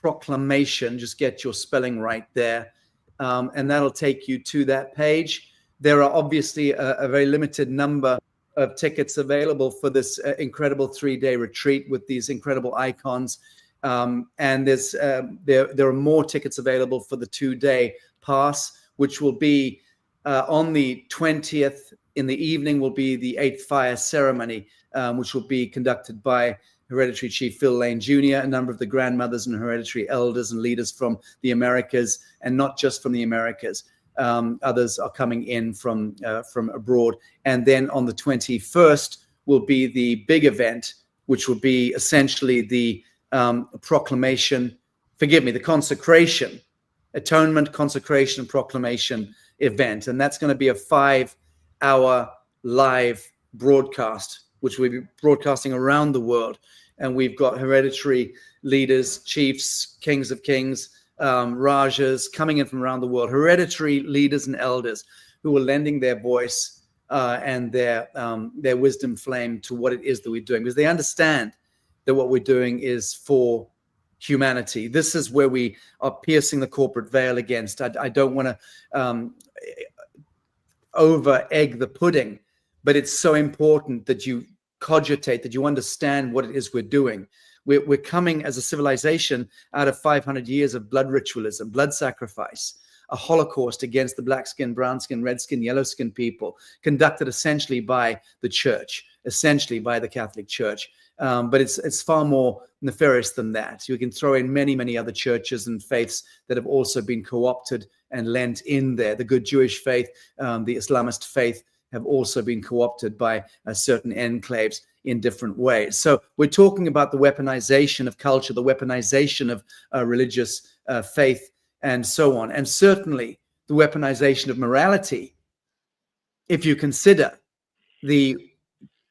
/proclamation. Just get your spelling right there. And that'll take you to that page. There are obviously a very limited number of tickets available for this incredible 3-day retreat with these incredible icons. And there's there are more tickets available for the 2-day pass, which will be on the 20th in the evening will be the 8th fire ceremony, which will be conducted by Hereditary Chief Phil Lane Jr., a number of the grandmothers and hereditary elders and leaders from the Americas, and not just from the Americas. Others are coming in from abroad. And then on the 21st will be the big event, which will be essentially the proclamation, the consecration, atonement, consecration, proclamation event. And that's going to be a 5-hour live broadcast, which we'll be broadcasting around the world. And we've got hereditary leaders, chiefs, kings of kings, Rajas coming in from around the world, hereditary leaders and elders who are lending their voice and their wisdom flame to what it is that we're doing, because they understand that what we're doing is for humanity. This is where we are piercing the corporate veil against. I don't want to over egg the pudding, but it's so important that you cogitate, that you understand what it is we're doing. We're coming as a civilization out of 500 years of blood ritualism, blood sacrifice, a holocaust against the black skin, brown skin, red skin, yellow skin people, conducted essentially by the church, essentially by the Catholic Church. But it's far more nefarious than that. You can throw in many, many other churches and faiths that have also been co-opted and lent in there. The good Jewish faith, the Islamist faith have also been co-opted by certain enclaves in different ways. So we're talking about the weaponization of culture, the weaponization of religious faith, and so on. And certainly the weaponization of morality, if you consider the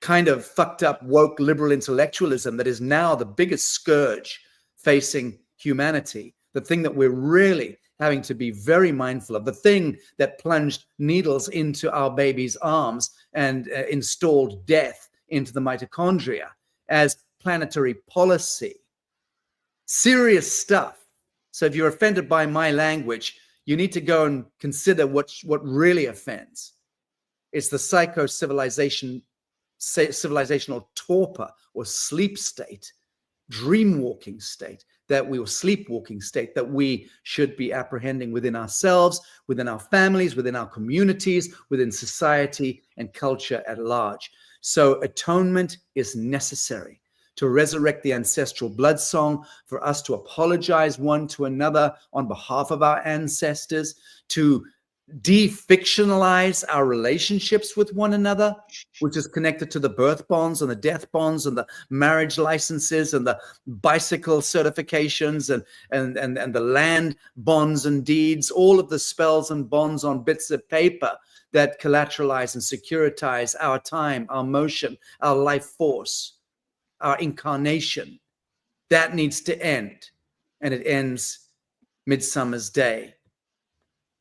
kind of fucked up woke liberal intellectualism that is now the biggest scourge facing humanity, the thing that we're really having to be very mindful of, the thing that plunged needles into our baby's arms and installed death into the mitochondria as planetary policy. Serious stuff. So if you're offended by my language, you need to go and consider what really offends. It's the civilizational torpor or sleep state, dream-walking state, sleepwalking state that we should be apprehending within ourselves, within our families, within our communities, within society and culture at large. So atonement is necessary to resurrect the ancestral blood song, for us to apologize one to another on behalf of our ancestors, to de-fictionalize our relationships with one another, which is connected to the birth bonds and the death bonds and the marriage licenses and the bicycle certifications and the land bonds and deeds, all of the spells and bonds on bits of paper that collateralize and securitize our time, our motion, our life force, our incarnation. That needs to end. And it ends Midsummer's Day,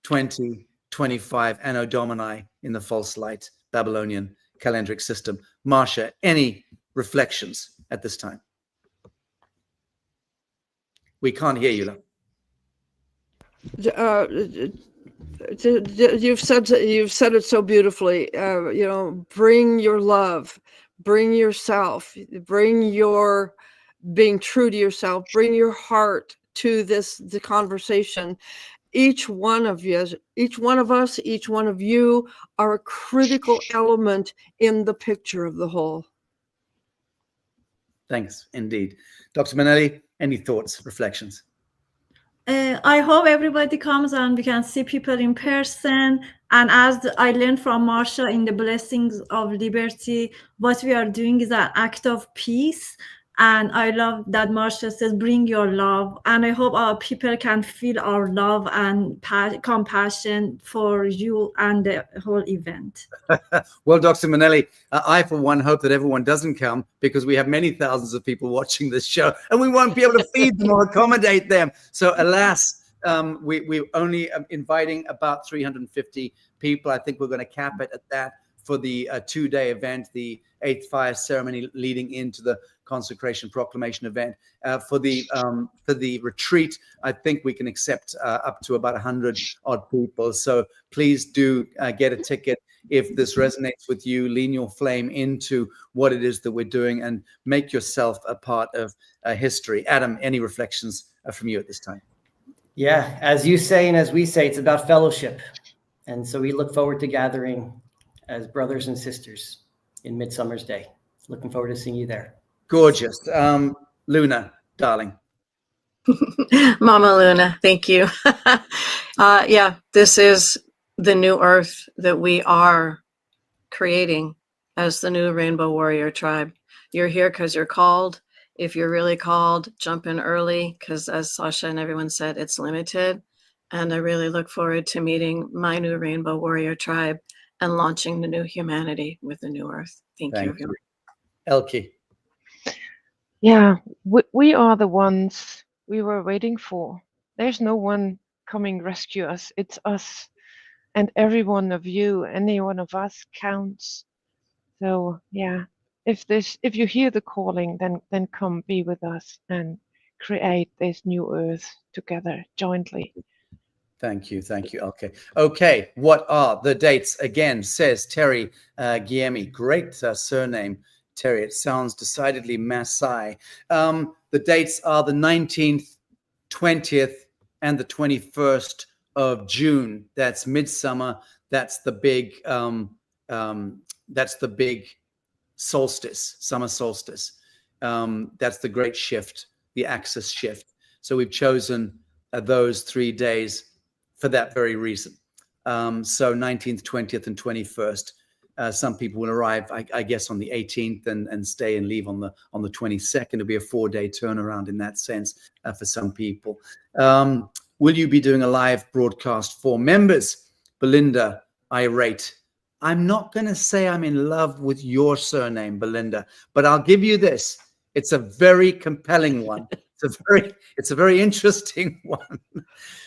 2025 Anno Domini in the false light Babylonian calendric system. Marsha, any reflections at this time? We can't hear you, love. You've said it so beautifully. Bring your love, bring yourself, bring your being true to yourself, bring your heart to the conversation. Each one of you, each one of us, each one of you are a critical element in the picture of the whole. Thanks, indeed. Dr. Manelli, any thoughts, reflections? I hope everybody comes and we can see people in person. And as I learned from Marsha in the Blessings of Liberty, what we are doing is an act of peace. And I love that Marsha says, bring your love. And I hope our people can feel our love and compassion for you and the whole event. Well, Dr. Manelli, I, for one, hope that everyone doesn't come, because we have many thousands of people watching this show and we won't be able to feed them or accommodate them. So alas, we're only inviting about 350 people. I think we're going to cap it at that for the 2-day event, the 8th fire ceremony leading into the consecration proclamation event. For the retreat, I think we can accept up to about 100 odd people. So please do get a ticket. If this resonates with you, lean your flame into what it is that we're doing and make yourself a part of history. Adam, any reflections from you at this time? Yeah, as you say and as we say, it's about fellowship. And so we look forward to gathering as brothers and sisters in Midsummer's Day. Looking forward to seeing you there. Gorgeous. Luna, darling. Mama Luna, thank you. Yeah, this is the new earth that we are creating as the new Rainbow Warrior Tribe. You're here because you're called. If you're really called, jump in early, because as Sacha and everyone said, it's limited. And I really look forward to meeting my new Rainbow Warrior Tribe and launching the new humanity with the new earth. Thank you, everyone. Elke. Yeah, we are the ones we were waiting for. There's no one coming rescue us. It's us. And every one of you, any one of us counts. So yeah, if you hear the calling, then come be with us and create this new earth together jointly. Thank you, Elke. Okay, what are the dates again? Says Terry Guillermi. Great surname, Terry. It sounds decidedly Maasai. The dates are the 19th, 20th, and the 21st of June. That's midsummer. That's the big solstice, summer solstice. That's the great shift, the axis shift. So we've chosen those 3 days for that very reason. So 19th, 20th, and 21st. Some people will arrive, I guess, on the 18th and stay and leave on the 22nd. It'll be a 4-day turnaround in that sense for some people. Will you be doing a live broadcast for members? Belinda, irate. I'm not going to say I'm in love with your surname, Belinda, but I'll give you this. It's a very compelling one. It's a very interesting one.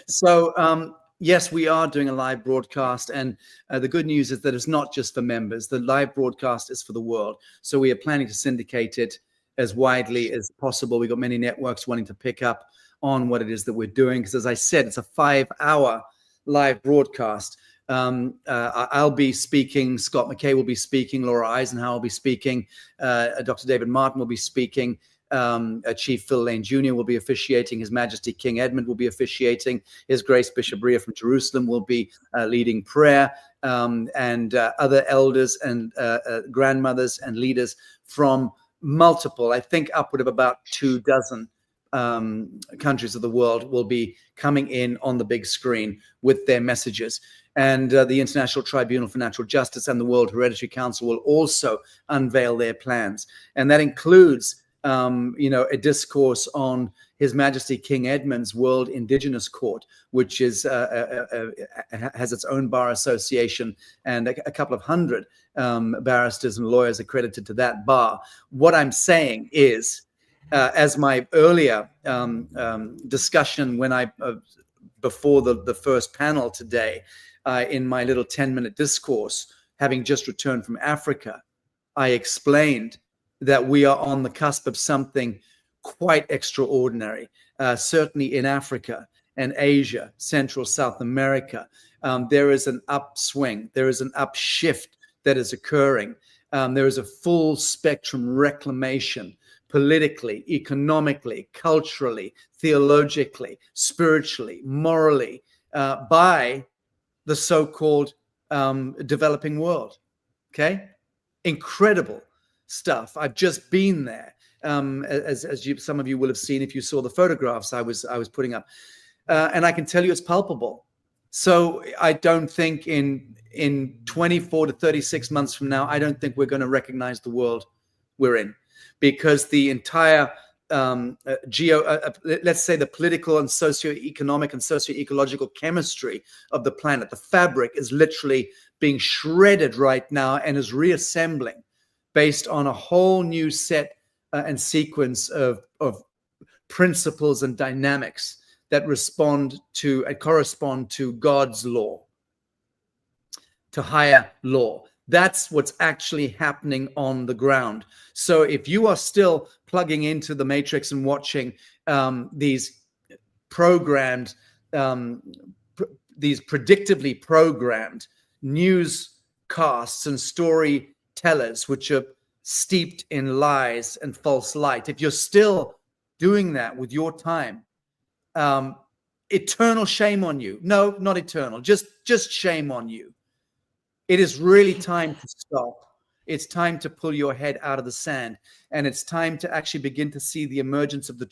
So, yes, we are doing a live broadcast, and the good news is that it's not just for members. The live broadcast is for the world. So we are planning to syndicate it as widely as possible. We've got many networks wanting to pick up on what it is that we're doing, because as I said, it's a 5-hour live broadcast. I'll be speaking, Scott McKay will be speaking, Laura Eisenhower will be speaking, Dr. David Martin will be speaking, Chief Phil Lane Jr. will be officiating, His Majesty King Edmund will be officiating, His Grace Bishop Rhea from Jerusalem will be leading prayer, and other elders and grandmothers and leaders from multiple, I think upward of about 24 countries of the world will be coming in on the big screen with their messages. And the International Tribunal for Natural Justice and the World Hereditary Council will also unveil their plans. And that includes, a discourse on His Majesty King Edmund's World Indigenous Court, which is has its own bar association and a couple of hundred barristers and lawyers accredited to that bar. What I'm saying is, as my earlier discussion when before the first panel today, in my little 10-minute discourse, having just returned from Africa, I explained that we are on the cusp of something quite extraordinary, certainly in Africa. and Asia, Central South America. There is an upswing. There is an upshift that is occurring. There is a full spectrum reclamation politically, economically, culturally, theologically, spiritually, morally, by the so-called developing world. Okay? Incredible stuff. I've just been there, as some of you will have seen if you saw the photographs I was putting up, and I can tell you it's palpable. So I don't think in 24 to 36 months from now, I don't think we're going to recognize the world we're in, because the entire let's say the political and socioeconomic and socio-ecological chemistry of the planet, the fabric is literally being shredded right now and is reassembling based on a whole new set and sequence of principles and dynamics that respond to and correspond to God's law, to higher law. That's what's actually happening on the ground. So if you are still plugging into the matrix and watching these programmed, these predictively programmed newscasts and storytellers, which are steeped in lies and false light, if you're still doing that with your time, eternal shame on you. No, not eternal, just shame on you. It is really time to stop. It's time to pull your head out of the sand, and it's time to actually begin to see the emergence of the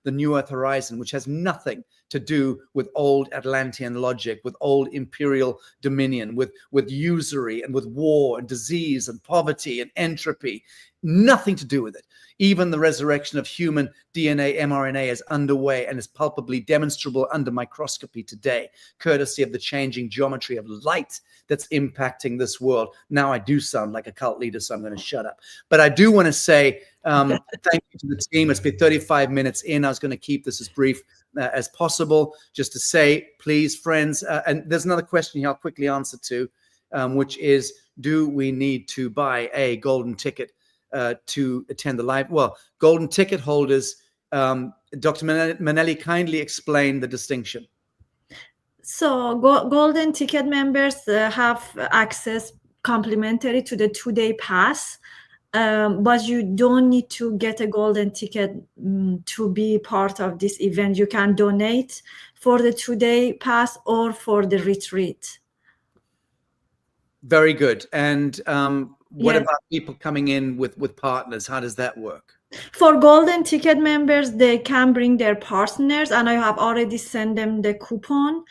new Earth horizon, which has nothing to do with old Atlantean logic, with old imperial dominion, with usury and with war and disease and poverty and entropy. Nothing to do with it. Even the resurrection of human DNA, mRNA is underway and is palpably demonstrable under microscopy today, courtesy of the changing geometry of light that's impacting this world. Now I do sound like a cult leader, so I'm going to shut up. But I do want to say thank you to the team. It's been 35 minutes in. I was going to keep this as brief as possible, just to say, please, friends, and there's another question here I'll quickly answer to, which is, do we need to buy a golden ticket to attend the live? Well, golden ticket holders, Dr. Manelli, kindly explain the distinction. So golden ticket members have access complimentary to the 2-day pass, but you don't need to get a golden ticket to be part of this event. You can donate for the 2-day pass or for the retreat. Very good. And what about people coming in with partners? How does that work? For golden ticket members, they can bring their partners, and I have already sent them the coupon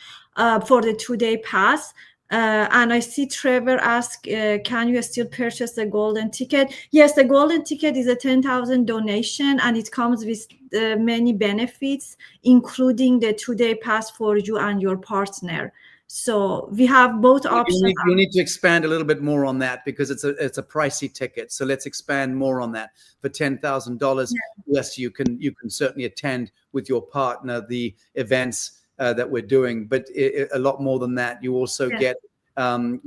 for the 2-day pass. And I see Trevor ask, can you still purchase the golden ticket? Yes, the golden ticket is a 10,000 donation, and it comes with many benefits, including the 2-day pass for you and your partner. So we have both options. You need to expand a little bit more on that, because it's a pricey ticket. So let's expand more on that. For $10,000, yes, you can certainly attend with your partner the events that we're doing, but a lot more than that. You also get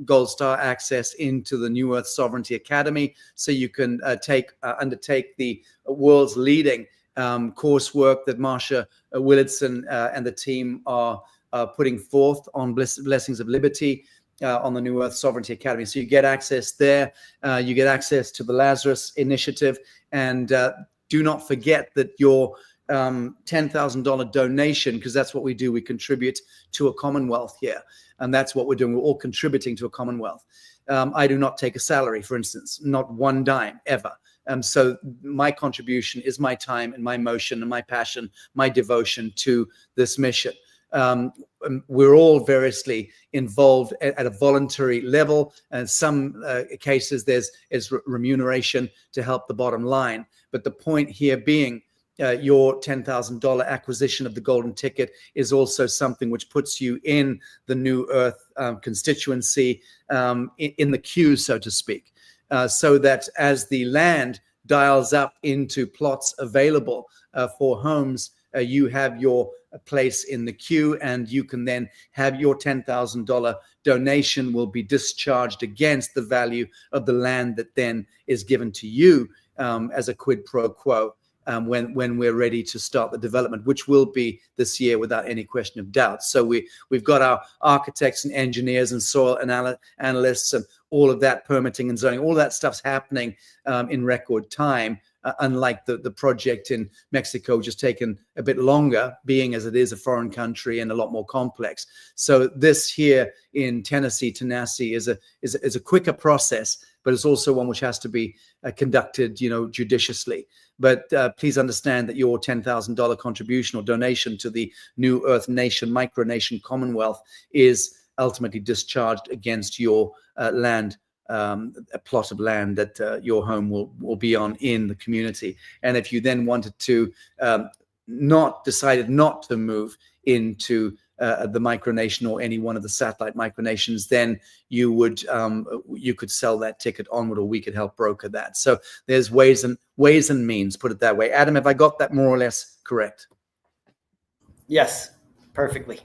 Gold Star access into the New Earth Sovereignty Academy, so you can undertake the world's leading coursework that Marsha Willardson and the team are putting forth on blessings of liberty on the New Earth Sovereignty Academy. So you get access there. You get access to the Lazarus initiative, and do not forget that your $10,000 donation, because that's what we do. We contribute to a commonwealth here, and that's what we're doing. We're all contributing to a commonwealth. I do not take a salary, for instance, not one dime ever. So my contribution is my time and my motion and my passion, my devotion to this mission. We're all variously involved at a voluntary level, and some cases there's remuneration to help the bottom line. But the point here being, your $10,000 acquisition of the golden ticket is also something which puts you in the New Earth constituency, in the queue, so to speak, so that as the land dials up into plots available for homes, you have your place in the queue, and you can then have your $10,000 donation will be discharged against the value of the land that then is given to you as a quid pro quo. when we're ready to start the development, which will be this year without any question of doubt. So we've got our architects and engineers and soil analysts and all of that permitting and zoning, all that stuff's happening in record time. Unlike the project in Mexico, just taken a bit longer, being as it is a foreign country and a lot more complex. So this here in Tennessee is a quicker process, but it's also one which has to be conducted, judiciously. But please understand that your $10,000 contribution or donation to the New Earth Nation, Micronation Commonwealth is ultimately discharged against your land. A plot of land that your home will be on in the community. And if you then wanted to decided not to move into the micronation or any one of the satellite micronations, then you could sell that ticket onward, or we could help broker that. So there's ways and means, put it that way. Adam, have I got that more or less correct? Yes, perfectly.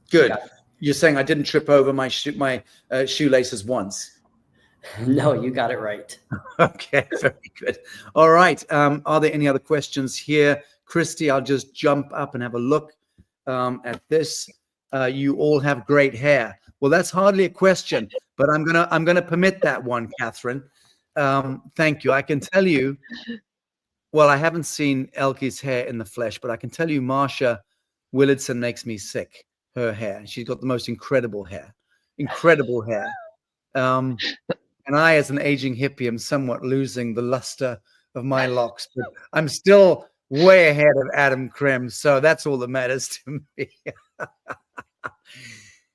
Good. You're saying I didn't trip over my shoelaces once. No, you got it right. Okay, very good. All right. Are there any other questions here? Christy, I'll just jump up and have a look at this. You all have great hair. Well, that's hardly a question, but I'm gonna permit that one, Catherine. Thank you. I can tell you, well, I haven't seen Elke's hair in the flesh, but I can tell you Marsha Willardson makes me sick, her hair. She's got the most incredible hair. Incredible hair. And I, as an aging hippie, am somewhat losing the luster of my locks, but I'm still way ahead of Adam Krem, so that's all that matters to me.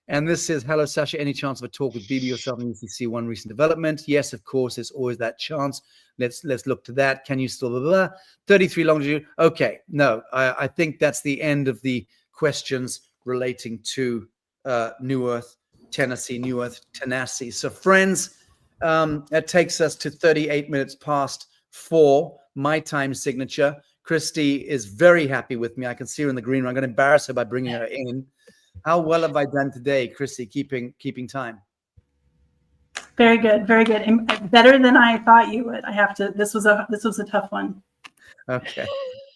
And this says, hello, Sacha, any chance of a talk with BB yourself in UCC one recent development? Yes, of course, there's always that chance. Let's look to that. Can you still, blah, blah, blah. 33 longitude. Okay, no, I think that's the end of the questions relating to NewEarth Tennessee, NewEarth Tennessee. So friends, that takes us to 38 minutes past 4, my time signature. Christy is very happy with me. I can see her in the green room. I'm going to embarrass her by bringing her in. How well have I done today, Christy, keeping time? Very good, very good. And better than I thought you would. I have to. This was a tough one. Okay,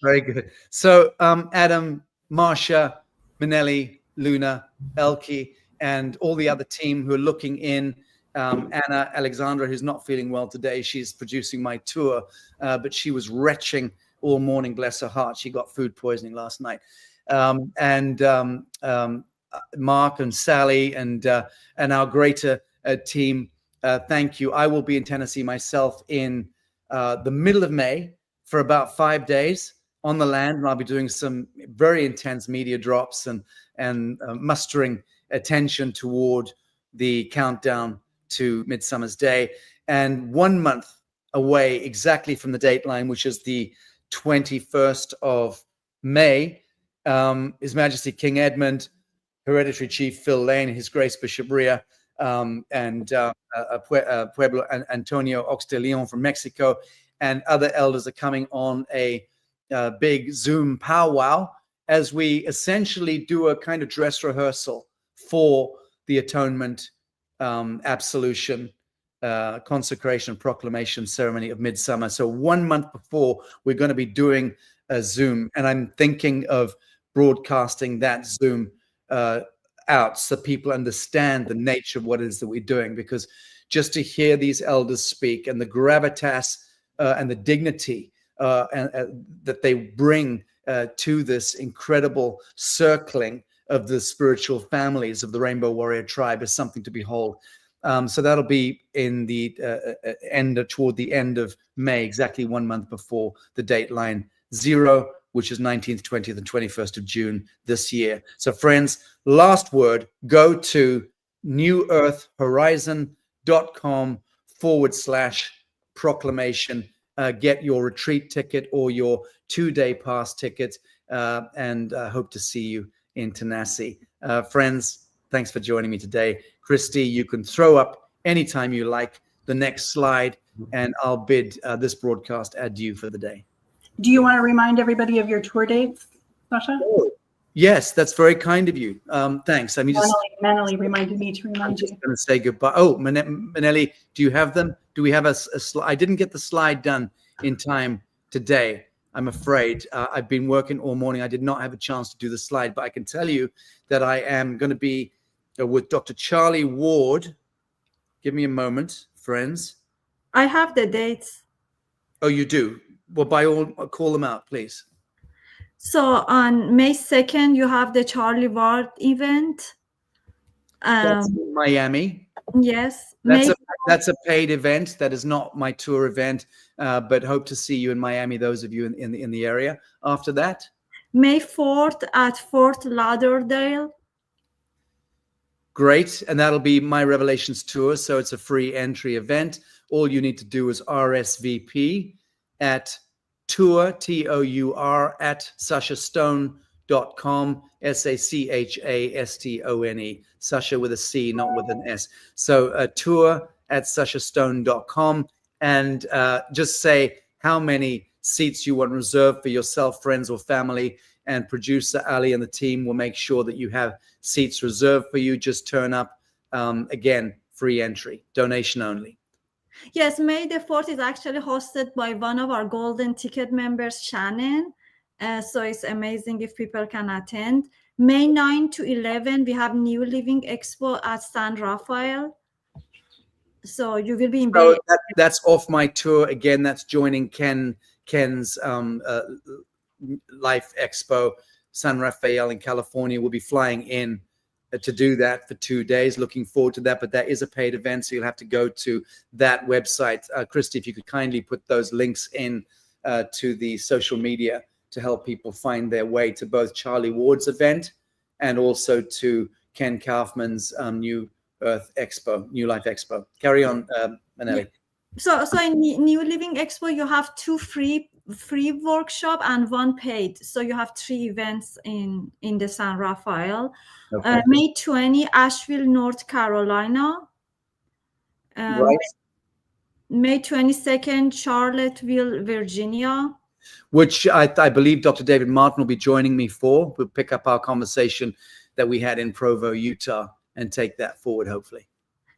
very good. So Adam, Marsha, Manelli, Luna, Elke, and all the other team who are looking in. Anna Alexandra, who's not feeling well today, she's producing my tour, but she was retching all morning, bless her heart. She got food poisoning last night. Mark and Sally and our greater team, thank you. I will be in Tennessee myself in the middle of May for about 5 days on the land, and I'll be doing some very intense media drops and mustering attention toward the countdown to Midsummer's Day. And 1 month away exactly from the dateline, which is the 21st of May, His Majesty King Edmund, Hereditary Chief Phil Lane, His Grace Bishop Ria, and Pueblo Antonio Ox de Leon from Mexico, and other elders are coming on a big Zoom powwow as we essentially do a kind of dress rehearsal for the atonement, absolution, consecration, and proclamation ceremony of Midsummer. So 1 month before, we're going to be doing a Zoom, and I'm thinking of broadcasting that Zoom out so people understand the nature of what it is that we're doing, because just to hear these elders speak and the gravitas and the dignity that they bring to this incredible circling of the spiritual families of the Rainbow Warrior Tribe is something to behold. So that'll be in the toward the end of May, exactly 1 month before the dateline 0, which is 19th, 20th, and 21st of June this year. So friends, last word, go to newearthhorizon.com/proclamation. Get your retreat ticket or your 2-day pass ticket, and hope to see you in Tennessee. Friends, thanks for joining me today. Christy, you can throw up anytime you like the next slide, and I'll bid this broadcast adieu for the day. Do you want to remind everybody of your tour dates, Sacha? Oh, yes, that's very kind of you. Thanks. I mean, Manelli reminded me to remind you. I'm just going to say goodbye. Oh, Manelli, do you have them? Do we have a slide? I didn't get the slide done in time today. I'm afraid. I've been working all morning. I did not have a chance to do the slide, but I can tell you that I am going to be with Dr. Charlie Ward. Give me a moment, friends. I have the dates. Oh, you do? Well, by all, call them out, please. So on May 2nd, you have the Charlie Ward event. That's in Miami. Yes. That's a paid event. That is not my tour event, but hope to see you in Miami, those of you in the area. After that? May 4th at Fort Lauderdale. Great. And that'll be my Revelations tour. So it's a free entry event. All you need to do is RSVP at tour, TOUR, at sachastone.com, SACHASTONE, Sacha with a C, not with an S. So tour at sachastone.com, and just say how many seats you want reserved for yourself, friends, or family, and producer Ali and the team will make sure that you have seats reserved for you. Just turn up. Again, free entry, donation only. Yes, May the 4th is actually hosted by one of our golden ticket members, Shannon. So it's amazing if people can attend. May 9 to 11, we have New Living Expo at San Rafael. So you will be in Bay. So that's off my tour. Again, that's joining Ken's Life Expo, San Rafael in California. We'll be flying in to do that for 2 days. Looking forward to that, but that is a paid event, so you'll have to go to that website. Christy, if you could kindly put those links in to the social media to help people find their way to both Charlie Ward's event and also to Ken Kaufman's NewEarth Expo, New Life Expo. Carry on, Manelli. So in New Living Expo, you have 2 free workshop and 1 paid. So you have 3 events in the San Rafael. Okay. May 20, Asheville, North Carolina. Right. May 22nd, Charlottesville, Virginia. Which I believe Dr. David Martin will be joining me for. We'll pick up our conversation that we had in Provo, Utah, and take that forward, hopefully.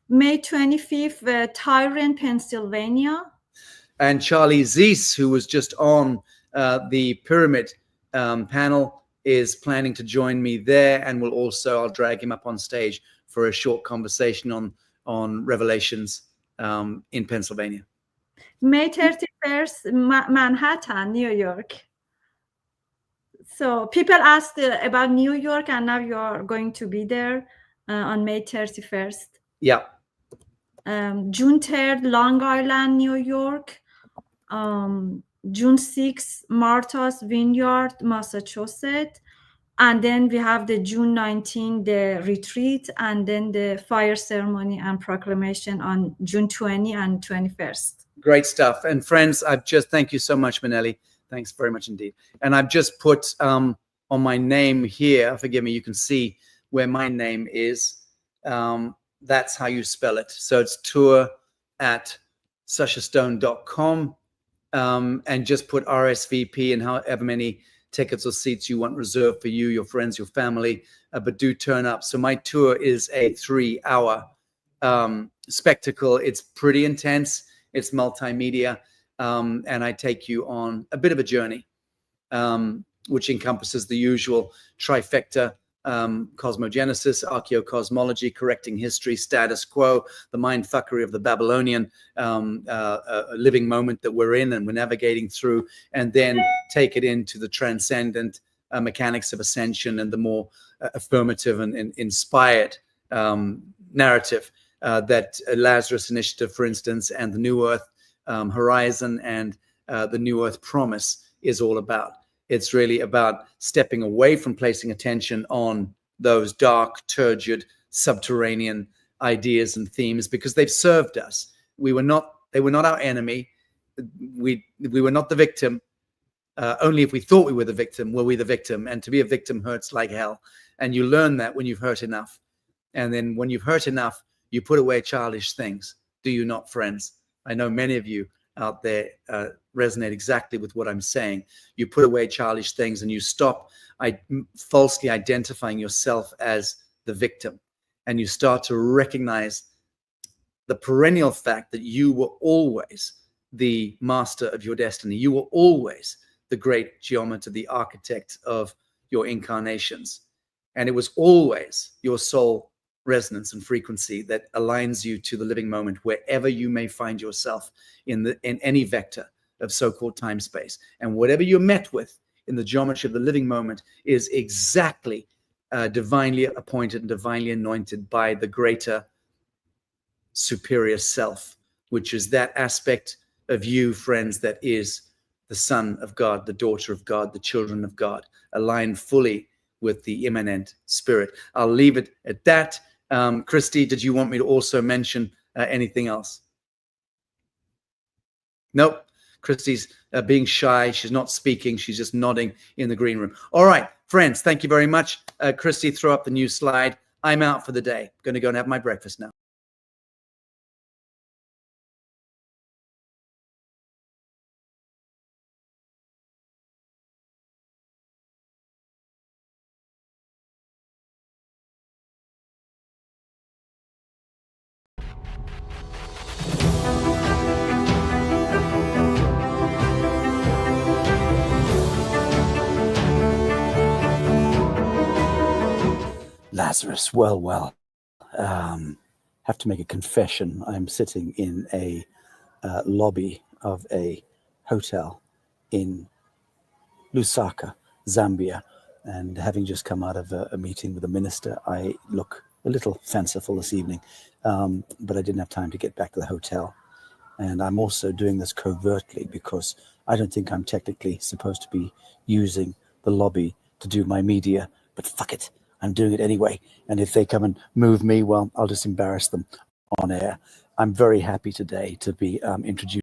May 25th, Tyrone, Pennsylvania. And Charlie Ziese, who was just on the pyramid panel, is planning to join me there, and will also, I'll drag him up on stage for a short conversation on Revelations in Pennsylvania. May 31st, Manhattan, New York. So people asked about New York, and now you're going to be there on May 31st. Yeah. June 3rd, Long Island, New York. June 6th, Martha's Vineyard, Massachusetts. And then we have the June 19th, the retreat, and then the fire ceremony and proclamation on June 20 and 21st. Great stuff. And friends, thank you so much, Manelli. Thanks very much indeed. And I've just put on my name here, forgive me, you can see where my name is. That's how you spell it. So it's tour at sachastone.com, and just put RSVP and however many tickets or seats you want reserved for you, your friends, your family, but do turn up. So my tour is a 3-hour spectacle. It's pretty intense. It's multimedia, and I take you on a bit of a journey, which encompasses the usual trifecta: cosmogenesis, archaeocosmology, correcting history, status quo, the mindfuckery of the Babylonian living moment that we're in and we're navigating through, and then take it into the transcendent mechanics of ascension and the more affirmative and inspired narrative that Lazarus Initiative, for instance, and the New Earth Horizon and the New Earth Promise is all about. It's really about stepping away from placing attention on those dark, turgid, subterranean ideas and themes, because they've served us. They were not our enemy. We were not the victim. Only if we thought we were the victim were we the victim. And to be a victim hurts like hell. And you learn that when you've hurt enough. And then when you've hurt enough, you put away childish things. Do you not, friends? I know many of you out there resonate exactly with what I'm saying. You put away childish things and you stop falsely identifying yourself as the victim. And you start to recognize the perennial fact that you were always the master of your destiny. You were always the great geometer, the architect of your incarnations. And it was always your soul resonance and frequency that aligns you to the living moment wherever you may find yourself in any vector of so-called time space. And whatever you're met with in the geometry of the living moment is exactly divinely appointed and divinely anointed by the greater superior self, which is that aspect of you, friends, that is the son of God, the daughter of God, the children of God, aligned fully with the immanent spirit. I'll leave it at that. Christy, did you want me to also mention anything else? Nope. Christy's being shy. She's not speaking. She's just nodding in the green room. All right, friends, thank you very much. Christy, throw up the new slide. I'm out for the day. Going to go and have my breakfast now. Lazarus, well. Have to make a confession. I'm sitting in a lobby of a hotel in Lusaka, Zambia, and having just come out of a meeting with a minister, I look a little fanciful this evening, but I didn't have time to get back to the hotel. And I'm also doing this covertly because I don't think I'm technically supposed to be using the lobby to do my media, but fuck it. I'm doing it anyway. And if they come and move me, well, I'll just embarrass them on air. I'm very happy today to be introduced